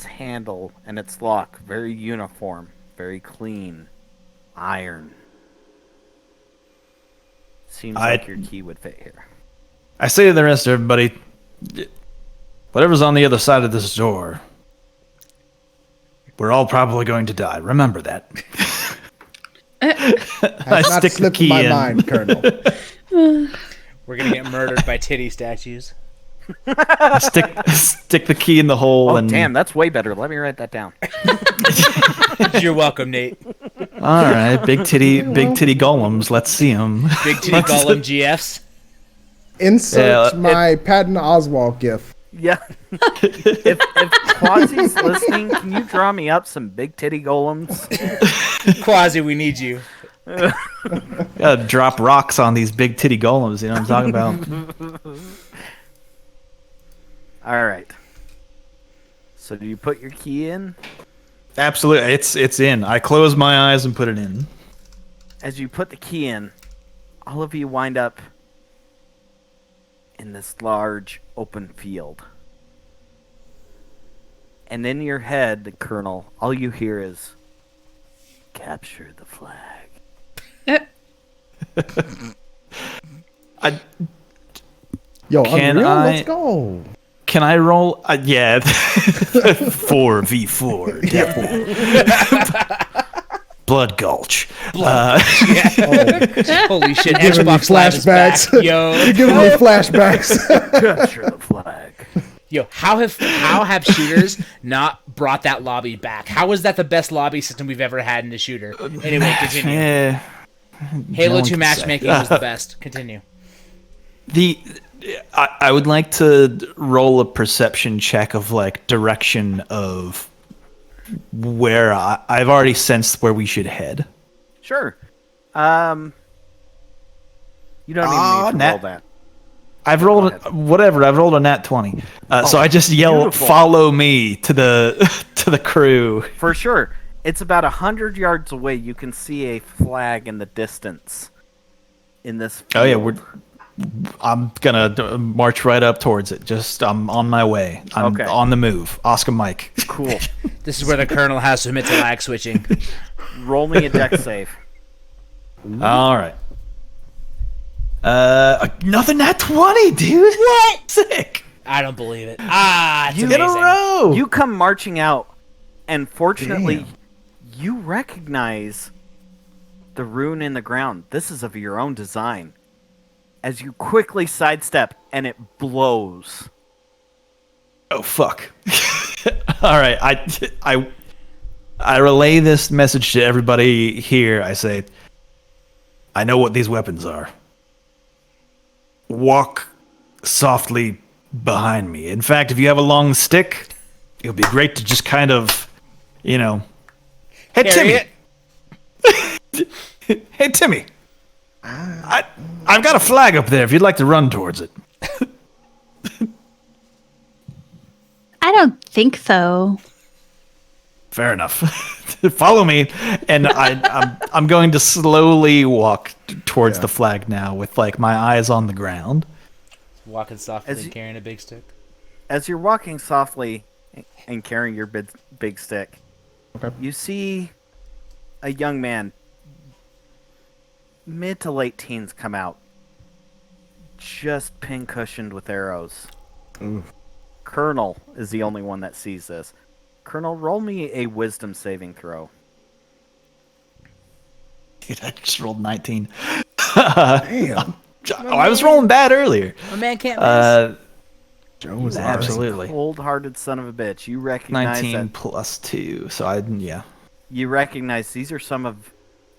handle and its lock, very uniform, very clean, iron. Seems like your key would fit here. I say to the rest of everybody, whatever's on the other side of this door, we're all probably going to die. Remember that. I Has not stick the slipped key my in. mind, Colonel. We're gonna get murdered by titty statues. Stick the key in the hole. Oh, and damn, that's way better. Let me write that down. You're welcome, Nate. All right, big titty golems. Let's see them. Big titty golem GFs. Insert Yeah, my Patton Oswalt gif. Yeah. if Quasi's listening, can you draw me up some big titty golems? Quasi, we need you. Gotta drop rocks on these big titty golems. You know what I'm talking about? All right. So do you put your key in? Absolutely, it's in. I close my eyes and put it in. As you put the key in, all of you wind up in this large open field. And in your head, the Colonel, all you hear is, capture the flag. Yo, Can Unreal, I- let's go. Can I roll? Yeah, 4v4 devil. Blood Gulch. Holy shit! Giving me Xbox Live is flashbacks. back. Yo, You're giving me flashbacks. Capture the flag. yo, how have shooters not brought that lobby back? How is that the best lobby system we've ever had in a shooter? Anyway, continue. Yeah. Halo one 2 can matchmaking say. was the best. Continue. I would like to roll a perception check of like direction of where I've already sensed where we should head. Sure. You don't even need to roll that. I've rolled whatever. I've rolled a nat 20. So I just yell, beautiful. "Follow me!" to the crew. For sure. It's about 100 yards away. You can see a flag in the distance. In this field. Oh yeah, I'm gonna march right up towards it. I'm on my way. I'm Okay. on the move. Oscar Mike. Cool. This is where the Colonel has to admit to lag switching. Roll me a deck save. All right. Nothing nat 20, dude. What? Sick. I don't believe it. It's In a amazing. row. You come marching out, and fortunately, you recognize the rune in the ground. This is of your own design. As you quickly sidestep, and it blows. Oh fuck. All right. I relay this message to everybody here. I say, I know what these weapons are. Walk softly behind me. In fact, if you have a long stick, it would be great to just kind of, hey, Carry Timmy. Hey, Timmy. I've got a flag up there if you'd like to run towards it. I don't think so. Fair enough. Follow me, and I'm going to slowly walk towards the flag now, with like my eyes on the ground. Walking softly As and you- carrying a big stick. As you're walking softly and carrying your big stick, you see a young man, mid to late teens, come out, just pin-cushioned with arrows. Colonel is the only one that sees this. Colonel, roll me a wisdom saving throw. Dude, I just rolled 19. Damn. I was rolling bad earlier. A man can't miss. Joe was Absolutely. Cold-hearted son of a bitch. You recognize 19 that. plus 2, so You recognize these are some of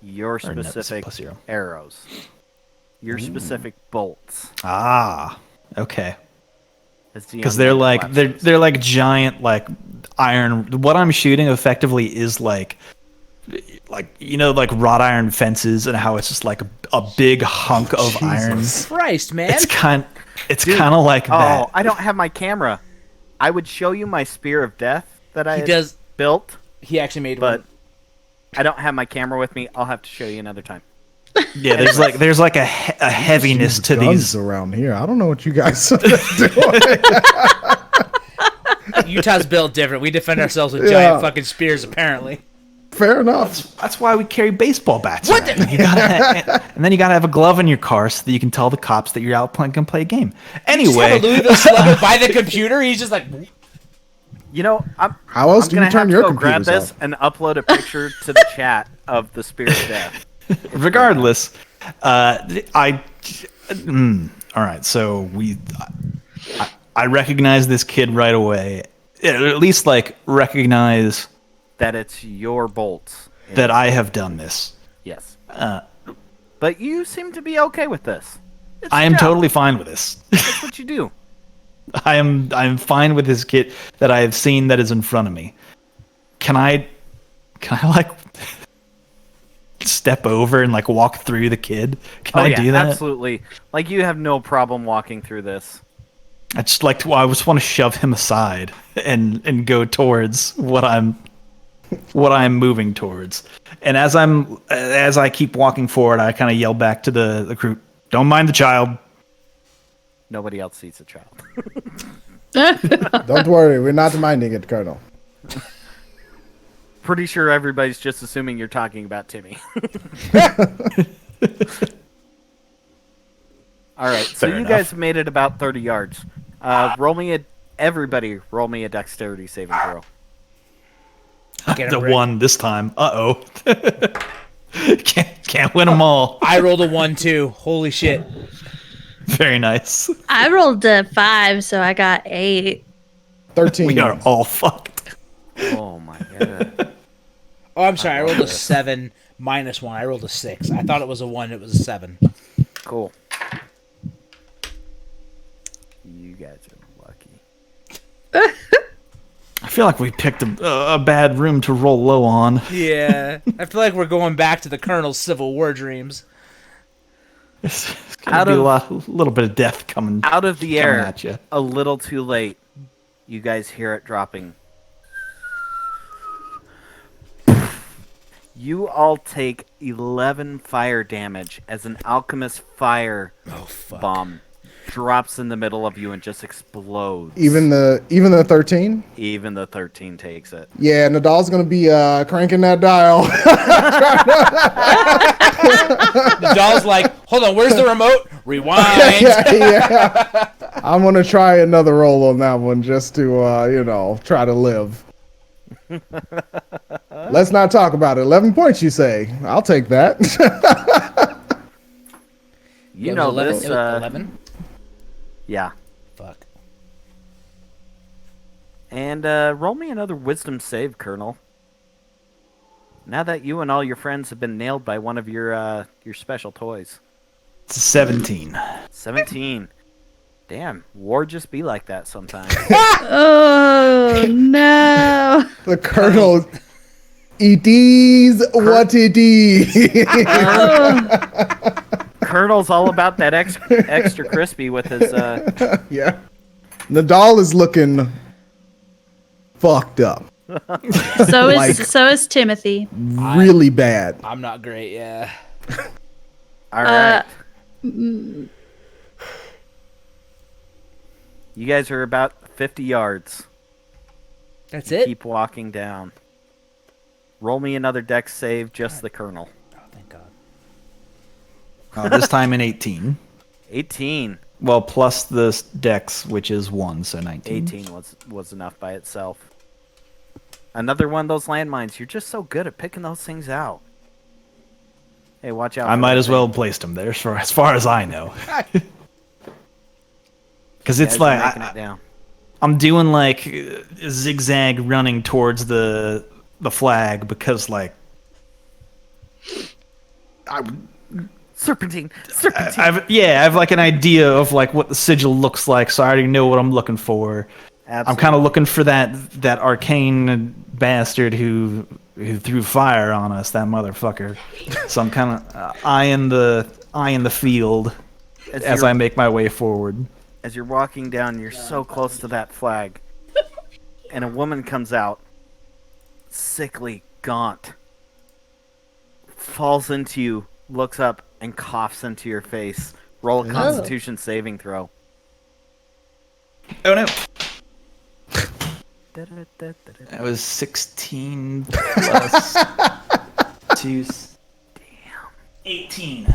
your Or no, specific plus 0. arrows. Your specific bolts. Ah, okay. As the Because young they're man like collapses. they're like giant like iron. What I'm shooting effectively is like like wrought iron fences, and how it's just like a big hunk of iron. Christ, man. It's kind of like Oh, that. I don't have my camera. I would show you my spear of death that I He had does. built, He actually made but one. I don't have my camera with me. I'll have to show you another time. Yeah, there's like a heaviness to guns these. around here. I don't know what you guys are doing. Utah's built different. We defend ourselves with Yeah. giant fucking spears, apparently. Fair enough. That's why we carry baseball bats. What around. And then you gotta have a glove in your car so that you can tell the cops that you're out playing can play a game. Just Anyway, have a Louisville Slugger by the computer. He's just like, You know, How else do you gonna turn have your to go grab computers this off? and upload a picture to the chat of the spear of death. regardless, All right, so I recognize this kid right away. At least like recognize That it's your bolts. that I have done this. Yes. But you seem to be okay with this. It's I your am job. totally fine with this. That's what you do. I'm fine with this kid that I have seen that is in front of me. Can I like step over and like walk through the kid? Can I do that? Absolutely. Like, you have no problem walking through this. I just I just want to shove him aside and go towards what I'm moving towards. And as I keep walking forward, I kind of yell back to the crew, "Don't mind the child." Nobody else sees a child. Don't worry, we're not minding it, Colonel. Pretty sure everybody's just assuming you're talking about Timmy. All right, so Fair you enough. guys made it about 30 yards. Everybody roll me a dexterity saving throw. Get The him, Rick. one this time. Uh-oh. Can't win them all. I rolled a 1 too. Holy shit. Very nice. I rolled a 5, so I got 8. 13. We are all fucked. Oh my god. Oh, I'm sorry. I rolled a 7 minus 1. I rolled a 6. I thought it was a 1. It was a 7. Cool. You guys are lucky. I feel like we picked a bad room to roll low on. Yeah. I feel like we're going back to the Colonel's Civil War dreams. It's gonna be a little bit of death coming Out of the coming air, at you. a little too late. You guys hear it dropping. You all take 11 fire damage as an alchemist fire bomb drops in the middle of you and just explodes. Even the 13? Even the 13 takes it. Yeah, Nadal's gonna be cranking that dial. The doll's like, hold on, where's the remote? Rewind. yeah. I'm gonna try another roll on that one just to try to live. Let's not talk about it. 11 points, you say? I'll take that. You It know was 11? this. It was 11? Yeah. Fuck. And roll me another wisdom save, Colonel. Now that you and all your friends have been nailed by one of your special toys. It's a 17. 17. Damn, war just be like that sometimes. Oh, no. The Colonel. It is what it is. Colonel's all about that extra crispy with his. Yeah. Nadal is looking fucked up. So is Timothy. Really bad. I'm not great, yeah. All right. You guys are about 50 yards. That's it? Keep walking down. Roll me another dex save, just the Colonel. Oh, thank God. This time in 18. 18. Well, plus the dex, which is 1, so 19. 18 was enough by itself. Another one of those landmines. You're just so good at picking those things out. Hey, watch out. I for might that as well thing. have placed him there, as far as I know. Because You it's guys are like making it down. I'm doing like a zigzag running towards the flag because like Serpentine. I have like an idea of like what the sigil looks like, so I already know what I'm looking for. Absolutely. I'm kind of looking for that arcane bastard who threw fire on us, that motherfucker. So I'm kind of eyeing the field as I make my way forward. As you're walking down, you're so close to that flag, and a woman comes out, sickly, gaunt, falls into you, looks up, and coughs into your face. Roll a Constitution saving throw. Oh no! That was 16 plus 2. Damn. 18.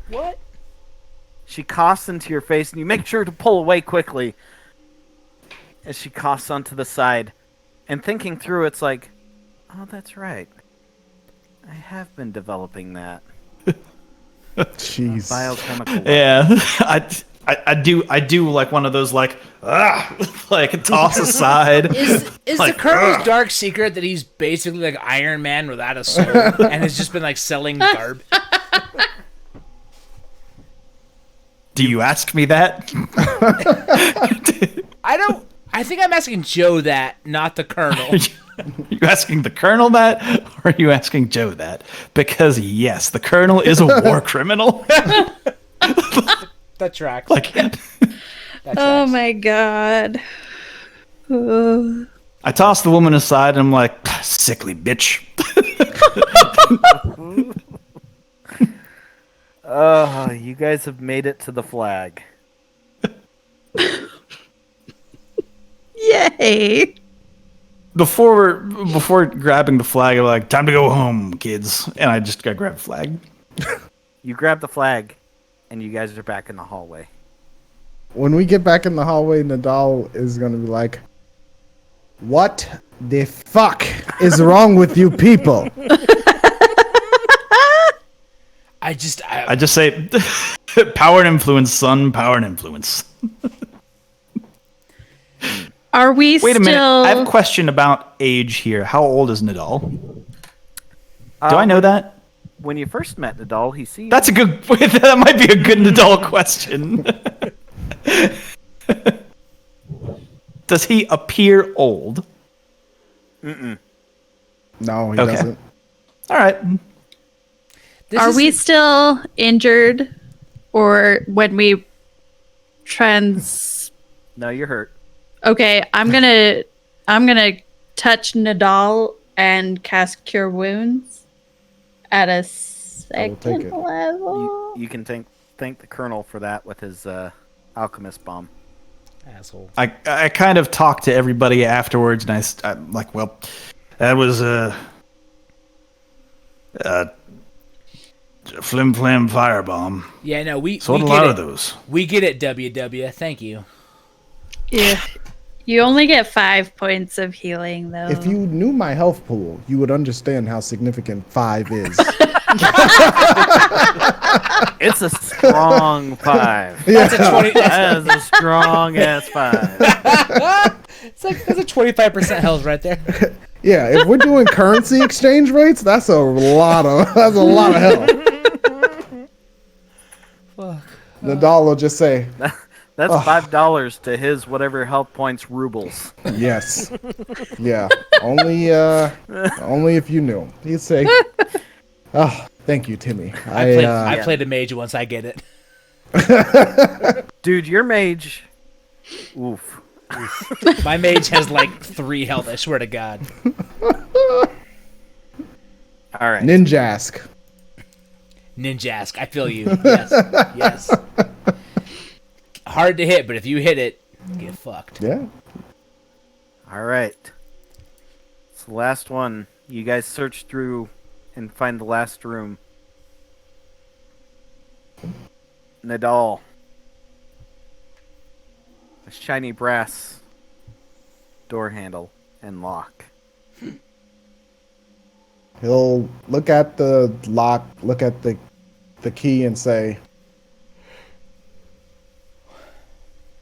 What? She coughs into your face, and you make sure to pull away quickly as she coughs onto the side. And thinking through, it's like, oh, that's right. I have been developing that. Jeez. Biochemical. Yeah, I do like one of those like like toss aside. Is Like, the Colonel's dark secret that he's basically like Iron Man without a soul and has just been like selling garbage? Do you ask me that? I think I'm asking Joe that, not the Colonel. You asking the Colonel that, or are you asking Joe that? Because yes, the Colonel is a war criminal. That tracks. Like, That tracks. Oh my god. Oh. I toss the woman aside and I'm like, sickly bitch. You guys have made it to the flag. Yay. Before grabbing the flag, I'm like, time to go home, kids. And I just got grab the flag. You grab the flag, and you guys are back in the hallway. When we get back in the hallway, Nadal is gonna be like, "What the fuck is wrong with you people?" I just say, power and influence, son, power and influence. Are we Wait still... a minute, I have a question about age here. How old is Nadal? Do I know that? When you first met Nadal, he seemed... That's a good. That might be a good Nadal question. Does he appear old? No, he Okay. doesn't. All right. Are we still injured? Or when we No, you're hurt. Okay, I'm gonna touch Nadal and cast Cure Wounds at a take second it. level. You can thank the Colonel for that with his alchemist bomb. asshole? I kind of talked to everybody afterwards, and I'm like, well, that was a flim flam firebomb. Yeah, no, we Sold we a get lot it. of those. We get it, WW. Thank you. Yeah. You only get 5 points of healing, though. If you knew my health pool, you would understand how significant 5 is. It's a strong 5. That's a 20. That is a strong ass 5. It's like that's a 25% health right there. Yeah, if we're doing currency exchange rates, that's a lot of health. Fuck. Nadal will just say, That's $5 to his whatever health points rubles. "Yes, yeah, only if you knew." He'd say, "Oh, thank you, Timmy. I played a mage once. I get it. Dude, your mage. Oof. My mage has like 3 health. I swear to God. All right. Ninjask." Ninjask. I feel you. Yes. Yes. Hard to hit, but if you hit it, get fucked. Yeah. All right. It's the last one. You guys search through and find the last room. Nadal. A shiny brass door handle and lock. He'll look at the lock, look at the key, and say,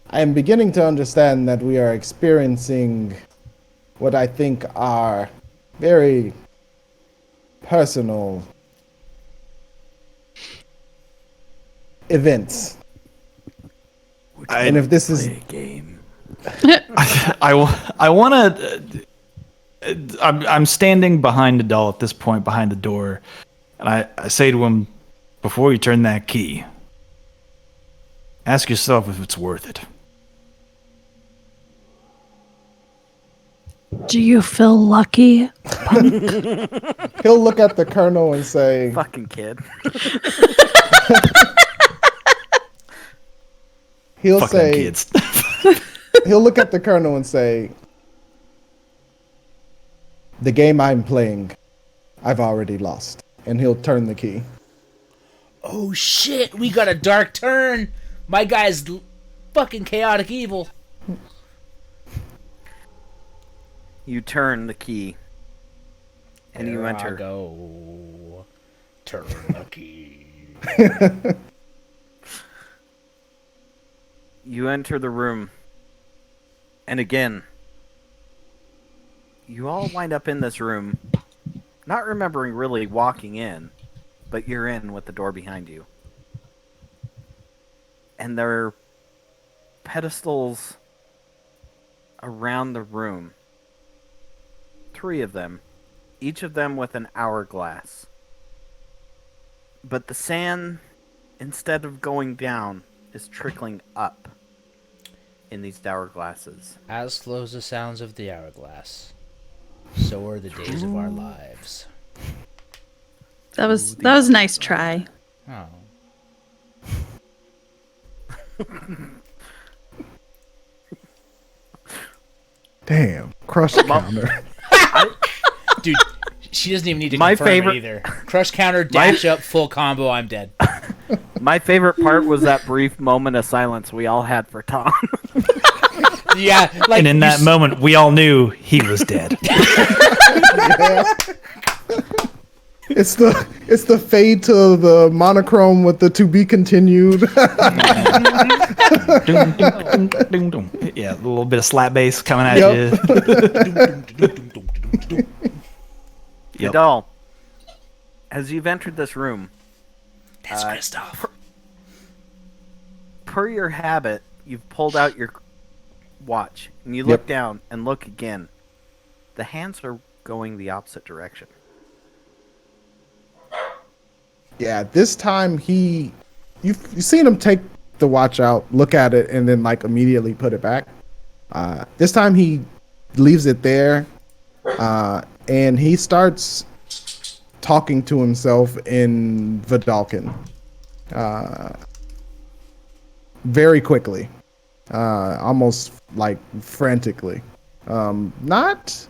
"I am beginning to understand that we are experiencing what I think are very personal events. And if this is game. I want to. I'm standing behind Nadal at this point, behind the door, and I say to him, before you turn that key, ask yourself if it's worth it. Do you feel lucky? he'll look at the colonel and say, Fucking kid. he'll Fuck them say, kids. he'll look at the colonel and say, "The game I'm playing, I've already lost." And he'll turn the key. Oh shit! We got a dark turn. My guy's fucking chaotic evil. You turn the key. And you Here I enter. go. Turn the key. You enter the room, and again, you all wind up in this room, not remembering really walking in, but you're in with the door behind you. And there are pedestals around the room. 3 of them, each of them with an hourglass. But the sand, instead of going down, is trickling up in these hourglasses. As flows the sounds of the hourglass, so are the days of our lives. That was a nice try. Oh. Damn, crush counter. Dude, she doesn't even need to My confirm favorite- it either. Crush counter, dash up, full combo, I'm dead. My favorite part was that brief moment of silence we all had for Tom. Yeah, like And in that moment, we all knew he was dead. It's the fade to the monochrome with the to be continued. Dun, dun, dun, dun, dun. Yeah, a little bit of slap bass coming at you. Yep. Nadal, as you've entered this room, That's Kristoff. per your habit, you've pulled out your watch, and you look down and look again. The hands are going the opposite direction. Yeah, this time you've seen him take the watch out, look at it, and then like immediately put it back. This time he leaves it there, and he starts talking to himself in Vidalcan, very quickly, almost like frantically. Not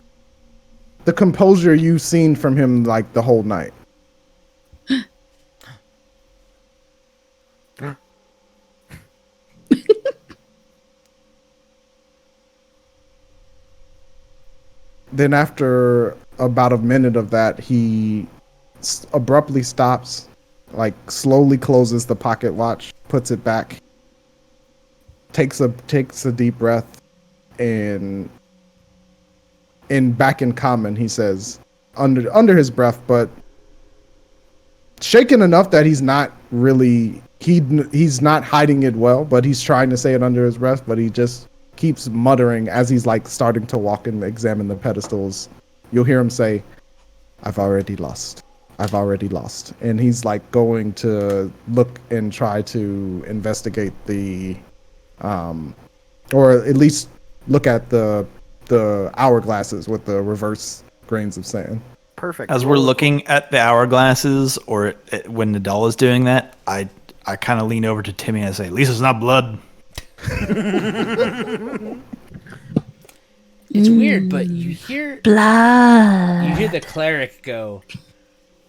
the composure you've seen from him like the whole night. Then after about a minute of that, he abruptly stops, like slowly closes the pocket watch, puts it back, takes a deep breath, and back in common he says under his breath, but shaken enough that he's not really he's not hiding it well, but he's trying to say it under his breath, but he just keeps muttering as he's like starting to walk and examine the pedestals. You'll hear him say, I've already lost, and he's like going to look and try to investigate the or at least look at the hourglasses with the reverse grains of sand. Perfect. As we're looking at the hourglasses, or when Nadal is doing that, I kind of lean over to Timmy and I say, at least it's not blood. It's weird, but you hear Blood. the cleric go.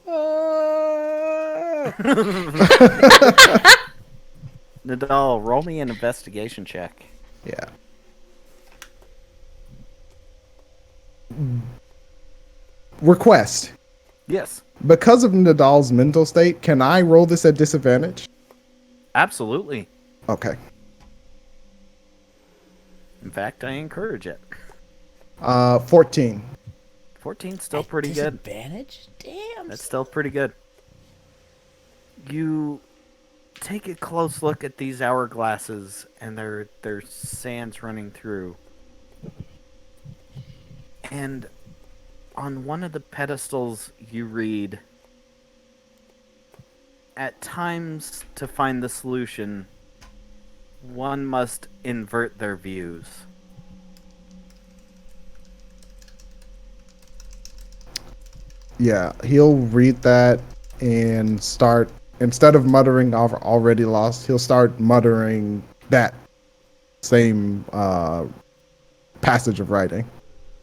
"Ah." Nadal, roll me an investigation check. Yeah. Request. Yes, Because of Nadal's mental state, can I roll this at disadvantage? absolutely. Okay. In fact, I encourage it. 14. 14's still pretty good. Disadvantage? Damn. That's still pretty good. You take a close look at these hourglasses, and there's sands running through. And on one of the pedestals, you read, "At times, to find the solution, one must invert their views." Yeah, he'll read that and start, instead of muttering "I've already lost," he'll start muttering that same passage of writing.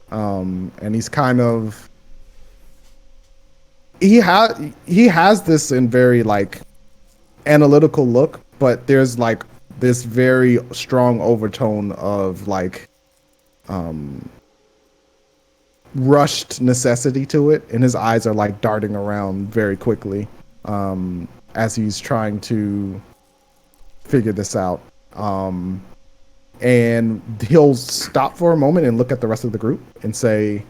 And he's kind of, he has this in very like analytical look, but there's like this very strong overtone of like rushed necessity to it, and his eyes are like darting around very quickly as he's trying to figure this out. And he'll stop for a moment and look at the rest of the group and say,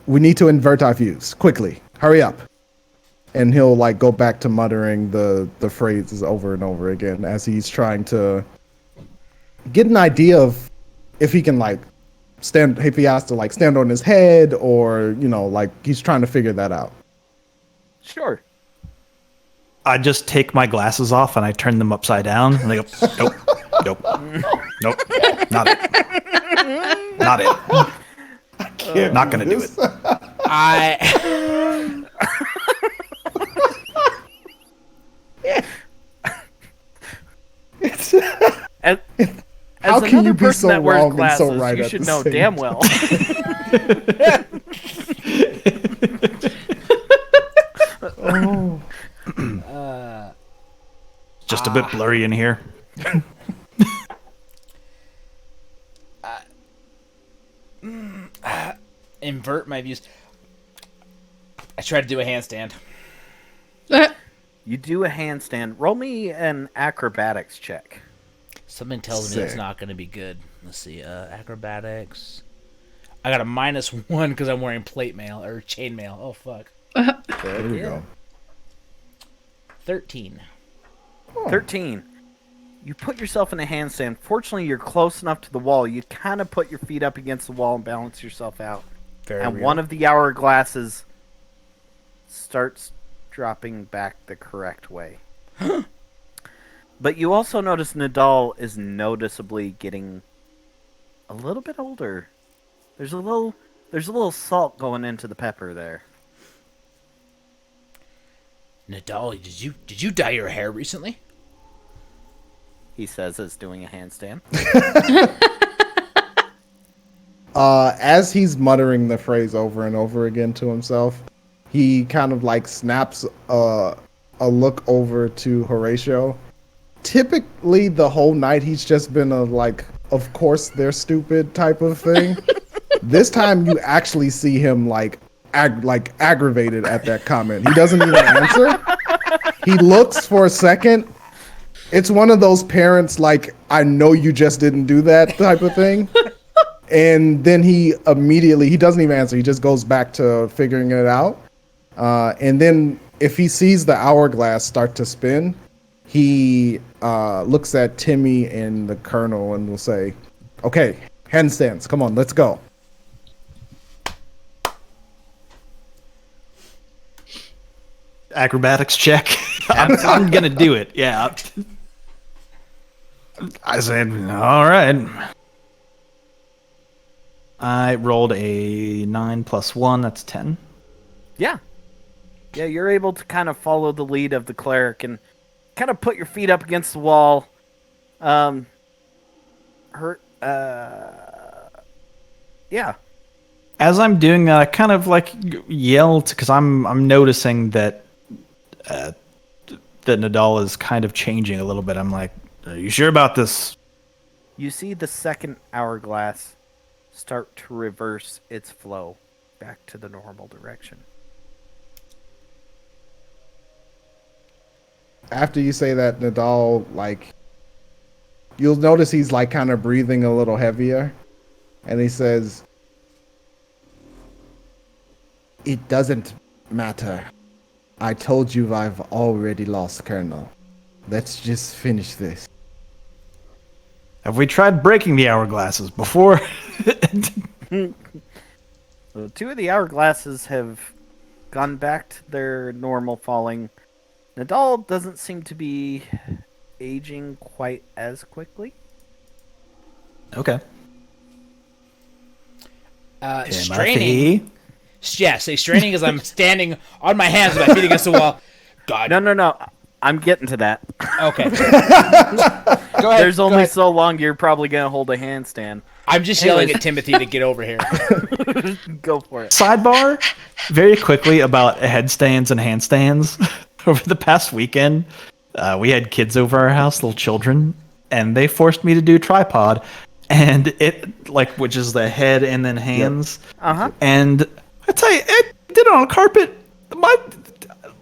"We need to invert our views quickly. Hurry up." And he'll like go back to muttering the phrases over and over again as he's trying to get an idea of if he can like if he has to like stand on his head, or like he's trying to figure that out. Sure. I just take my glasses off and I turn them upside down, and they go, nope, nope, nope, not it, not it. I can't Not gonna do it. As How can another you be person so that wears wrong and glasses, so right you at should the know same damn well. Just a bit blurry in here. Invert my views. I tried to do a handstand. You do a handstand. Roll me an acrobatics check. Something tells me it's Sick. not going to be good. Let's see. Acrobatics. I got a -1 because I'm wearing plate mail or chain mail. Oh fuck. There we go. 13. 13. You put yourself in a handstand. Fortunately, you're close enough to the wall. You kind of put your feet up against the wall and balance yourself out. Very And real. one of the hourglasses starts dropping back the correct way. But you also notice Nadal is noticeably getting a little bit older. There's a little salt going into the pepper there. Nadal, did you dye your hair recently? He says as doing a handstand. As he's muttering the phrase over and over again to himself, he kind of like snaps a look over to Horatio. Typically, the whole night he's just been a like, of course they're stupid type of thing. This time you actually see him like aggravated at that comment. He doesn't even answer. He looks for a second. It's one of those parents like, I know you just didn't do that type of thing. And then he doesn't even answer. He just goes back to figuring it out. And then if he sees the hourglass start to spin, he looks at Timmy and the Colonel and will say, "Okay, handstands, come on, let's go." Acrobatics check. I'm gonna do it. Yeah. I said, all right. I rolled a 9 + 1. That's 10. Yeah. Yeah, you're able to kind of follow the lead of the cleric and kind of put your feet up against the wall. Yeah. As I'm doing that, I kind of like yell because I'm noticing that that Nadal is kind of changing a little bit. I'm like, "Are you sure about this?" You see the second hourglass start to reverse its flow back to the normal direction. After you say that, Nadal, like, you'll notice he's like kind of breathing a little heavier. And he says, "It doesn't matter. I told you I've already lost Colonel. Let's just finish this." Have we tried breaking the hourglasses before? So 2 of the hourglasses have gone back to their normal falling. Nadal doesn't seem to be aging quite as quickly. Okay. Straining. Yeah, say straining as I'm standing on my hands with my feet against the wall. God. No. I'm getting to that. Okay. Go ahead. There's go only ahead. so long you're probably going to hold a handstand. I'm just yelling at Timothy to get over here. Go for it. Sidebar, very quickly about headstands and handstands. Over the past weekend, we had kids over our house, little children, and they forced me to do tripod, and it which is the head and then hands. Uh-huh. And I tell you, it did it on carpet.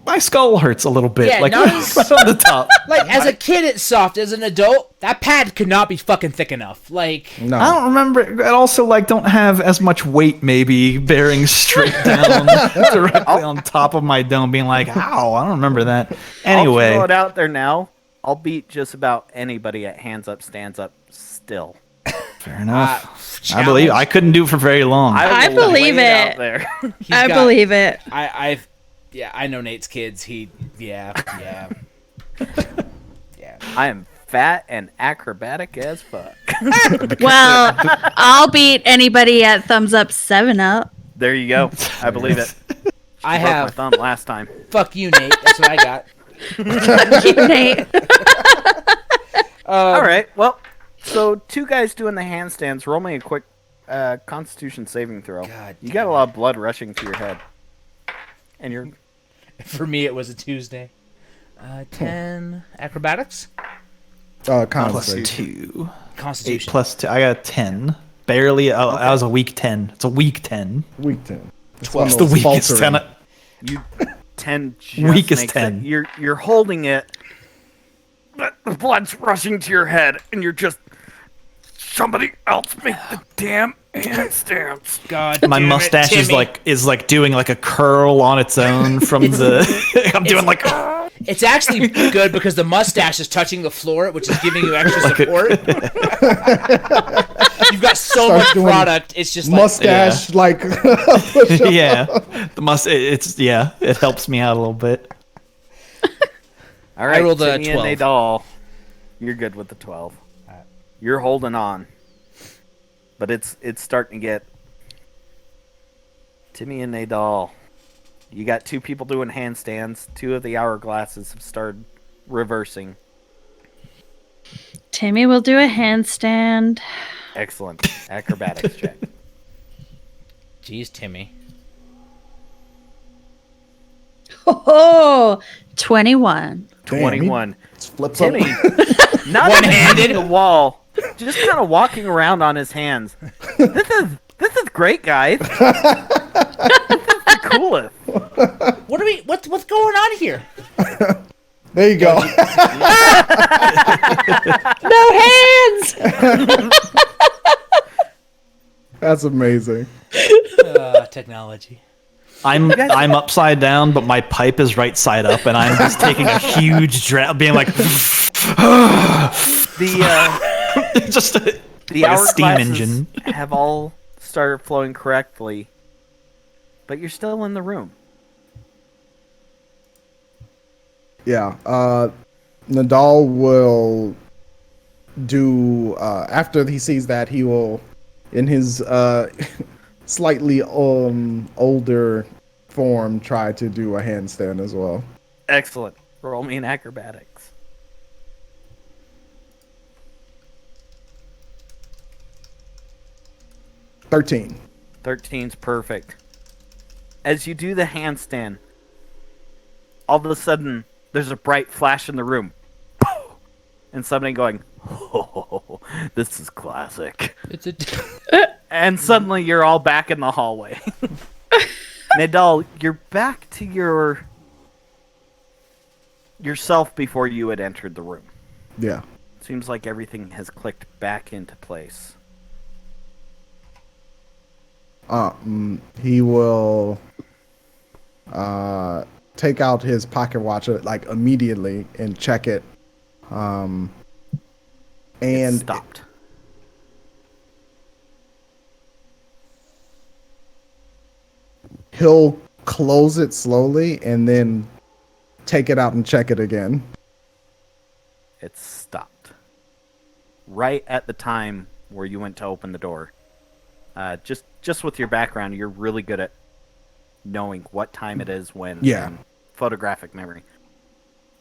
my skull hurts a little bit. Yeah, like not right as- on the top. Like, as a kid, it's soft. As an adult, that pad could not be fucking thick enough. Like, No. I don't remember. And also, like, don't have as much weight maybe bearing straight down directly on top of my dome, being like, "Ow!" I don't remember that. I'll Anyway, throw it out there now. I'll beat just about anybody at hands up, stands up still. fair enough. I challenge. believe I couldn't do it for very long. I will believe lay it. out there. he's I got- believe it. Yeah, I know Nate's kids. Yeah. I am fat and acrobatic as fuck. Well, I'll beat anybody at thumbs up 7-up. There you go. I believe it. I Broke my have. thumb last time. Fuck you, Nate. That's what I got. Nate. All right. Well, so two guys doing the handstands. Roll me a quick Constitution saving throw. God You got a lot of blood rushing to your head, and you're For me, it was a Tuesday. 10 acrobatics, Plus Constitution. 2. 8 Constitution. plus 2. I got a 10. Barely. That was a weak 10. It's a weak 10. Week 10. It's 12. It's the weakest 10. you 10. Just Weakest makes 10. it. You're holding it, but the blood's rushing to your head, and you're just somebody else make the damn handstands. God, My damn it, mustache Timmy. is like doing like a curl on its own from the. I'm doing like. It's actually good because the mustache is touching the floor, which is giving you extra support. You've got so Starts much doing product. It's just like Mustache, like, Yeah, it helps me out a little bit. All right, rolled a Timmy and 12. Nadal, you're good with the 12. You're holding on, but it's starting to get. Timmy and Nadal, you got two people doing handstands. Two of the hourglasses have started reversing. Timmy will do a handstand. Excellent acrobatics check. Jeez, Timmy. Oh, 21. Damn, 21. he flips Timmy, up. not One-handed. hitting the wall, just kind of walking around on his hands. This is great, guys. This is the coolest. What's going on here? There you go. No hands! That's amazing. Technology. I'm upside down, but my pipe is right side up, and I'm just taking a huge drag, being like The just the like a steam hourglasses engine. have all started flowing correctly, but you're still in the room. Yeah. Nadal will do after he sees that, he will, in his slightly older form, try to do a handstand as well. Excellent. Roll me in acrobatics. $13. 13's perfect. As you do the handstand, all of a sudden, there's a bright flash in the room. And somebody going, oh, this is classic. It's a. And suddenly you're all back in the hallway. Nadal, you're back to yourself before you had entered the room. Yeah. Seems like everything has clicked back into place. He will take out his pocket watch like immediately and check it. And It stopped. he'll close it slowly and then take it out and check it again. It stopped. Right at the time where you went to open the door. Just with your background, you're really good at knowing what time it is when. Yeah. in photographic memory.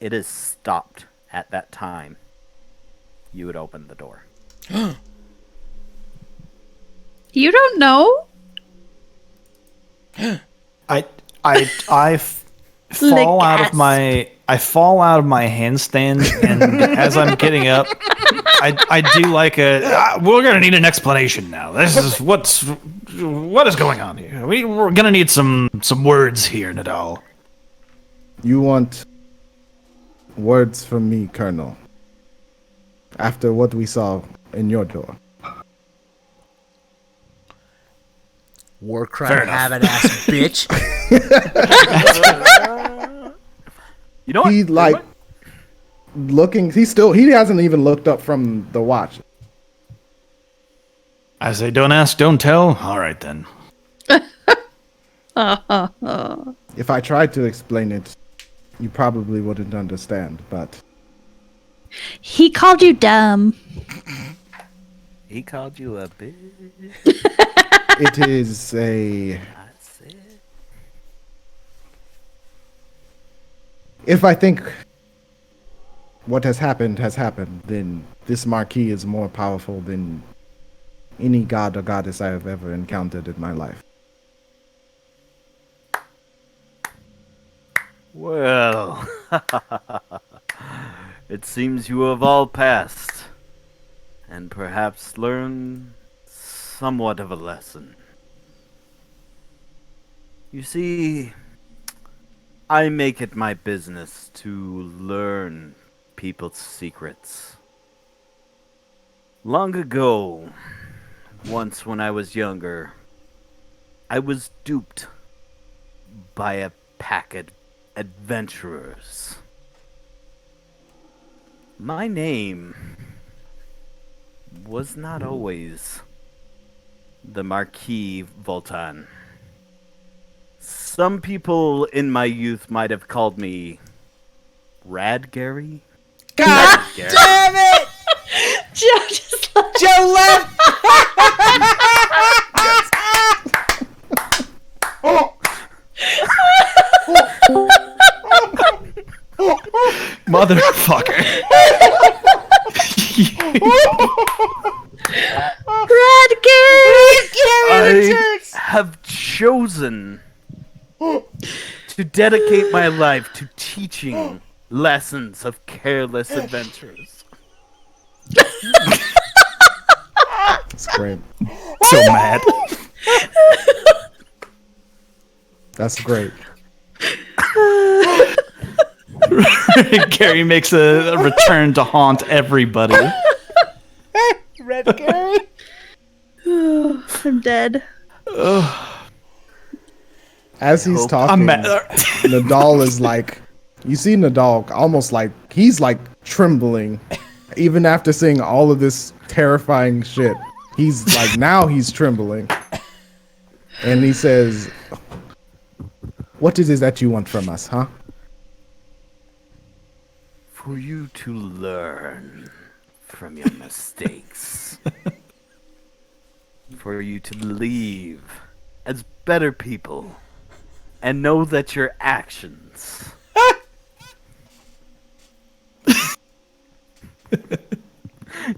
It is stopped at that time. You would open the door. You don't know? I fall out of my handstand, and as I'm getting up, I do like we're gonna need an explanation now. This is what is going on here. We're gonna need some words here, Nadal. You want words from me, Colonel, after what we saw in your door. War crime habit ass bitch. You know what? He like looking. He hasn't even looked up from the watch. I say, don't ask, don't tell. All right, then. If I tried to explain it, you probably wouldn't understand. But He called you dumb. He called you a bitch. it is a. That's it. If I think what has happened, then this Marquis is more powerful than any god or goddess I have ever encountered in my life. Well, it seems you have all passed, and perhaps learned somewhat of a lesson. You see, I make it my business to learn people's secrets. Long ago, once when I was younger, I was duped by a pack of adventurers. My name was not always the Marquis Voltan. Some people in my youth might have called me Rad Gary. God Gary. damn it! Joe just like, Joe left! Motherfucker. Red I have chosen to dedicate my life to teaching lessons of careless adventures. That's great. So mad. That's great. Gary makes a return to haunt everybody. Red Gary. I'm dead. As he's hope- talking, I'm mad. Nadal is like, you see Nadal almost like, he's like trembling. Even after seeing all of this terrifying shit, he's like, now he's trembling. And he says, what is it that you want from us, huh? For you to learn from your mistakes. For you to leave as better people and know that your actions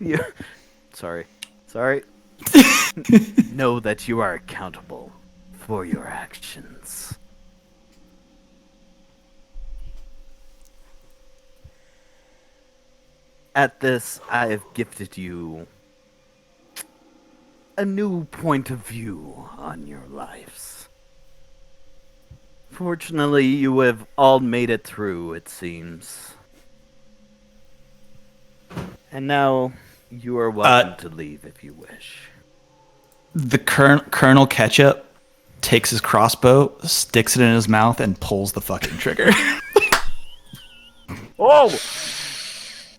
you, sorry know that you are accountable for your actions. At this, I have gifted you a new point of view on your lives. Fortunately, you have all made it through, it seems. And now, you are welcome to leave if you wish. The Colonel Ketchup takes his crossbow, sticks it in his mouth, and pulls the fucking trigger. Oh!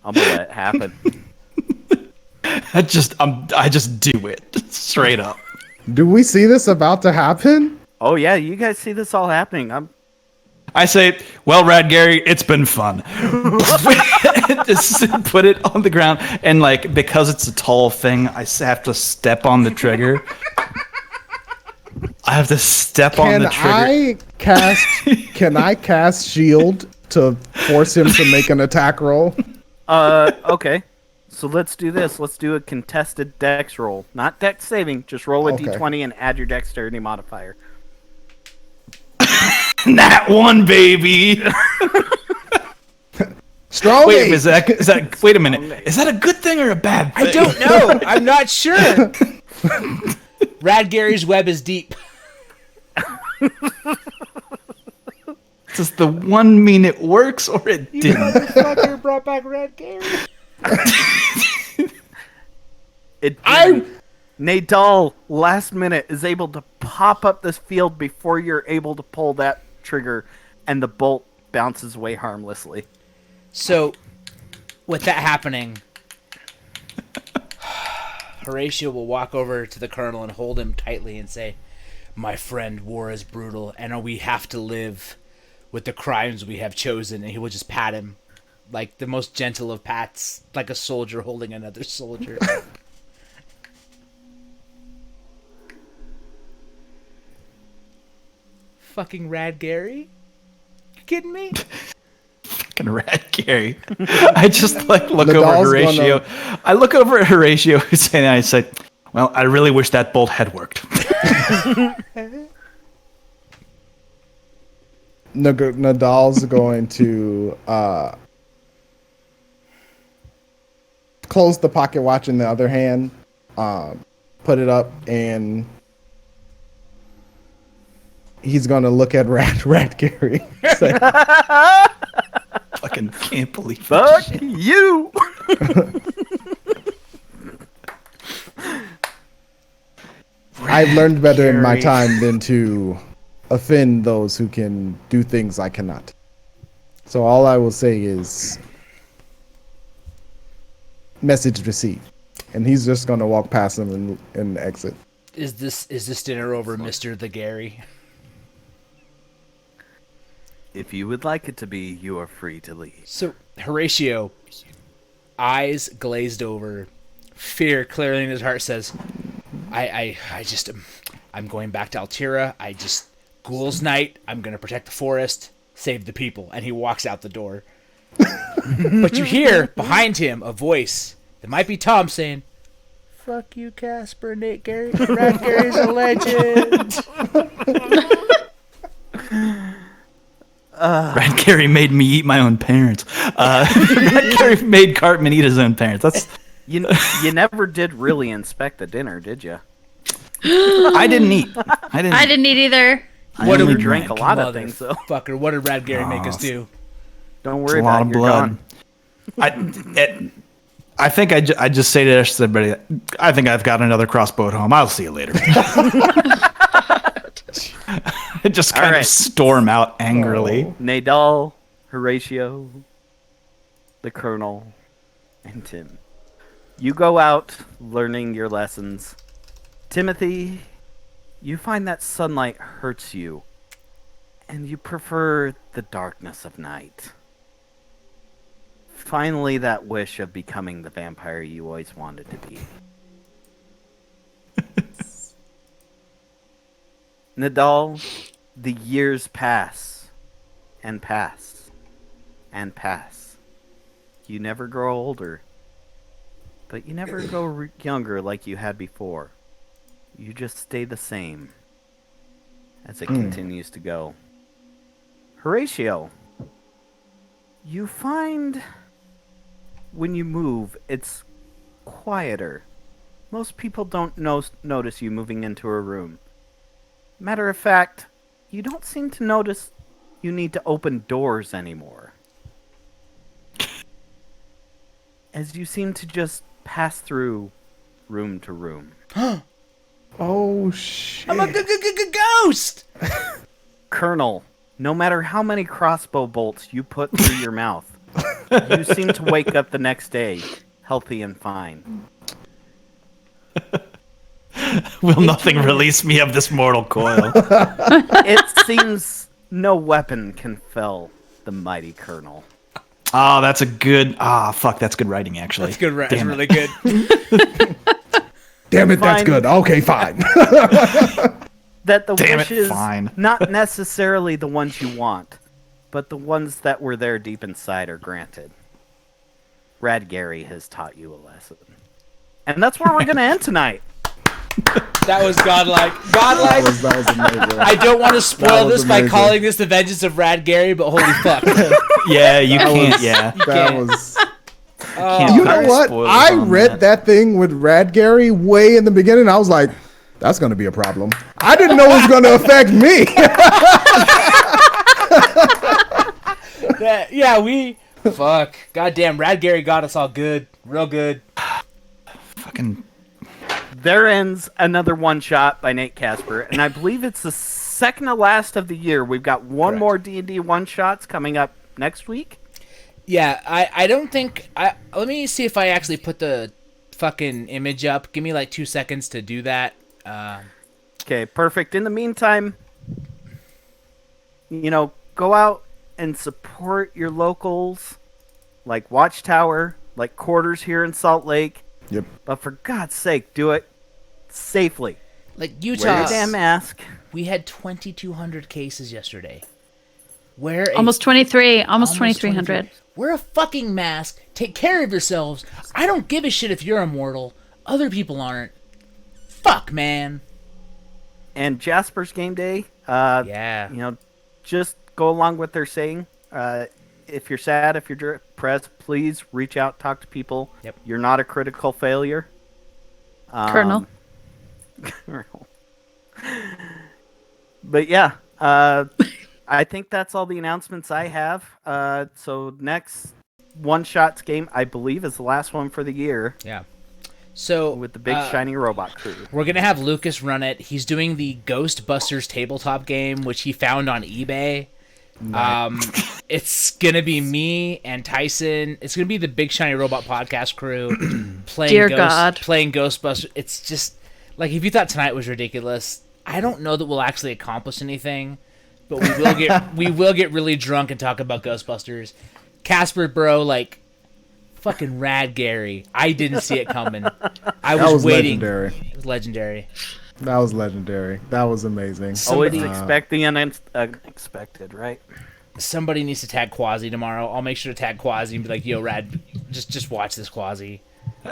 I'm gonna let it happen. I just do it straight up. Do we see this about to happen? Oh yeah, you guys see this all happening. I say, well, Rad Gary, it's been fun. Just put it on the ground, and like because it's a tall thing, I have to step on the trigger. I have to step on the trigger. Can I cast shield to force him to make an attack roll? Okay. So let's do this. Let's do a contested dex roll. Not dex saving, just roll a Okay. d20 and add your dexterity modifier. Nat 1, baby. Strong Wait, eight. is that? Wait a minute. Is that a good thing or a bad thing? I don't know. I'm not sure. Rad Gary's web is deep. Does the one mean it works or it didn't? Motherfucker brought back Red Gary. It didn't. Nadal, last minute, is able to pop up this field before you're able to pull that trigger, and the bolt bounces away harmlessly. So, with that happening, Horatio will walk over to the colonel and hold him tightly and say, "My friend, war is brutal, and we have to live with the crimes we have chosen." And he will just pat him like the most gentle of pats, like a soldier holding another soldier. Fucking Rad Gary? You kidding me? Fucking Rat Gary. I just look over Nadal's Horatio. I look over at Horatio and I say, "Well, I really wish that bolt had worked." Nadal's going to close the pocket watch in the other hand, put it up, and he's going to look at Rat Gary. Say, Fucking can't believe it. Fuck you! I've learned better in my Gary. time than to offend those who can do things I cannot. So all I will say is message received. And he's just going to walk past him and exit. Is this dinner over, Mr. the Gary? If you would like it to be, you are free to leave. So, Horatio, eyes glazed over, fear clearly in his heart, says, I'm going back to Altira. Ghoul's Night. I'm going to protect the forest, save the people. And he walks out the door. But you hear behind him a voice that might be Tom saying, "Fuck you, Casper, Nate Gary. Rat Gary's a legend." Rat Gary made me eat my own parents. Rat Gary made Cartman eat his own parents. That's You never did really inspect the dinner, did you? I didn't eat. I didn't eat either. What You do we drank a lot of things, though. Fucker, what did Rad Gary make us do? Don't It's worry a lot about of it. You're blood. gone. I think I just say to everybody, I think I've got another crossbow at home. I'll see you later. I just kind Alright. of storm out angrily. Nadal, Horatio, the Colonel, and Tim. You go out learning your lessons. Timothy, you find that sunlight hurts you, and you prefer the darkness of night. Finally, that wish of becoming the vampire you always wanted to be. Nadal, the years pass, and pass, and pass. You never grow older, but you never go younger like you had before. You just stay the same as it continues to go. Horatio, you find when you move, it's quieter. Most people don't notice you moving into a room. Matter of fact, you don't seem to notice you need to open doors anymore. As you seem to just pass through room to room. Oh, shit. I'm a ghost! Colonel, no matter how many crossbow bolts you put through your mouth, you seem to wake up the next day healthy and fine. Will nothing release me of this mortal coil? It seems no weapon can fell the mighty Colonel. Oh, that's a good... fuck, that's good writing, actually. That's good, that's Damn it. really good. Damn it, that's Fine. good. Okay, fine. That the Damn it, wishes, fine. not necessarily the ones you want, but the ones that were there deep inside are granted. Rad Gary has taught you a lesson. And that's where we're going to end tonight. That was godlike. Godlike. That was amazing. I don't want to spoil was this by amazing. calling this the Vengeance of Rad Gary, but holy fuck. Yeah, you can't, was- yeah. That can't. was... Can't You put know any what? spoilers I on read that thing with Rad Gary way in the beginning. I was like, that's going to be a problem. I didn't know it was going to affect me. Yeah, we. Fuck. Goddamn, Rad Gary got us all good. Real good. Fucking. There ends another one shot by Nate Casper, and I believe it's the second to last of the year. We've got one Correct. more D&D one shots coming up next week. Yeah, I don't think. Let me see if I actually put the fucking image up. Give me like 2 seconds to do that. Okay, perfect. In the meantime, go out and support your locals, like Watchtower, like Quarters here in Salt Lake. Yep. But for God's sake, do it safely. Like Wear Utah, your damn mask. we had 2,200 cases yesterday. Wear Almost 23, almost almost 2,300. Wear a fucking mask. Take care of yourselves. I don't give a shit if you're immortal. Other people aren't. Fuck, man. And Jasper's game day. Yeah. Just go along with their saying. If you're sad, if you're depressed, please reach out, talk to people. Yep. You're not a critical failure. Colonel. But yeah, I think that's all the announcements I have. So next one shots game, I believe, is the last one for the year Yeah. So with the big shiny robot crew. we're gonna have Lucas run it. He's doing the Ghostbusters tabletop game, which he found on eBay. It's gonna be me and Tyson. It's gonna be the Big Shiny Robot podcast crew playing Dear God. playing Ghostbusters. It's just like, if you thought tonight was ridiculous, I don't know that we'll actually accomplish anything, but we will get really drunk and talk about Ghostbusters. Casper, bro, like fucking Rad Gary. I didn't see it coming. I was waiting. Legendary. It was legendary. That was legendary. That was amazing. Always Somebody- expect the unexpected, right? Somebody needs to tag Quasi tomorrow. I'll make sure to tag Quasi and be like, "Yo, Rad, just watch this, Quasi."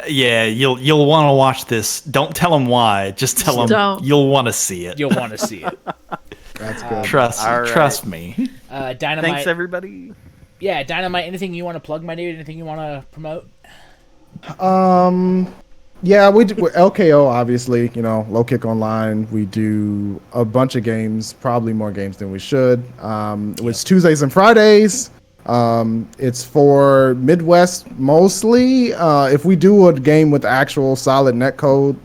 Yeah, you'll want to watch this. Don't tell him why. Just tell him Don't. you'll want to see it. You'll want to see it. That's good. Trust me. Dynamite. Thanks, everybody. Yeah, Dynamite. Anything you want to plug, my dude? Anything you want to promote? Yeah, we do LKO, obviously, Low Kick Online. We do a bunch of games, probably more games than we should. It's Tuesdays and Fridays. It's for Midwest mostly. If we do a game with actual solid netcode,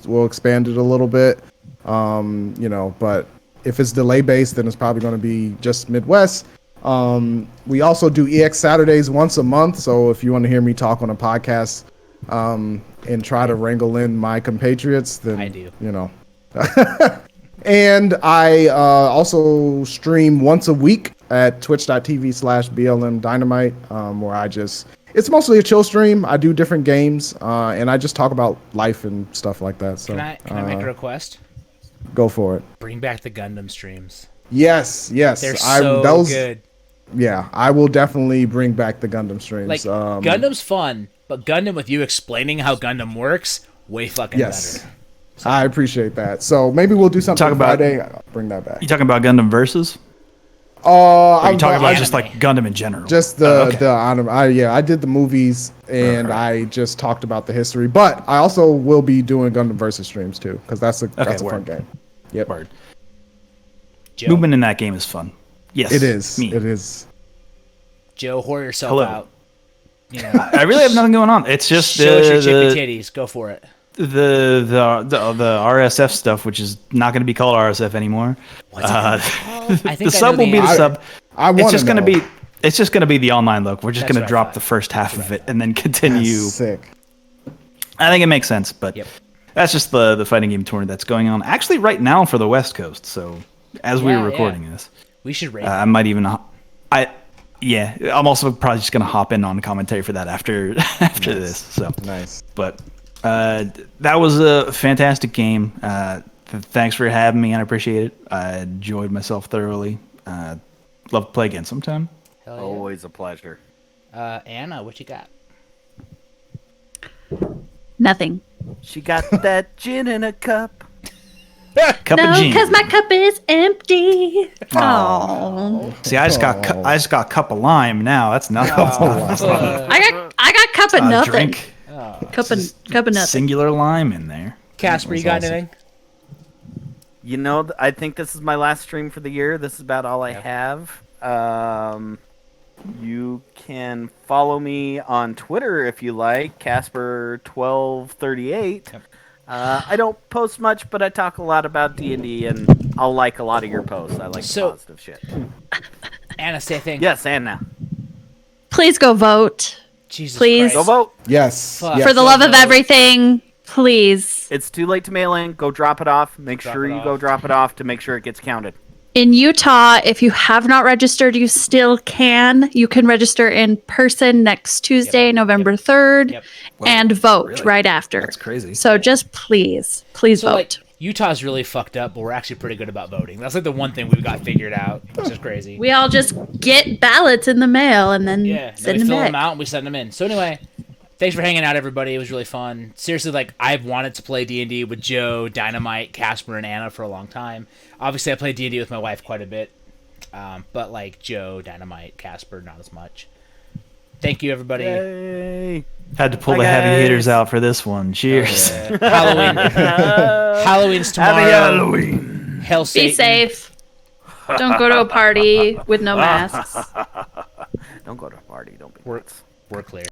we'll expand it a little bit. But if it's delay based, then it's probably going to be just Midwest. We also do EX Saturdays once a month. So if you want to hear me talk on a podcast, and try to wrangle in my compatriots, then I do. And I also stream once a week at twitch.tv/BLM Dynamite, where it's mostly a chill stream. I do different games, and I just talk about life and stuff like that. So Can I make a request? go for it. Bring back the Gundam streams. Yes. They're so good. Yeah, I will definitely bring back the Gundam streams. Like, Gundam's fun, but Gundam with you explaining how Gundam works, way fucking yes. better. I appreciate that. So maybe we'll do something Talk about- Friday. I'll bring that back. You talking about Gundam Versus? Or Are you talking about just anime. like Gundam in general? just the anime? I did the movies and I just talked about the history, but I also will be doing Gundam versus streams too, because that's a fun word. game. Yep, Word. Joe, Movement in that game is fun. Yes, it is. Me. It is. Joe, whore yourself Hello. out. I really have nothing going on. It's just Show us your chippy titties. Go for it. the RSF stuff, which is not going to be called RSF anymore. I think The sub will be the answer. sub. I It's want just going to be. It's just going to be the online look. We're just That's going what to I drop thought. the first half of it and then continue. sick. I think it makes sense, but Yep. that's just the fighting game tournament that's going on. Actually, right now for the West Coast. So as we Yeah, were recording this, We should rate. I might even. I'm also probably just going to hop in on commentary for that after this. So Nice. but that was a fantastic game. Thanks for having me. I appreciate it. I enjoyed myself thoroughly. Love to play again sometime. Hell yeah. Always a pleasure. Anna, what you got? Nothing. She got that gin in a cup. Cup No, of gin. because my cup is empty. Oh, See, I just got cup of lime now. That's not I got cup of nothing. drink. Cup of nothing. Singular lime in there. Casper, you got awesome. anything? I think this is my last stream for the year. This is about all I have. You can follow me on Twitter if you like, Casper1238. Yep. I don't post much, but I talk a lot about D&D, and I'll like a lot of your posts. I like the positive shit. Anna, say a thing. Yes, Anna. Please go vote. Jesus Please. Christ. Go vote. Yes. Fuck. yes. For the love of everything, please. It's too late to mail in. Go drop it off. Make sure you go drop it off to make sure it gets counted. In Utah, if you have not registered, you still can. You can register in person next Tuesday, November 3rd, Yep. and vote really? right after. That's crazy. So just please So, vote. like, Utah's really fucked up, but we're actually pretty good about voting. That's like the one thing we've got figured out, which is crazy. We all just get ballots in the mail and then Then send we them fill back. them out and we send them in. So anyway, thanks for hanging out, everybody. It was really fun. Seriously, like, I've wanted to play D&D with Joe, Dynamite, Casper, and Anna for a long time. Obviously, I play D&D with my wife quite a bit. But like Joe, Dynamite, Casper, not as much. Thank you, everybody. Yay. Had to pull Bye, the heavy guys. hitters out for this one. Cheers. Halloween's tomorrow. Happy Halloween. Hell Be Satan. safe. Don't go to a party with no masks. Don't go to a party. Don't be We're nuts. clear.